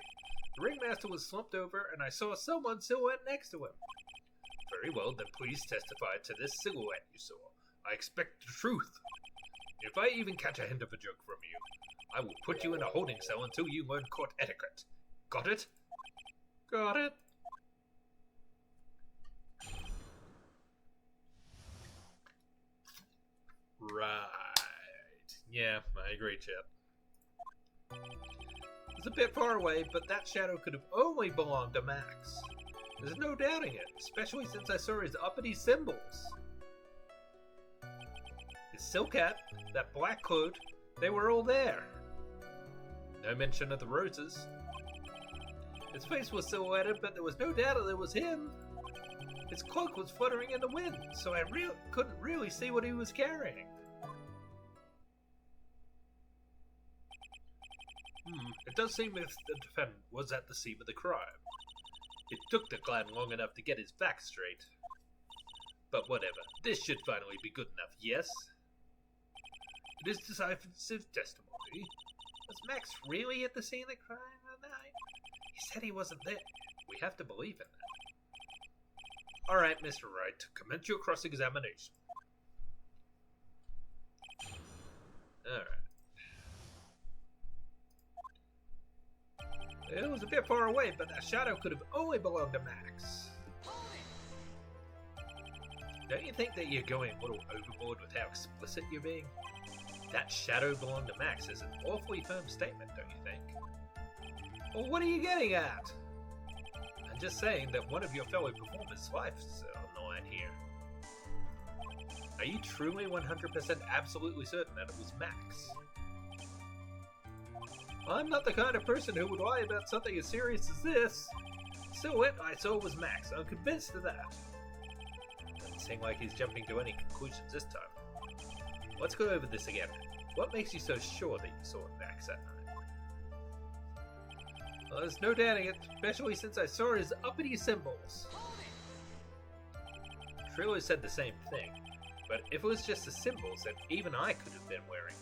Speaker 3: The ringmaster was slumped over, and I saw someone silhouette next to him.
Speaker 2: Very well, then please testify to this silhouette you saw. I expect the truth. If I even catch a hint of a joke from you, I will put you in a holding cell until you learn court etiquette. Got it?
Speaker 3: Got it.
Speaker 2: Right. Yeah, I agree, Chip.
Speaker 3: It's a bit far away, but that shadow could have only belonged to Max. There's no doubting it, especially since I saw his uppity symbols. His silk hat, that black coat, they were all there. No mention of the roses. His face was silhouetted, but there was no doubt that it was him. His cloak was fluttering in the wind, so I couldn't really see what he was carrying.
Speaker 2: It does seem as if the defendant was at the scene of the crime. It took the clan long enough to get his facts straight. But whatever, this should finally be good enough, yes? It is decisive testimony.
Speaker 3: Was Max really at the scene of the crime that night? He said he wasn't there. We have to believe in that.
Speaker 2: Alright, Mr. Wright, commence your cross-examination.
Speaker 3: Alright. It was a bit far away, but that shadow could have only belonged to Max. Don't you think that you're going a little overboard with how explicit you're being? That shadow belonged to Max is an awfully firm statement, don't you think? Well, what are you getting at? I'm just saying that one of your fellow performers' lives is on the line here. Are you truly 100% absolutely certain that it was Max? I'm not the kind of person who would lie about something as serious as this. The silhouette I saw was Max. I'm convinced of that. Doesn't seem like he's jumping to any conclusions this time. Let's go over this again. What makes you so sure that you saw Max that night? Well, there's no doubting it, especially since I saw his uppity symbols. Trillo said the same thing, but if it was just the symbols, then even I could have been wearing them.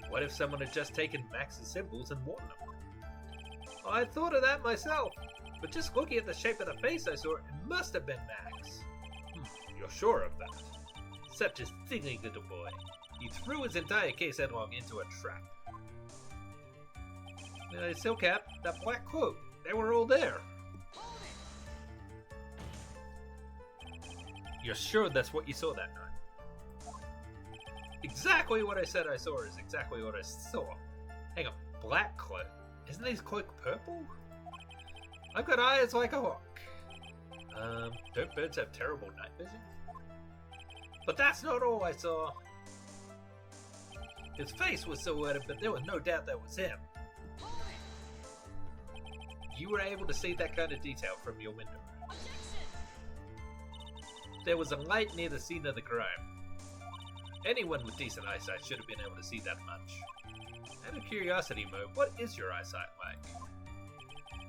Speaker 3: What if someone had just taken Max's symbols and worn them? I thought of that myself, but just looking at the shape of the face I saw, it must have been Max.
Speaker 2: You're sure of that?
Speaker 3: Such a silly little boy. He threw his entire case headlong into a trap. His silk hat, that black cloak, they were all there. You're sure that's what you saw that night? Exactly what I said I saw is exactly what I saw. Hang on, black cloak? Isn't his cloak purple? I've got eyes like a hawk. Don't birds have terrible night vision? But that's not all I saw. His face was silhouetted, but there was no doubt that was him. You were able to see that kind of detail from your window.
Speaker 2: There was a light near the scene of the crime. Anyone with decent eyesight should have been able to see that much. Out of curiosity, Mo, what is your eyesight like?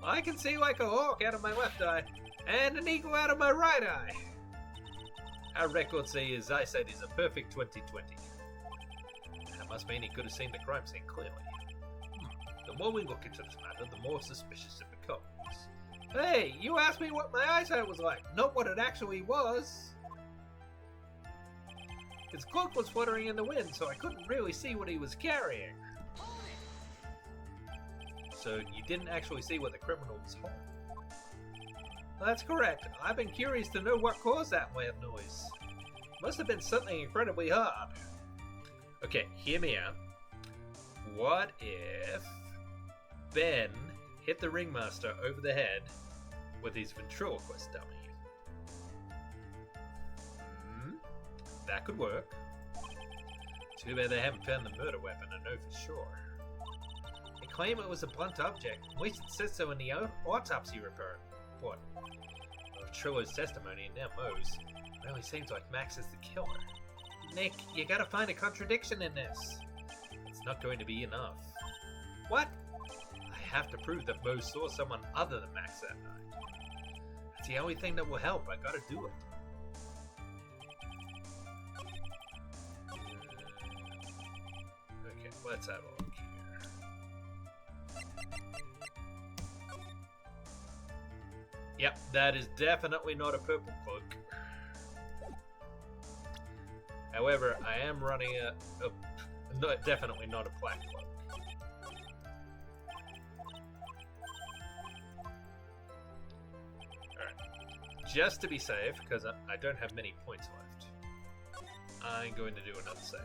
Speaker 2: I can see like a hawk out of my left eye, and an eagle out of my right eye. Our records say his eyesight is a perfect 20/20. That must mean he could have seen the crime scene clearly. The more we look into this matter, the more suspicious it becomes. Hey, you asked me what my eyesight was like, not what it actually was. His cloak was fluttering in the wind, so I couldn't really see what he was carrying. So you didn't actually see what the criminal was holding? That's correct. I've been curious to know what caused that loud noise. Must have been something incredibly hard. Okay, hear me out. What if Ben hit the ringmaster over the head with his ventriloquist dummy? That could work. Too bad they haven't found the murder weapon, I know for sure. They claim it was a blunt object. At least it says so in the autopsy report. What? Of Trillo's testimony and now Mo's. It really seems like Max is the killer. Nick, you gotta find a contradiction in this. It's not going to be enough. What? I have to prove that Mo saw someone other than Max that night. It's the only thing that will help. I gotta do it. Okay, let's have a look here. Yep, that is definitely not a purple cloak. However, I am running definitely not a black cloak. Alright, just to be safe, because I don't have many points left, I'm going to do another save.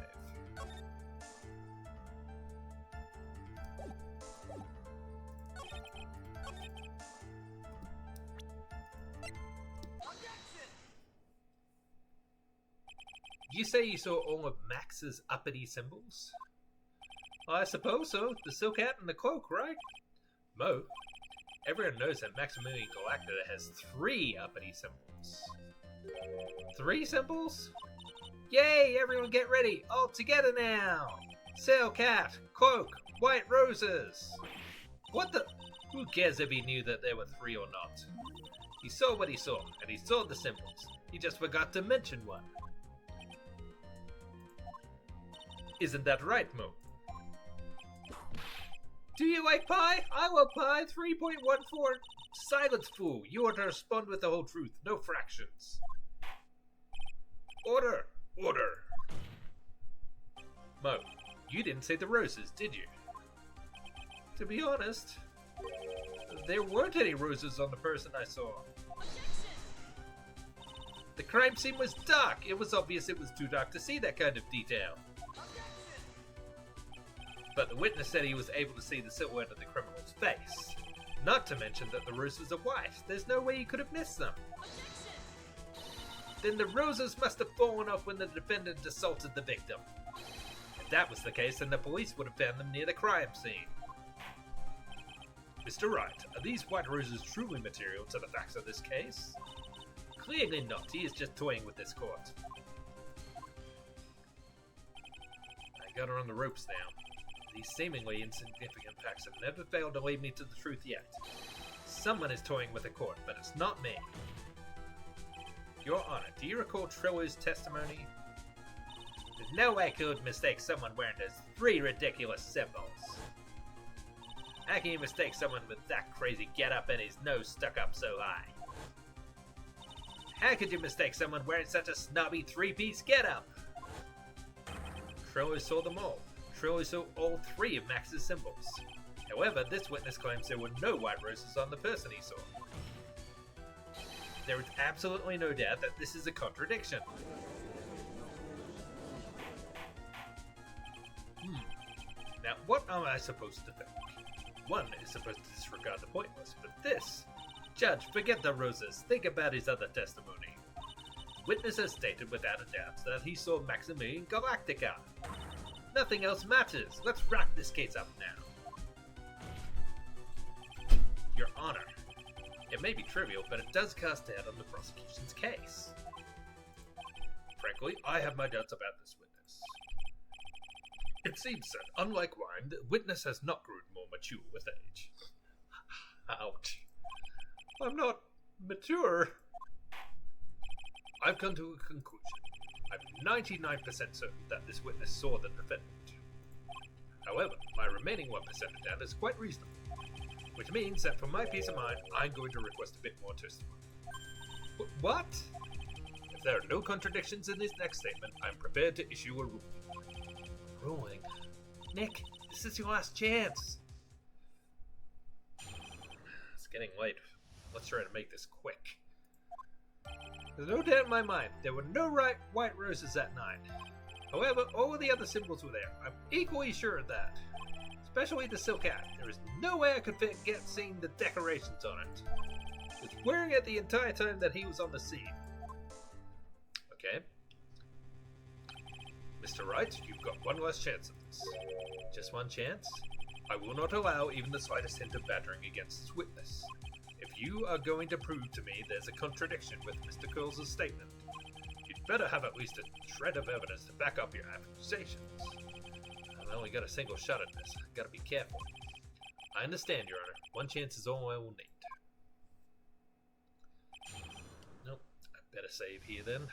Speaker 2: You say you saw all of Max's uppity symbols? I suppose so. The silk hat and the cloak, right? Mo, everyone knows that Maximilian Galactica has 3 uppity symbols. 3 symbols? Yay, everyone get ready! All together now! Silk hat, cloak, white roses! What the? Who cares if he knew that there were 3 or not? He saw what he saw, and he saw the symbols. He just forgot to mention one. Isn't that right, Mo? Do you like pie? I love pie. 3.14. Silence, fool. You are to respond with the whole truth, no fractions. Order! Order! Mo, you didn't say the roses, did you? To be honest, there weren't any roses on the person I saw. The crime scene was dark. It was obvious it was too dark to see that kind of detail. But the witness said he was able to see the silhouette of the criminal's face. Not to mention that the roses are white. There's no way you could have missed them. Then the roses must have fallen off when the defendant assaulted the victim. If that was the case, then the police would have found them near the crime scene. Mr. Wright, are these white roses truly material to the facts of this case? Clearly not. He is just toying with this court. I got her on the ropes now. These seemingly insignificant facts have never failed to lead me to the truth yet. Someone is toying with the court, but it's not me. Your Honor, do you recall Trillo's testimony? There's no way I could mistake someone wearing those 3 ridiculous symbols. How can you mistake someone with that crazy getup and his nose stuck up so high? How could you mistake someone wearing such a snobby 3-piece getup? Trillo saw them all. Trillo saw all 3 of Max's symbols. However, this witness claims there were no white roses on the person he saw. There is absolutely no doubt that this is a contradiction. Now, what am I supposed to think? One is supposed to disregard the pointless, but this... Judge, forget the roses. Think about his other testimony. Witness has stated without a doubt that he saw Maximilian Galactica. Nothing else matters. Let's wrap this case up now. Your Honor, it may be trivial, but it does cast doubt on the prosecution's case.
Speaker 1: Frankly, I have my doubts about this witness. It seems that, unlike wine, the witness has not grown more mature with age.
Speaker 3: Ouch. I'm not mature.
Speaker 1: I've come to a conclusion. I'm 99% certain that this witness saw the defendant. However, my remaining 1% of doubt is quite reasonable, which means that for my peace of mind, I'm going to request a bit more testimony.
Speaker 3: What?
Speaker 1: If there are no contradictions in this next statement, I'm prepared to issue a ruling.
Speaker 3: Ruling? Nick, this is your last chance.
Speaker 1: It's getting late. Let's try to make this quick.
Speaker 3: There's no doubt in my mind, there were no white roses that night. However, all of the other symbols were there. I'm equally sure of that. Especially the silk hat. There is no way I could forget seeing the decorations on it. He was wearing it the entire time that he was on the scene.
Speaker 1: Okay. Mr. Wright, you've got one last chance at this.
Speaker 3: Just one chance?
Speaker 1: I will not allow even the slightest hint of battering against this witness. If you are going to prove to me there's a contradiction with Mr. Curls' statement, you'd better have at least a shred of evidence to back up your accusations.
Speaker 3: I've only got a single shot at this. Gotta be careful.
Speaker 1: I understand, Your Honor. One chance is all I will need.
Speaker 3: Nope. I better save here then.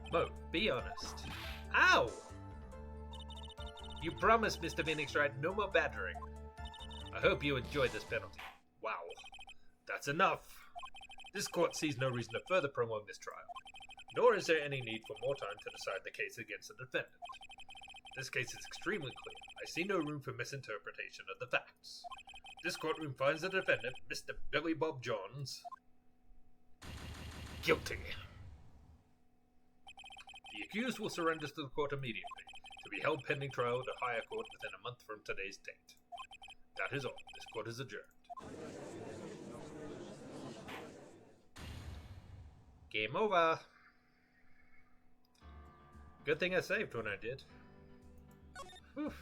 Speaker 1: Mo, be honest.
Speaker 3: Ow! You promised, Mr. Phoenix Wright, no more battering.
Speaker 1: I hope you enjoyed this penalty. Wow. That's enough. This court sees no reason to further prolong this trial, nor is there any need for more time to decide the case against the defendant. This case is extremely clear. I see no room for misinterpretation of the facts. This courtroom finds the defendant, Mr. Billy Bob Johns, guilty. The accused will surrender to the court immediately, to be held pending trial at a higher court within a month from today's date. That is all. This court is adjourned.
Speaker 3: Game over. Good thing I saved when I did. Whew.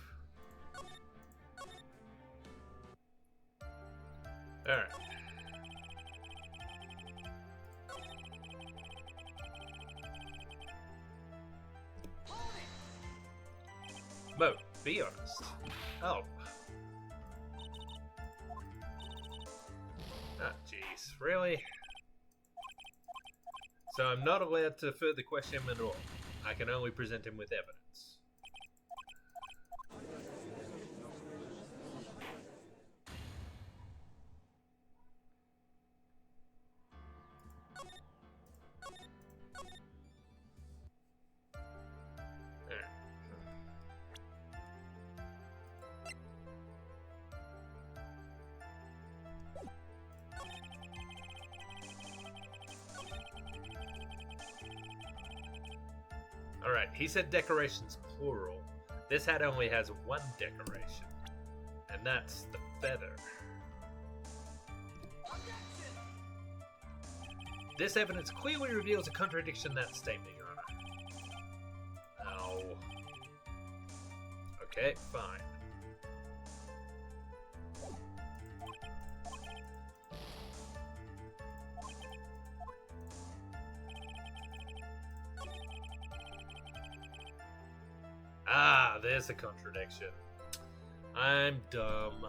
Speaker 1: Alright. Mo, be honest.
Speaker 3: Oh.
Speaker 1: Ah, jeez. Really? So I'm not allowed to further question him at all. I can only present him with evidence. Alright, he said decorations plural. This hat only has one decoration, and that's the feather. This evidence clearly reveals a contradiction in that statement, Your Honor.
Speaker 3: Ow.
Speaker 1: Okay, fine. Ah, there's a contradiction. I'm dumb.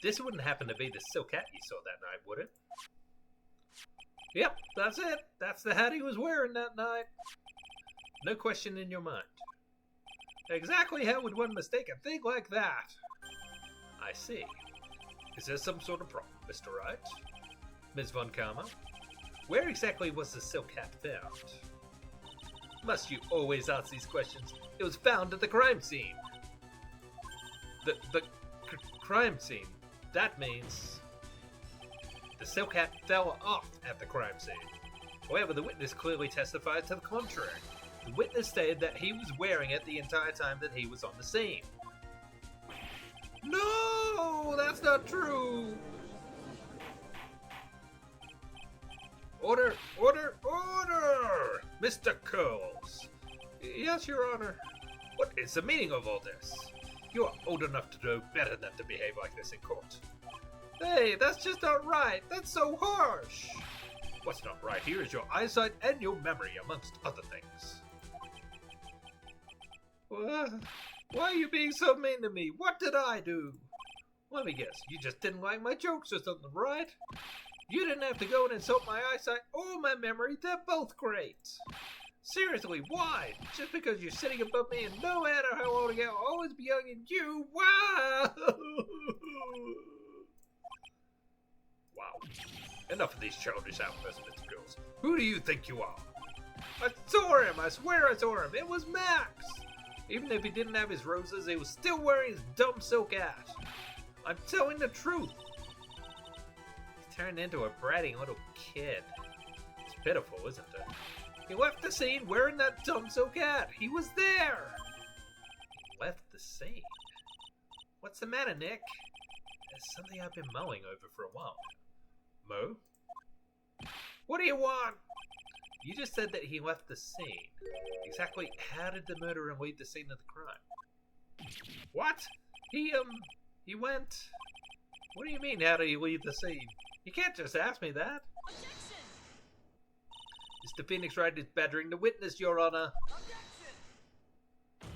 Speaker 1: This wouldn't happen to be the silk hat you saw that night, would it?
Speaker 3: Yep, that's it. That's the hat he was wearing that night. No question in your mind. Exactly how would one mistake a thing like that?
Speaker 1: I see. Is there some sort of problem, Mr. Wright? Ms. Von Karma? Where exactly was the silk hat found?
Speaker 3: Must you always ask these questions? It was found at the crime scene.
Speaker 1: The crime scene? That means the silk hat fell off at the crime scene. However, the witness clearly testified to the contrary. The witness stated that he was wearing it the entire time that he was on the scene.
Speaker 3: No, that's not
Speaker 2: not true! Order! Order! Order! Mr. Curls!
Speaker 3: Yes, Your Honor.
Speaker 2: What is the meaning of all this? You are old enough to know better than to behave like this in court.
Speaker 3: Hey, that's just not right. That's so harsh.
Speaker 2: What's not right here is your eyesight and your memory, amongst other things.
Speaker 3: Why are you being so mean to me? What did I do? Let me guess, you just didn't like my jokes or something, right? You didn't have to go and insult my eyesight or my memory. They're both great. Seriously, why? Just because you're sitting above me and no matter how old I get, I'll always be young and you, wow!
Speaker 2: Wow. Enough of these childish outbursts, Mr. Girls. Who do you think you are?
Speaker 3: I saw him, I swear I saw him. It was Max. Even if he didn't have his roses, he was still wearing his dumb silk hat. I'm telling the truth. He turned into a bratty little kid.
Speaker 2: It's pitiful, isn't it?
Speaker 3: He left the scene wearing that dumb silk hat. He was there.
Speaker 2: He left the scene?
Speaker 3: What's the matter, Nick?
Speaker 2: There's something I've been mulling over for a while. Mo?
Speaker 3: What do you want?
Speaker 2: You just said that he left the scene. Exactly how did the murderer leave the scene of the crime?
Speaker 3: What? He went... What do you mean, how did he leave the scene? You can't just ask me that.
Speaker 4: Objection!
Speaker 3: Mr. Phoenix Wright is badgering the witness, Your Honor.
Speaker 4: Objection!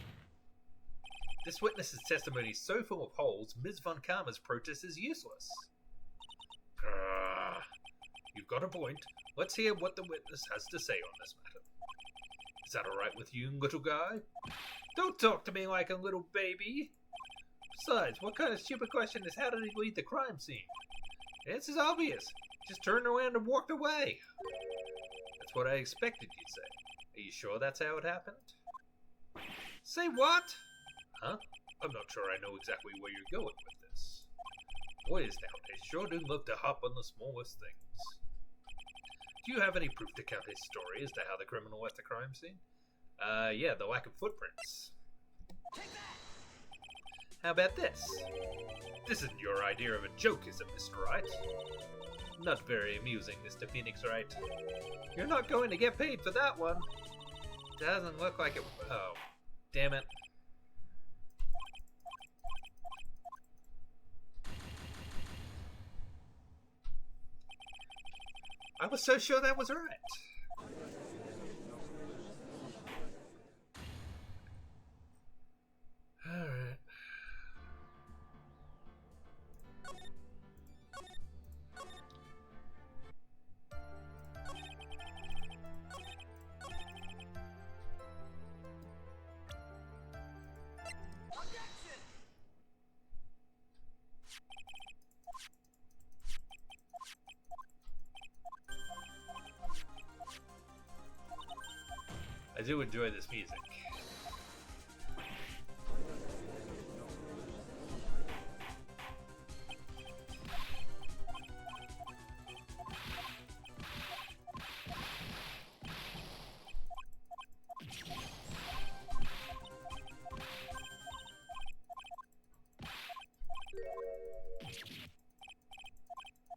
Speaker 2: This witness's testimony is so full of holes, Ms. Von Karma's protest is useless. You've got a point. Let's hear what the witness has to say on this matter. Is that alright with you, little guy?
Speaker 3: Don't talk to me like a little baby. Besides, what kind of stupid question is how did he leave the crime scene? The answer's obvious. Just turned around and walked away.
Speaker 2: That's what I expected you'd say. Are you sure that's how it happened?
Speaker 3: Say what?
Speaker 2: Huh? I'm not sure I know exactly where you're going with this. Boys nowadays sure do love to hop on the smallest things. Do you have any proof to counter his story as to how the criminal left the crime scene? Yeah, the lack of footprints.
Speaker 4: Take that!
Speaker 3: How about this?
Speaker 2: This isn't your idea of a joke, is it, Mr. Wright?
Speaker 3: Not very amusing, Mr. Phoenix Wright. You're not going to get paid for that one. Doesn't look like it. Oh, damn it. I was so sure that was right. Alright.
Speaker 4: Objection!
Speaker 2: I do enjoy this music.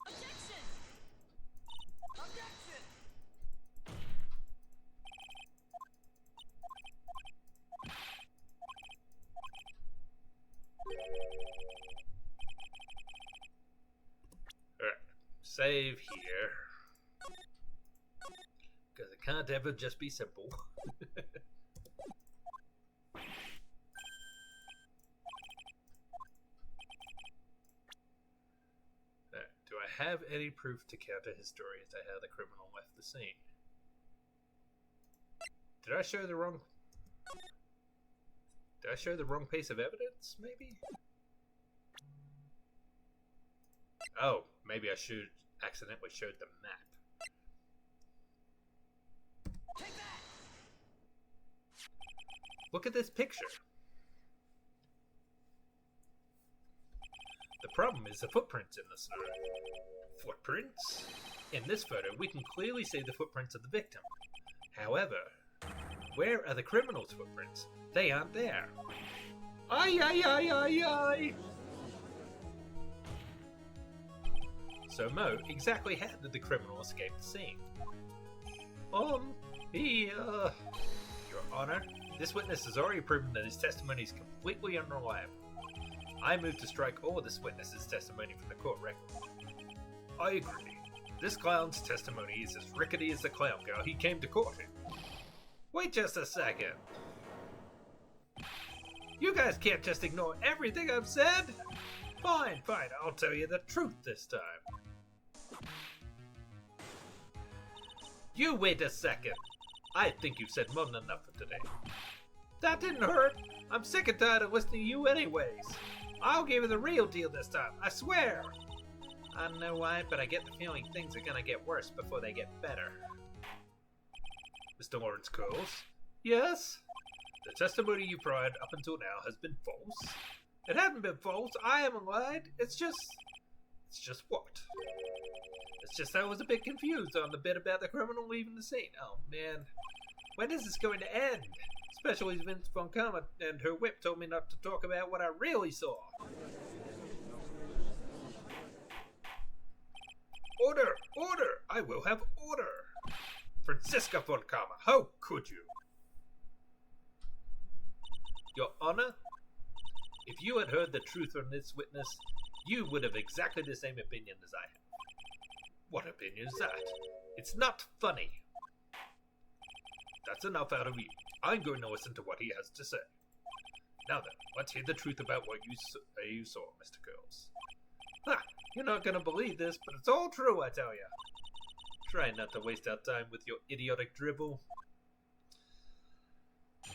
Speaker 4: Objection! Objection!
Speaker 2: Alright, save here. Because it can't ever just be simple. Alright, do I have any proof to counter his story as to how the criminal left the scene? Did I show the wrong... Did I show the wrong piece of evidence, maybe? Oh, maybe I should accidentally showed the map.
Speaker 4: Take that!
Speaker 2: Look at this picture. The problem is the footprints in the snow. Footprints? In this photo, we can clearly see the footprints of the victim. However, where are the criminal's footprints? They aren't there.
Speaker 3: Ay, ay, ay, ay, ay!
Speaker 2: So Mo, exactly how did the criminal escape the scene? Your Honor, this witness has already proven that his testimony is completely unreliable. I move to strike all this witness's testimony from the court record. I agree. This clown's testimony is as rickety as the clown girl he came to court in. Wait just a second. You guys can't just ignore everything I've said. Fine, I'll tell you the truth this time. You wait a second. I think you've said more than enough for today. That didn't hurt. I'm sick and tired of listening to you anyways. I'll give you the real deal this time, I swear. I don't know why, but I get the feeling things are gonna get worse before they get better. Mr. Lawrence Curls? Yes? The testimony you provided up until now has been false. It hasn't been false. I haven't lied. It's just what? It's just I was a bit confused on the bit about the criminal leaving the scene. Oh man. When is this going to end? Especially Vince Von Karma and her whip told me not to talk about what I really saw. Order! Order! I will have order! Franziska Von Karma, how could you? Your Honor, if you had heard the truth from this witness, you would have exactly the same opinion as I have. What opinion is that? It's not funny. That's enough out of you. I'm going to listen to what he has to say. Now then, let's hear the truth about what you saw, Mr. Curls. Ha! You're not going to believe this, but it's all true, I tell you. Try not to waste our time with your idiotic dribble.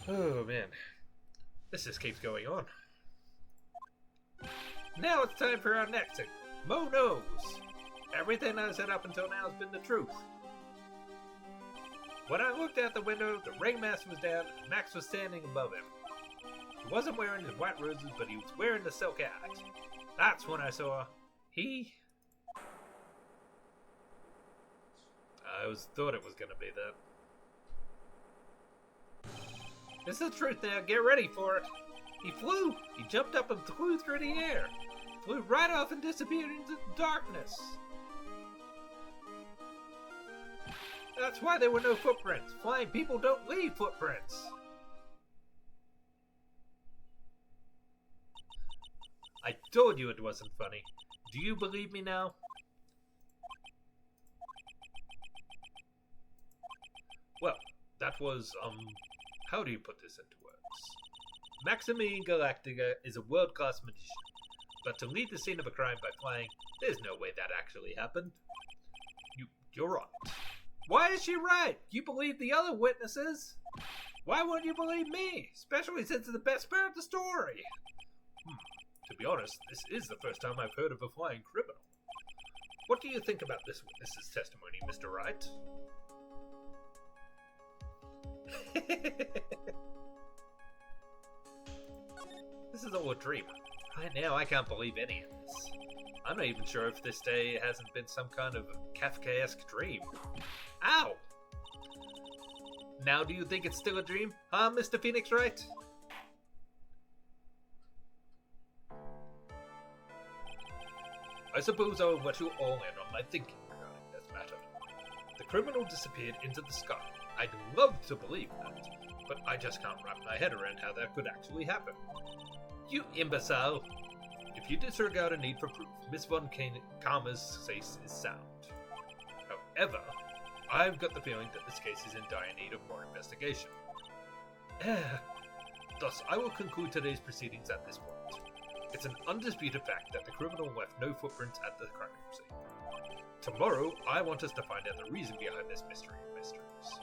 Speaker 2: Oh, man. This just keeps going on. Now it's time for our next segment. Mo knows. Everything I said up until now has been the truth. When I looked out the window, the ringmaster was down and Max was standing above him. He wasn't wearing his white roses, but he was wearing the silk hat. That's when I saw he... I thought it was going to be that. This is the truth now. Get ready for it. He flew. He jumped up and flew through the air. Flew right off and disappeared into the darkness. That's why there were no footprints. Flying people don't leave footprints. I told you it wasn't funny. Do you believe me now? Well, that was, how do you put this into words? Maximilian Galactica is a world-class magician, but to lead the scene of a crime by flying, there's no way that actually happened. You're right. Why is she right? You believe the other witnesses? Why wouldn't you believe me? Especially since it's the best part of the story. To be honest, this is the first time I've heard of a flying criminal. What do you think about this witness's testimony, Mr. Wright? This is all a dream. Right now, I can't believe any of this. I'm not even sure if this day hasn't been some kind of Kafkaesque dream. Ow! Now do you think it's still a dream? Huh, Mr. Phoenix Wright? I suppose I will let you all in on my thinking regarding this matter. The criminal disappeared into the sky. I'd love to believe that, but I just can't wrap my head around how that could actually happen. You imbecile! If you disregard a need for proof, Miss Von Karma's case is sound. However, I've got the feeling that this case is in dire need of more investigation. Thus, I will conclude today's proceedings at this point. It's an undisputed fact that the criminal left no footprints at the crime scene. Tomorrow, I want us to find out the reason behind this mystery of mysteries.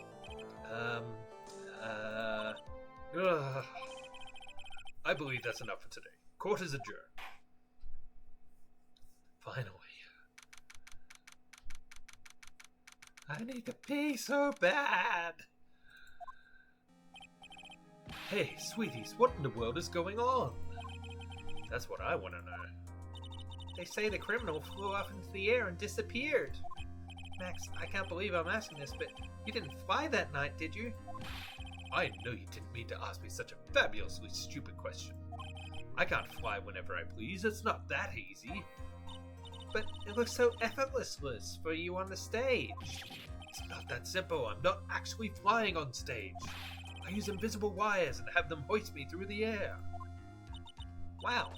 Speaker 2: I believe that's enough for today. Court is adjourned. Finally. I need to pee so bad. Hey, sweeties, what in the world is going on? That's what I want to know. They say the criminal flew off into the air and disappeared. Max, I can't believe I'm asking this, but you didn't fly that night, did you? I know you didn't mean to ask me such a fabulously stupid question. I can't fly whenever I please. It's not that easy.
Speaker 3: But it looks so effortless for you on the stage. It's not that simple. I'm not actually flying on stage. I use invisible wires and have them hoist me through the air. Wow,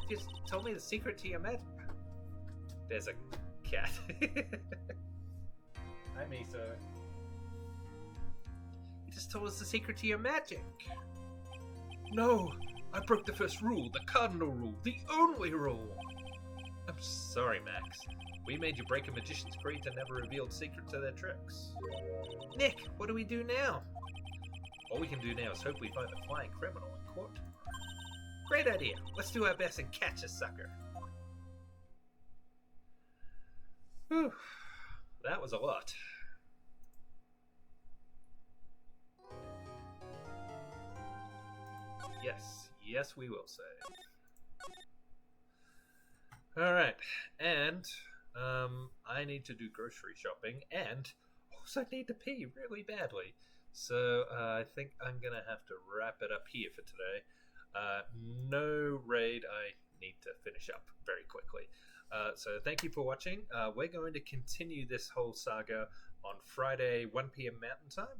Speaker 3: you just told me the secret to your magic.
Speaker 1: There's a cat. Hi, Miso.
Speaker 3: You just told us the secret to your magic. No, I broke the first rule, the cardinal rule, the only rule.
Speaker 1: I'm sorry, Max. We made you break a magician's creed and never revealed secrets to their tricks.
Speaker 3: Nick, what do we do now?
Speaker 1: All we can do now is hope we find the flying criminal in court.
Speaker 3: Great idea. Let's do our best and catch a sucker.
Speaker 1: Whew. That was a lot. Yes, we will save. Alright, and I need to do grocery shopping and also need to pee really badly. So I think I'm gonna have to wrap it up here for today. No raid, I need to finish up very quickly. So thank you for watching. We're going to continue this whole saga on Friday, 1 p.m. Mountain Time.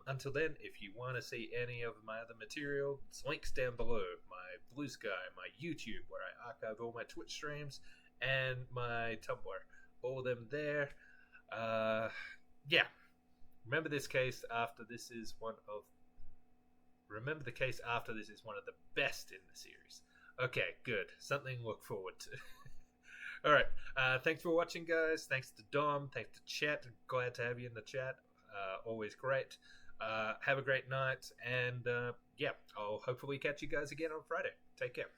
Speaker 1: Until then, if you want to see any of my other material, it's links down below. My Blue Sky, my YouTube, where I archive all my Twitch streams, and my Tumblr. All of them there. Yeah. Remember the case after this is one of the best in the series. Okay, good. Something to look forward to. Alright, thanks for watching, guys. Thanks to Dom, thanks to chat. Glad to have you in the chat. Always great. Have a great night, and yeah, I'll hopefully catch you guys again on Friday. Take care.